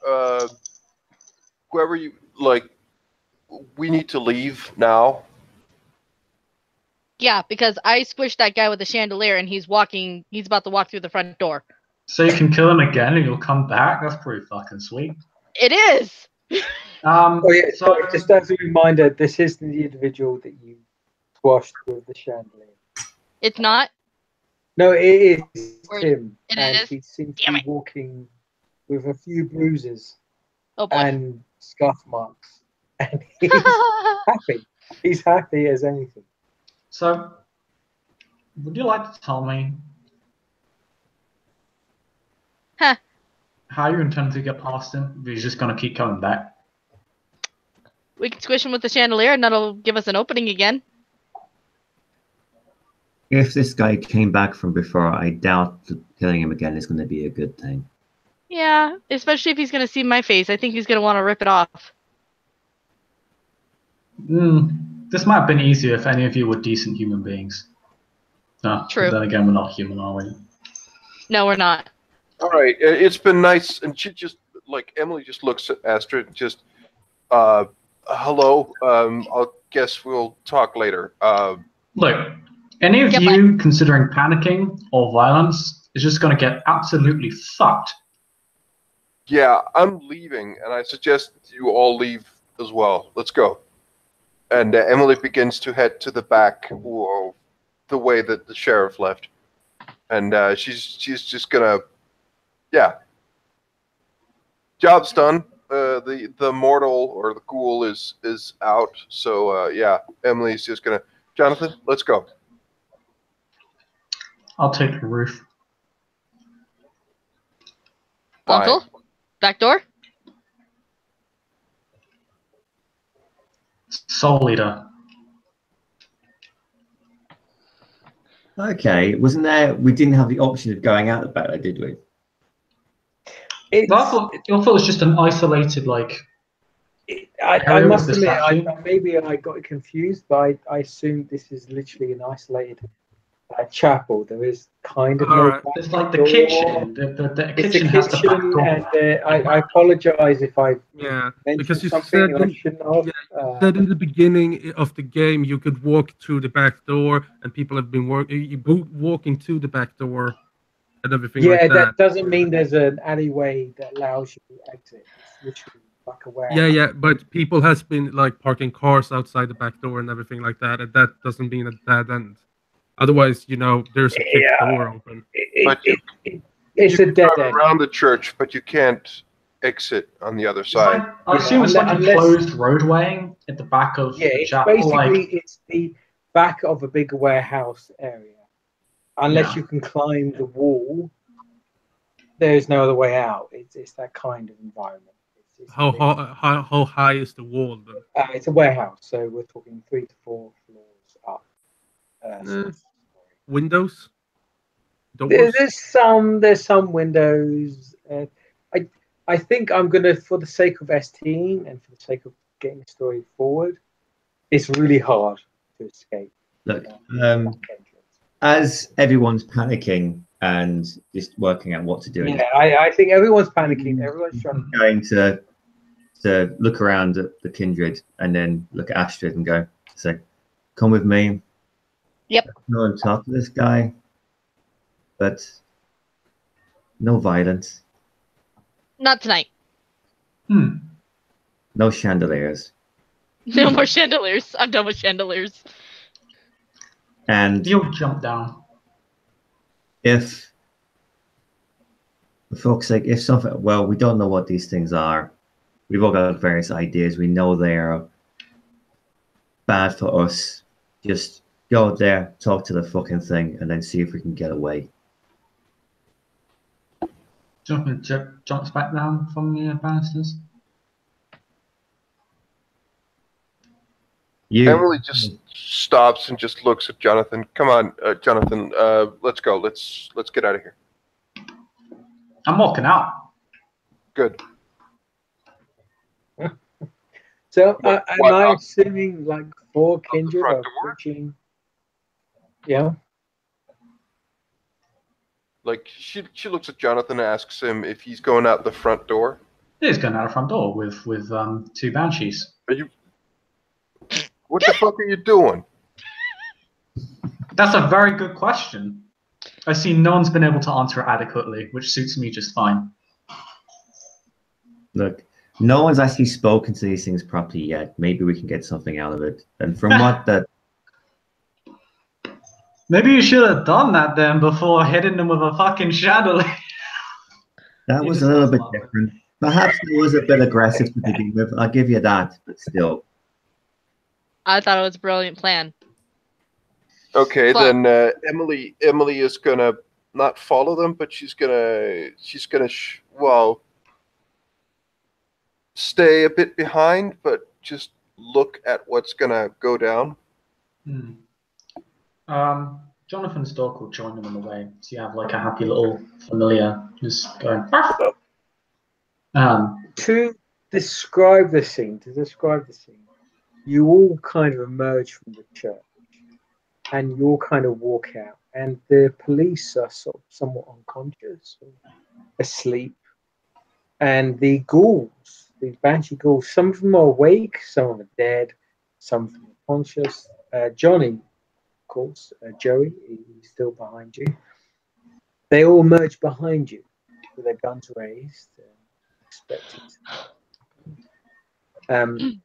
Whoever you like, we need to leave now. Yeah, because I squished that guy with the chandelier and he's about to walk through the front door. So you can kill him again and you'll come back? That's pretty fucking sweet. It is! Oh yeah, sorry, just as a reminder, this is the individual that you squashed with the chandelier. It's not? No, it is Tim, It and is? he seems to Damn be it. walking with a few bruises Oh boy. and scuff marks, and he's happy. He's happy as anything. So, would you like to tell me Huh. how you intend to get past him? If he's just going to keep coming back? We can squish him with the chandelier and that'll give us an opening again. If this guy came back from before, I doubt that killing him again is going to be a good thing. Yeah, especially if he's going to see my face. I think he's going to want to rip it off. This might have been easier if any of you were decent human beings. No, True. But then again, we're not human, are we? No, we're not. All right, it's been nice, and she just Emily just looks at Astrid, and just hello. I guess we'll talk later. Look, any of Goodbye. you considering panicking or violence is just going to get absolutely fucked. Yeah, I'm leaving, and I suggest you all leave as well. Let's go. And Emily begins to head to the back, the way that the sheriff left, and she's just gonna, yeah. Job's done. The mortal or the ghoul is out. So yeah, Emily's just gonna. Jonathan, let's go. I'll take the roof. Fine. Uncle? Back door? Soul Eater. Okay, wasn't there? We didn't have the option of going out the back, did we? It's, I thought it was just an isolated, like. I area must with the admit, statue. maybe I got confused, but I assumed this is literally an isolated chapel. There is kind of no Alright. back It's like the door. kitchen. The It's kitchen a has the back kitchen, door. and I apologize if I yeah, mentioned because you something said I shouldn't have. said in the beginning of the game you could walk through the back door, and people have been walking to the back door and everything Yeah, like that. that doesn't mean there's an alleyway that allows you to exit. It's literally like a warehouse. Yeah, but people has been like parking cars outside the back door and everything like that, and that doesn't mean a dead end. Otherwise, there's a fifth door open. It's You a can dead drive end. around the church, but you can't exit on the other It's side. like, I assume it's like a unless- closed roadway at the back of Yeah, the it's chapel. basically it's the back of a big warehouse area. Unless Yeah. you can climb the wall, there's no other way out. It's that kind of environment. It's How high is the wall then? it's a warehouse, so we're talking 3 to 4 floors up. Windows? Doors? There's some windows. I think I'm gonna, for the sake of S-Team and for the sake of getting the story forward, it's really hard to escape. Look, back entrance. as everyone's panicking and just working out what to do, Yeah, I think everyone's panicking. Everyone's trying to. going to look around at the kindred and then look at Astrid and go, say, come with me. Yep. Go and talk to this guy. But No violence. Not tonight. No chandeliers. No more chandeliers. I'm done with chandeliers. And You'll jump down. if, for fuck's sake, if something, well, we don't know what these things are. We've all got various ideas. We know they're bad for us. Just go out there, talk to the fucking thing, and then see if we can get away. Jumps back down from the banisters. Emily just stops and just looks at Jonathan. Come on, Jonathan. Let's go. Let's get out of here. I'm walking out. Good. So, What, am what, I out- assuming like 4 kindred front are door? approaching? Yeah. Like she looks at Jonathan and asks him if he's going out the front door. He's going out the front door with 2 banshees. Are you? What the fuck are you doing? That's a very good question. I see no one's been able to answer it adequately, which suits me just fine. Look, no one's actually spoken to these things properly yet. Maybe we can get something out of it. And from what that... Maybe you should have done that then before hitting them with a fucking chandelier. That was a little bit different. Perhaps it was a bit aggressive to begin with. I'll give you that, but still. I thought it was a brilliant plan. Okay, But- then Emily is gonna not follow them, but she's gonna stay a bit behind, but just look at what's gonna go down. Jonathan's dog will join them on the way. So you have like a happy little familiar just going. To describe the scene, you all kind of emerge from the church, and you all kind of walk out, and the police are sort of somewhat unconscious, or asleep, and the ghouls, these banshee ghouls, some of them are awake, some of them are dead, some of them are conscious. Johnny, of course, Joey, he's still behind you. They all emerge behind you with their guns raised, expecting to.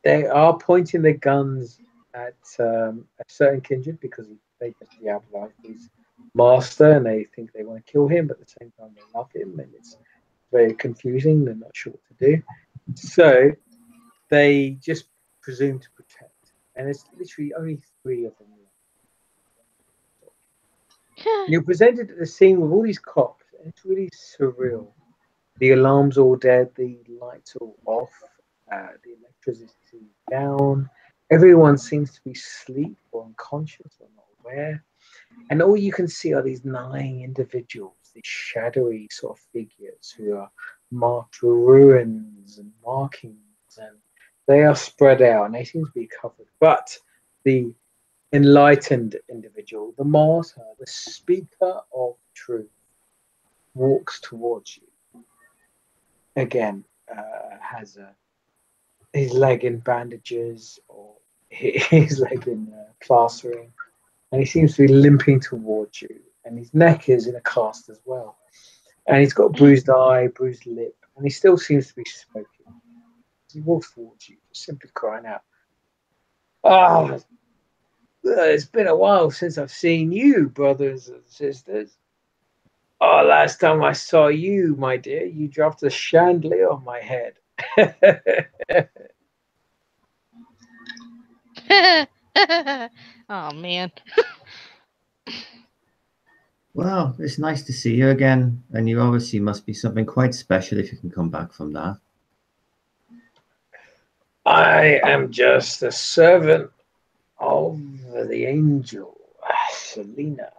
They are pointing their guns at a certain kindred because they just diabolize his master and they think they want to kill him, but at the same time they love him, and it's very confusing. They're not sure what to do, so they just presume to protect. And it's literally only 3 of them left. You're presented at the scene with all these cops, and it's really surreal. The alarm's all dead, the lights are all off, the electricity down. Everyone seems to be asleep or unconscious or not aware. And all you can see are these 9 individuals, these shadowy sort of figures who are marked with ruins and markings, and they are spread out and they seem to be covered. But the enlightened individual, the martyr, the speaker of truth, walks towards you. Again, has his leg in bandages or his leg in plastering, and he seems to be limping towards you, and his neck is in a cast as well, and he's got a bruised eye, bruised lip, and he still seems to be smoking. He walks towards you, simply crying out, "Oh, it's been a while since I've seen you, brothers and sisters. Oh, last time I saw you, my dear, you dropped a chandelier on my head." Oh man. Well, it's nice to see you again, and you obviously must be something quite special if you can come back from that. I am just a servant of the angel, Selena.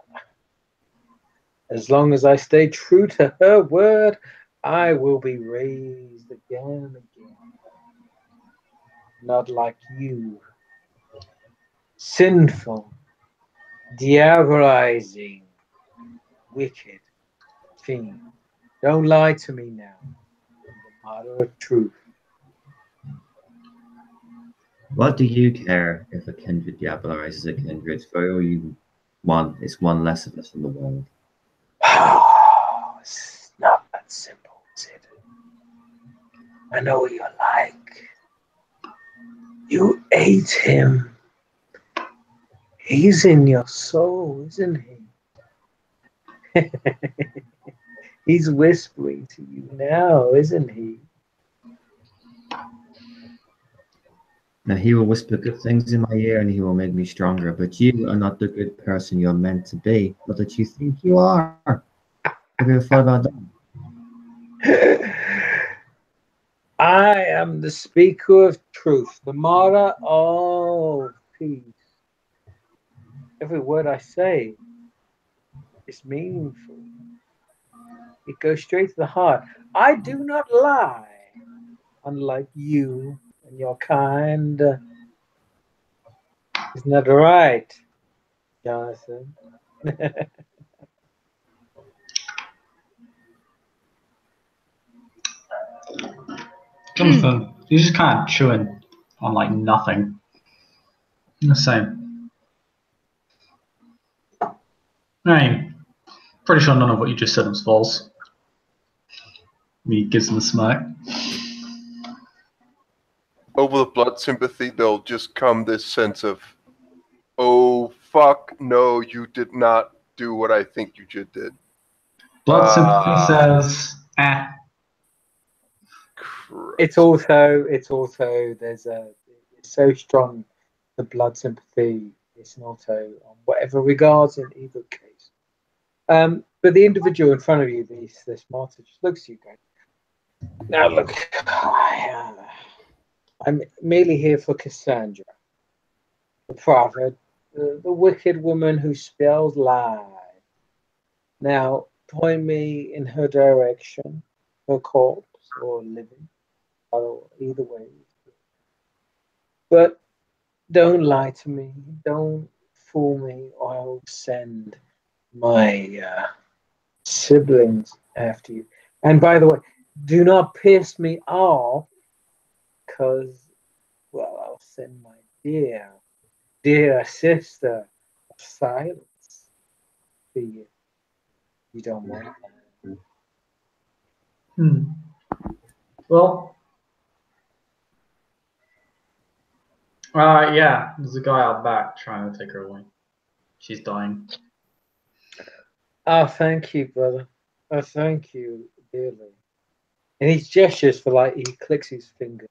As long as I stay true to her word, I will be raised again and again. Not like you. Sinful, diabolizing, wicked fiend. Don't lie to me now. I'm the matter of truth. What do you care if a kindred diabolizes a kindred? For all you want, it's one less of us in the world. It's not that simple, is it? I know what you're like. You ate him. He's in your soul, isn't he? He's whispering to you now, isn't he? Now he will whisper good things in my ear and he will make me stronger, but you are not the good person you're meant to be, or that you think you are. Have you ever thought about that? I am the speaker of truth, the martyr of peace. Every word I say is meaningful. It goes straight to the heart. I do not lie, unlike you and your kind. Isn't that right, Jonathan? Jonathan, he's just kind of chewing on like nothing. The same. I mean, pretty sure none of what you just said was false. He gives him a smirk. Over the blood sympathy, there'll just come this sense of, oh, fuck, no, you did not do what I think you just did. Blood sympathy says, eh. It's also it's so strong, the blood sympathy. It's an auto on whatever regards in either case. But the individual in front of you, this martyr, just looks at you going, now look, I'm merely here for Cassandra, the prophet, the wicked woman who spells lies. Now point me in her direction, her corpse or living, or either way. But don't lie to me. Don't fool me, or I'll send my siblings after you. And by the way, do not piss me off, because, well, I'll send my dear sister of silence to you. You don't want that. Well, yeah, there's a guy out back trying to take her away. She's dying. Oh, thank you, brother. Oh, thank you dearly. And he gestures for, like, he clicks his fingers,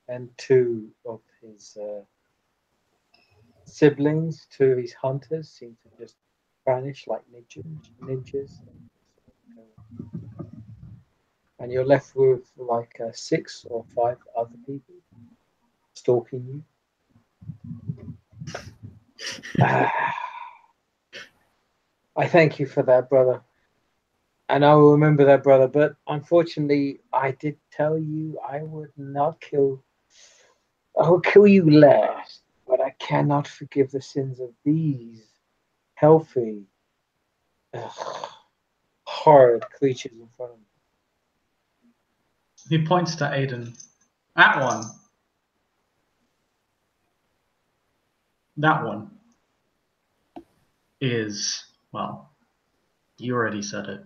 and two of his siblings, two of his hunters, seem to just vanish like ninjas. And you're left with like 6 or 5 other people stalking you. I thank you for that, brother. And I will remember that, brother. But unfortunately, I did tell you I would not kill. I will kill you last. But I cannot forgive the sins of these healthy, hard creatures in front of me. He points to Aiden. That one. That one is, well, you already said it.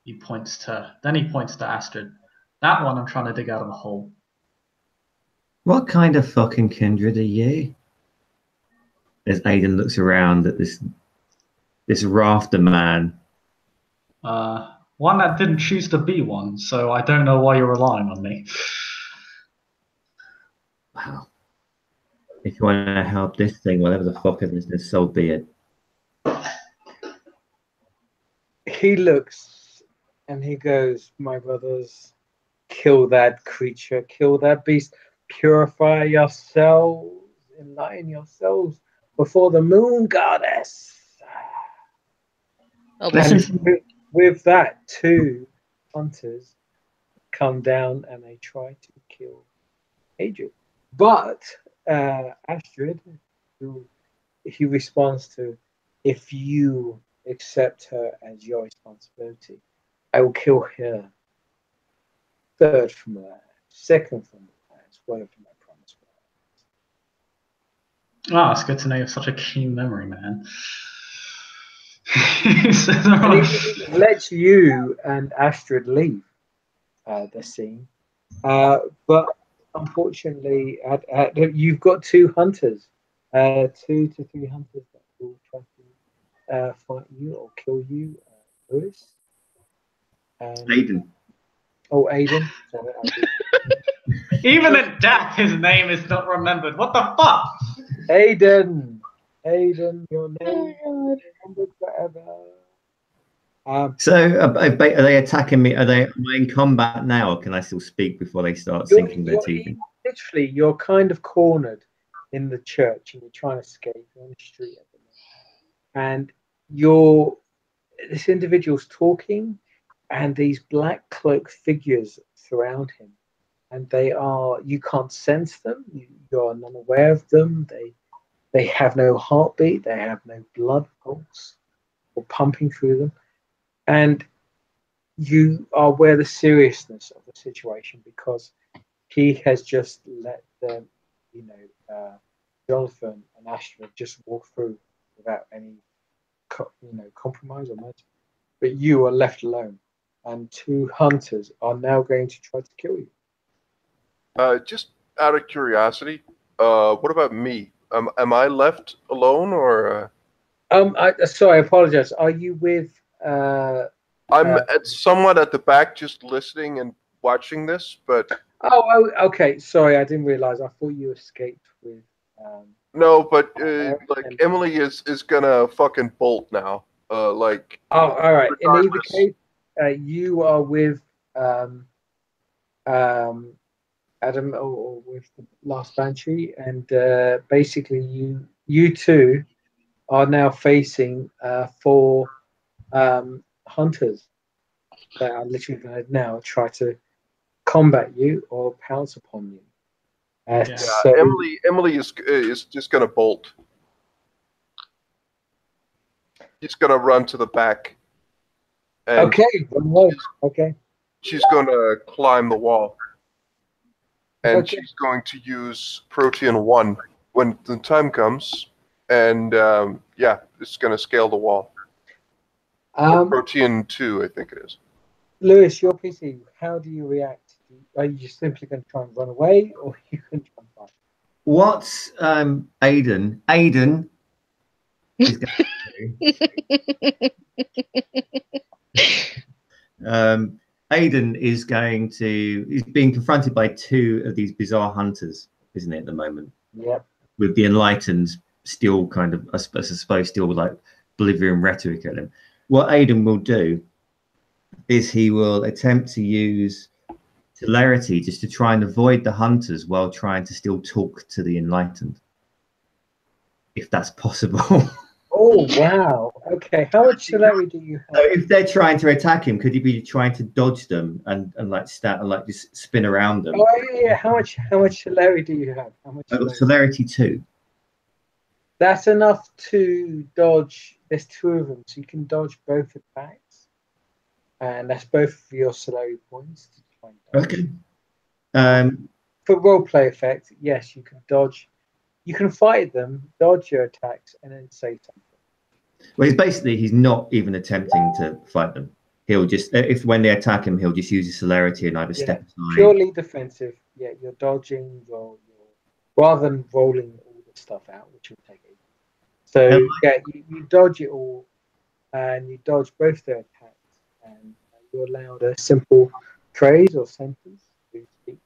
Then he points to Astrid. That one I'm trying to dig out of a hole. What kind of fucking kindred are you? As Aiden looks around at this rafter man. One that didn't choose to be one, so I don't know why you're relying on me. Wow. If you want to help this thing, whatever the fuck it is, so be it. He looks and he goes, my brothers, kill that creature, kill that beast, purify yourselves, enlighten yourselves before the moon goddess. And with that, 2 hunters come down and they try to kill Adrian. But Astrid, he responds to, if you accept her as your responsibility, I will kill her. 3rd from last, 2nd from last, whatever my promise was. Oh, it's good to know you have such a keen memory, man. So they're And all- he lets you and Astrid leave the scene. But unfortunately, you've got two hunters, 2 to 3 hunters that will try to fight you or kill you, Lewis. And, Aiden. oh, Aiden. Sorry, Even in death, his name is not remembered. What the fuck? Aiden. Aiden, your Oh name my god. remembered forever. So are they attacking me? Am I in combat now, or can I still speak before they start sinking their teeth in? Literally, you're kind of cornered in the church, and you're trying to escape. You're on the street at the moment, and this individual's talking, and these black cloaked figures surround him, and you can't sense them. You're unaware of them. They have no heartbeat. They have no blood pulse or pumping through them, and you are aware of the seriousness of the situation because he has just let them, Jonathan and Ashford just walk through without any, compromise or mercy. But you are left alone, and two hunters are now going to try to kill you. Just out of curiosity, what about me? Am I left alone, or? Sorry, I apologize. Are you with? I'm somewhat at the back, just listening and watching this. But Okay. Sorry, I didn't realize. I thought you escaped with. no, but like and- Emily is gonna fucking bolt now. Like. Oh, all right. In either regardless. case, you are with Adam or with the last Banshee, and basically you two are now facing 4 hunters that are literally going to now try to combat you or pounce upon you. Yeah. So Emily is just gonna bolt. She's gonna run to the back. And okay. she's gonna climb the wall. And Okay. she's going to use Protein 1 when the time comes. And it's gonna scale the wall. Or Protein 2, I think it is. Lewis, your PC, how do you react? Are you just simply going to try and run away, or you can try and fight? What's Aiden? Aiden is going to Aiden is going to. He's being confronted by 2 of these bizarre hunters, isn't it, at the moment? Yep. With the enlightened still kind of, I suppose, still like Bolivian rhetoric at him. What Aiden will do is he will attempt to use celerity just to try and avoid the hunters while trying to still talk to the enlightened, if that's possible. Oh wow! Okay, how much celerity do you have? So if they're trying to attack him, could he be trying to dodge them and like start and like just spin around them? Oh yeah. How much celerity do you have? How much? I've got celerity 2. That's enough to dodge. There's 2 of them, so you can dodge both attacks, and that's both of your celerity points. To try and dodge. Okay. For roleplay effect, yes, you can dodge. You can fight them, dodge your attacks, and then say something. Well, he's not even attempting to fight them. He'll just, if when they attack him, he'll just use his celerity and either step aside. Purely defensive. Yeah, you're dodging. You're rather than rolling all the stuff out, which will take it. So you dodge it all, and you dodge both their attacks, and you're allowed a simple phrase or sentence to speak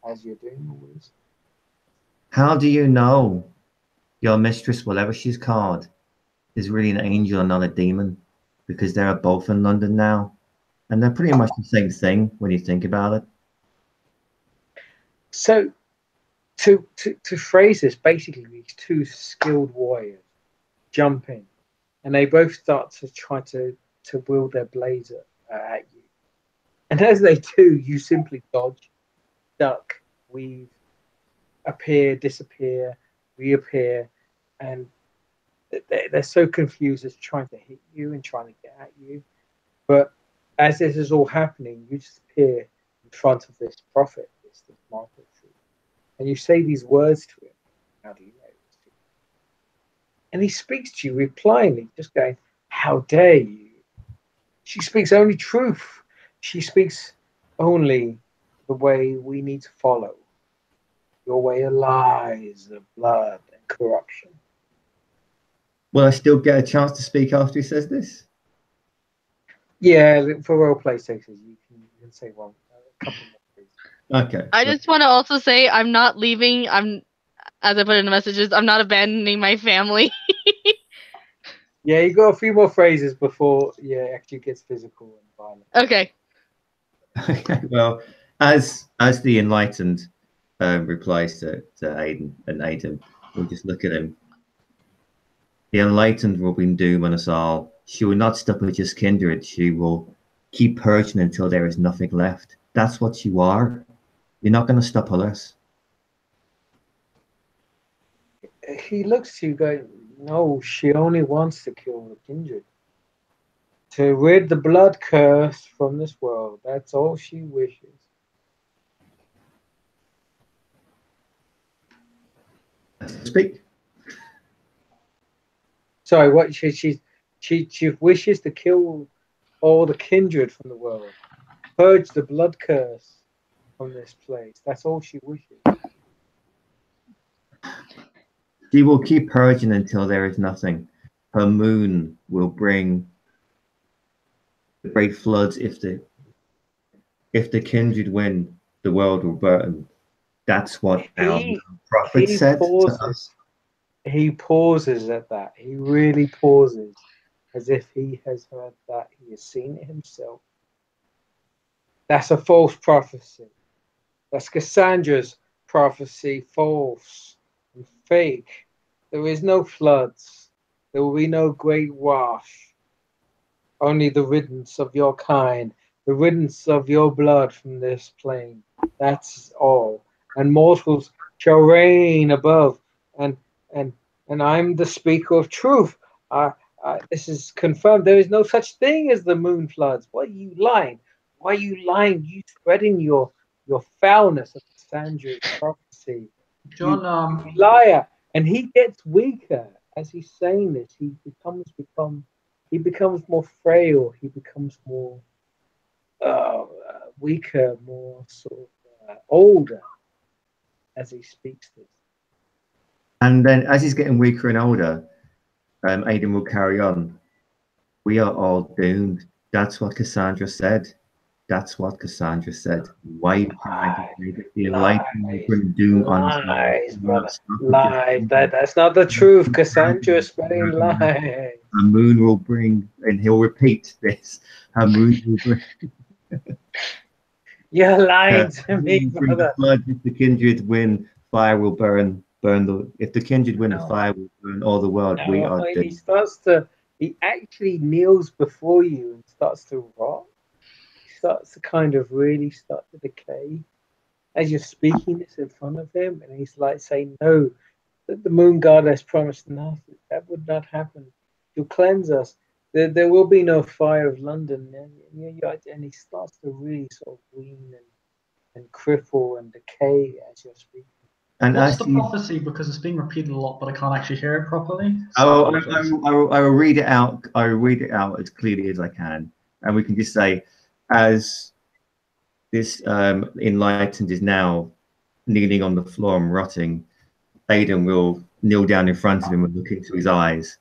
as you're doing always. How do you know your mistress, whatever she's called, is really an angel and not a demon? Because they are both in London now, and they're pretty much the same thing when you think about it. So, to phrase this, basically, these 2 skilled warriors jump in, and they both start to try to wield their blades at you. And as they do, you simply dodge, duck, weave, appear, disappear, reappear, and they're so confused as trying to hit you and trying to get at you. But as this is all happening, you just appear in front of this prophet, this market tree, and you say these words to him. How do you know this? And he speaks to you replyingly, just going, How dare you? She speaks only truth. She speaks only the way we need to follow. Your way of lies, of blood, and corruption. Will I still get a chance to speak after he says this? Yeah, for role play sake, you can say one, a couple more things. Okay. I just want to also say I'm not leaving. As I put in the messages, I'm not abandoning my family. Yeah, you got a few more phrases before it actually gets physical and violent. Okay. Okay. Well, as the enlightened replies to Aiden, and Aiden will just look at him. The enlightened will bring doom on us all. She will not stop at just kindred. She will keep purging until there is nothing left. That's what you are. You're not going to stop others. He looks to you going, no, she only wants to kill the kindred. To rid the blood curse from this world. That's all she wishes. Speak. Sorry, what she wishes to kill all the kindred from the world. Purge the blood curse from this place. That's all she wishes. She will keep purging until there is nothing. Her moon will bring the great floods. If the kindred win, the world will burn. That's what our prophet He said to pauses. us. He pauses at that. He really pauses, as if he has heard that. He has seen it himself. That's a false prophecy. That's Cassandra's prophecy, false and fake. There is no floods. There will be no great wash. Only the riddance of your kind, the riddance of your blood from this plane. That's all. And mortals shall reign above. And and and I'm the speaker of truth. This is confirmed. There is no such thing as the moon floods. Why are you lying? Why are you lying? You spreading your foulness of Sandra's prophecy. John, You liar. And he gets weaker as he's saying this. He becomes more frail. He becomes more weaker, more sort of older as he speaks this. And then, as he's getting weaker and older, Aiden will carry on. We are all doomed. That's what Cassandra said. That's what Cassandra said. Why you trying to say that the enlightenment will bring doom on us? Lies, brother. Lies. That's not the truth. Cassandra is spreading lies. A moon will bring, and he'll repeat this. A moon will bring. You're lying to me, brother. Flood, if the kindred win, fire will burn. If the kindred win, the fire will burn all the world. We are dead. He actually kneels before you and starts to rot. He starts to kind of really start to decay as you're speaking this in front of him, and he's like saying, "No, the moon goddess promised nothing. That would not happen. You'll cleanse us. There will be no fire of London." And he starts to really sort of wean and cripple and decay as you're speaking. And what's the prophecy? Because it's being repeated a lot, but I can't actually hear it properly. I will read it out. I will read it out as clearly as I can, and we can just say, as this enlightened is now kneeling on the floor and rotting, Aiden will kneel down in front of him and look into his eyes.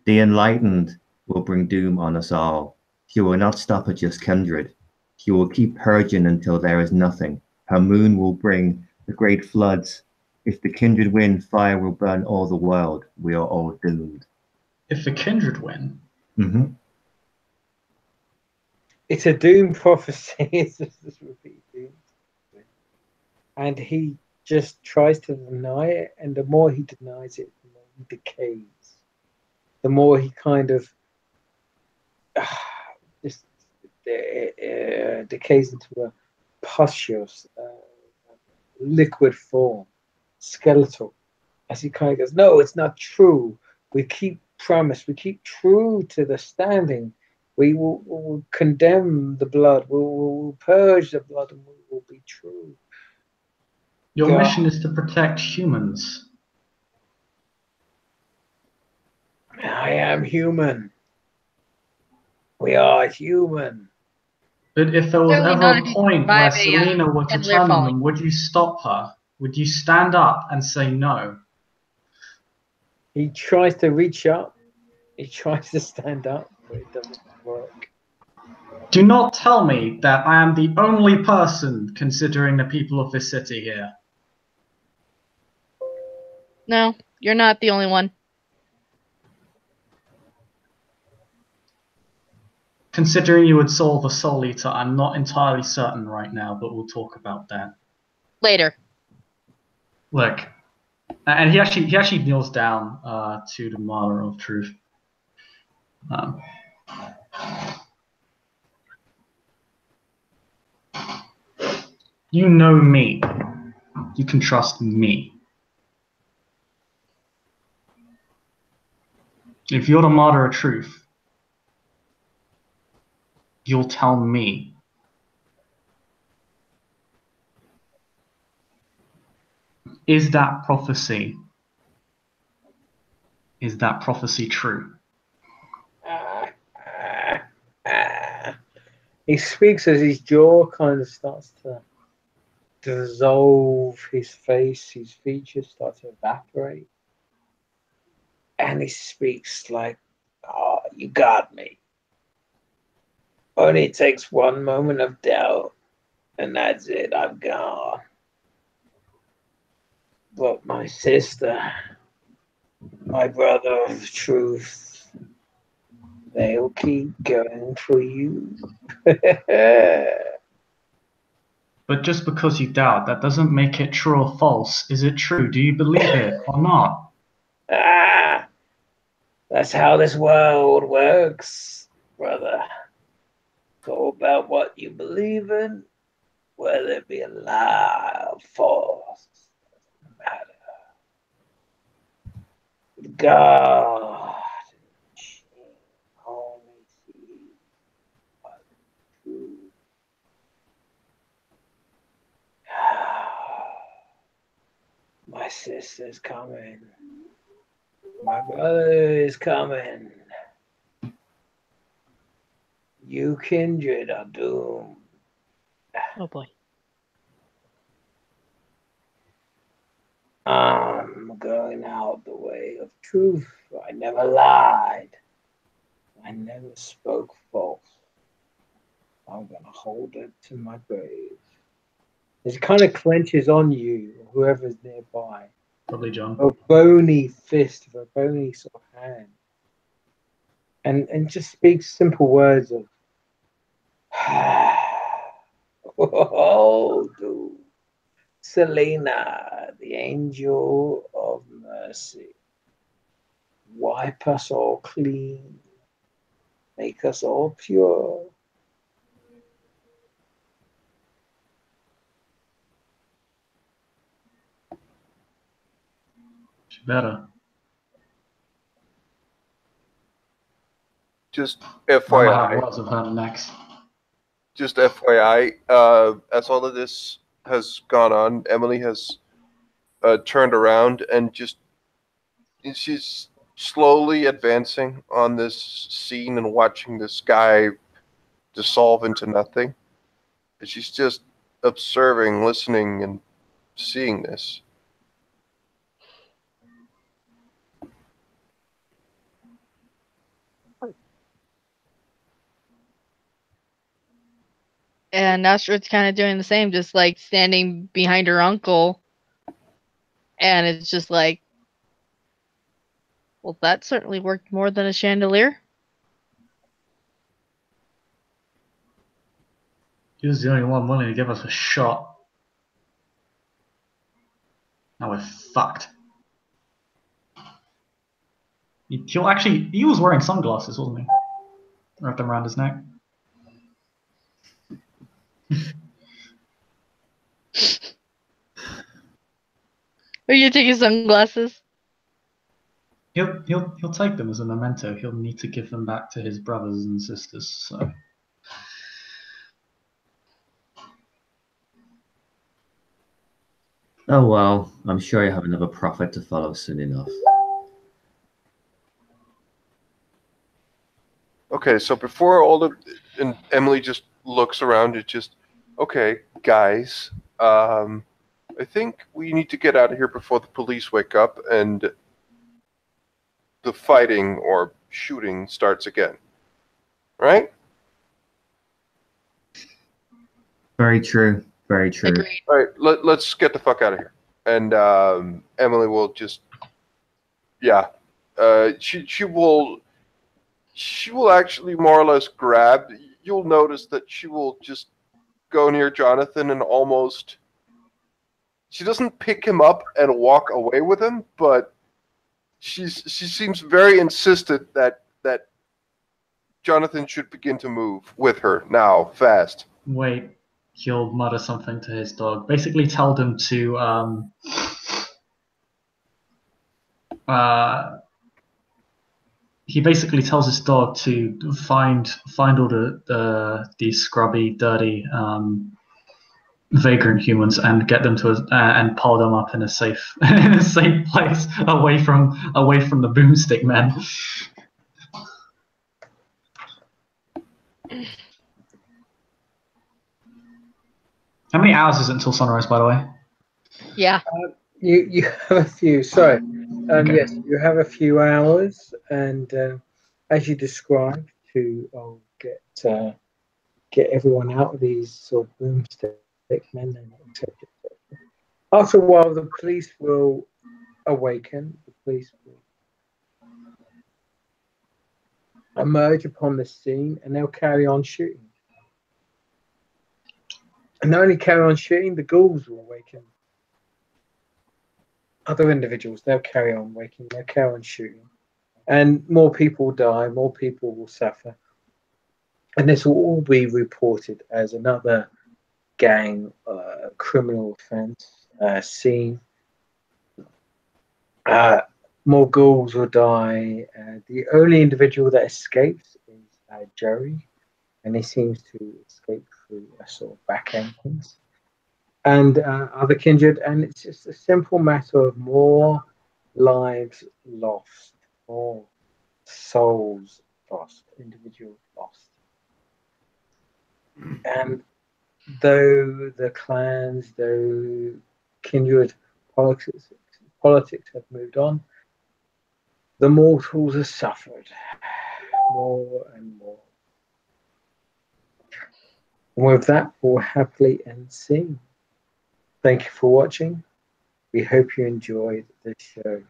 The enlightened will bring doom on us all. She will not stop at just kindred. She will keep purging until there is nothing. Her moon will bring the great floods. If the kindred win, fire will burn all the world. We are all doomed. If the kindred win? Mm-hmm. It's a doom prophecy. It's just this repeat doom. And he just tries to deny it, and the more he denies it, the more he decays. The more he kind of just decays into a pushes, liquid form, skeletal. As he kind of goes, no, it's not true. We keep promise. We keep true to the standing. We will condemn the blood. We'll purge the blood, and we will be true. Your mission is to protect humans. I am human. We are human. But if there was Clearly ever not a if you point where survive a, Selena were to chandelier turn on falling. them, would you stop her? Would you stand up and say no? He tries to reach up. He tries to stand up, but it doesn't work. Do not tell me that I am the only person considering the people of this city here. No, you're not the only one. Considering you would solve a Soul Eater, I'm not entirely certain right now, but we'll talk about that. Later. Look, and he actually kneels down to the Martyr of Truth. You know me. You can trust me. If you're the Martyr of Truth, you'll tell me. Is that prophecy true? He speaks as his jaw kind of starts to dissolve, his face, his features start to evaporate. And he speaks like, "Oh, you got me. Only takes one moment of doubt, and that's it, I'm gone. But my sister, my brother of truth, they'll keep going for you." But just because you doubt, that doesn't make it true or false. Is it true? Do you believe it or not? That's how this world works, brother. It's all about what you believe in, whether it be a lie or false. Doesn't matter. God only sees what's true. My sister's coming. My brother is coming. You kindred are doomed. Oh boy. I'm going out the way of truth. I never lied. I never spoke false. I'm going to hold it to my grave. It kind of clenches on you, whoever's nearby. Probably John. A bony fist, a bony sort of hand. And just speaks simple words of, "Oh, dude. Selena, the angel of mercy. Wipe us all clean. Make us all pure." She better. Just I'm gonna have FYI, words with her next. just FYI, as all of this has gone on, Emily has turned around and she's slowly advancing on this scene and watching this guy dissolve into nothing. And she's just observing, listening, and seeing this. And Astrid's kind of doing the same, just like standing behind her uncle. And it's just like, well, that certainly worked more than a chandelier. He was the only one willing to give us a shot. Now we're fucked. He was wearing sunglasses, wasn't he? Wrapped them around his neck. Are you taking sunglasses? He'll take them as a memento. He'll need to give them back to his brothers and sisters. So Oh well, I'm sure you have another prophet to follow soon enough. Okay, so before all the... And Emily just looks around. It's just, okay, guys, I think we need to get out of here before the police wake up and the fighting or shooting starts again. Right? Very true. Very true. Agreed. All right, let's get the fuck out of here. And Emily will just... Yeah. She will actually more or less grab... You'll notice that she will just go near Jonathan and almost... She doesn't pick him up and walk away with him, but she seems very insistent that Jonathan should begin to move with her now, fast. Wait, he'll mutter something to his dog. Basically, tell them to he basically tells his dog to find all the scrubby, dirty, vagrant humans and get them to and pile them up in a safe place away from the boomstick men. How many hours is it until sunrise, by the way? Yeah. You have a few. Sorry. Okay. Yes, you have a few hours, and as you described, to get everyone out of these sort of boomstick men, and etc. After a while, the police will awaken. The police will emerge upon the scene, and they'll carry on shooting. And not only carry on shooting, the ghouls will awaken. Other individuals, they'll carry on waking, they'll carry on shooting. And more people will die, more people will suffer. And this will all be reported as another gang criminal offense scene. More ghouls will die. The only individual that escapes is Jerry, and he seems to escape through a sort of back entrance. And other kindred, and it's just a simple matter of more lives lost, more souls lost, individuals lost. And though the clans, though kindred politics have moved on, the mortals have suffered more and more. And with that, we'll happily end scene. Thank you for watching. We hope you enjoyed this show.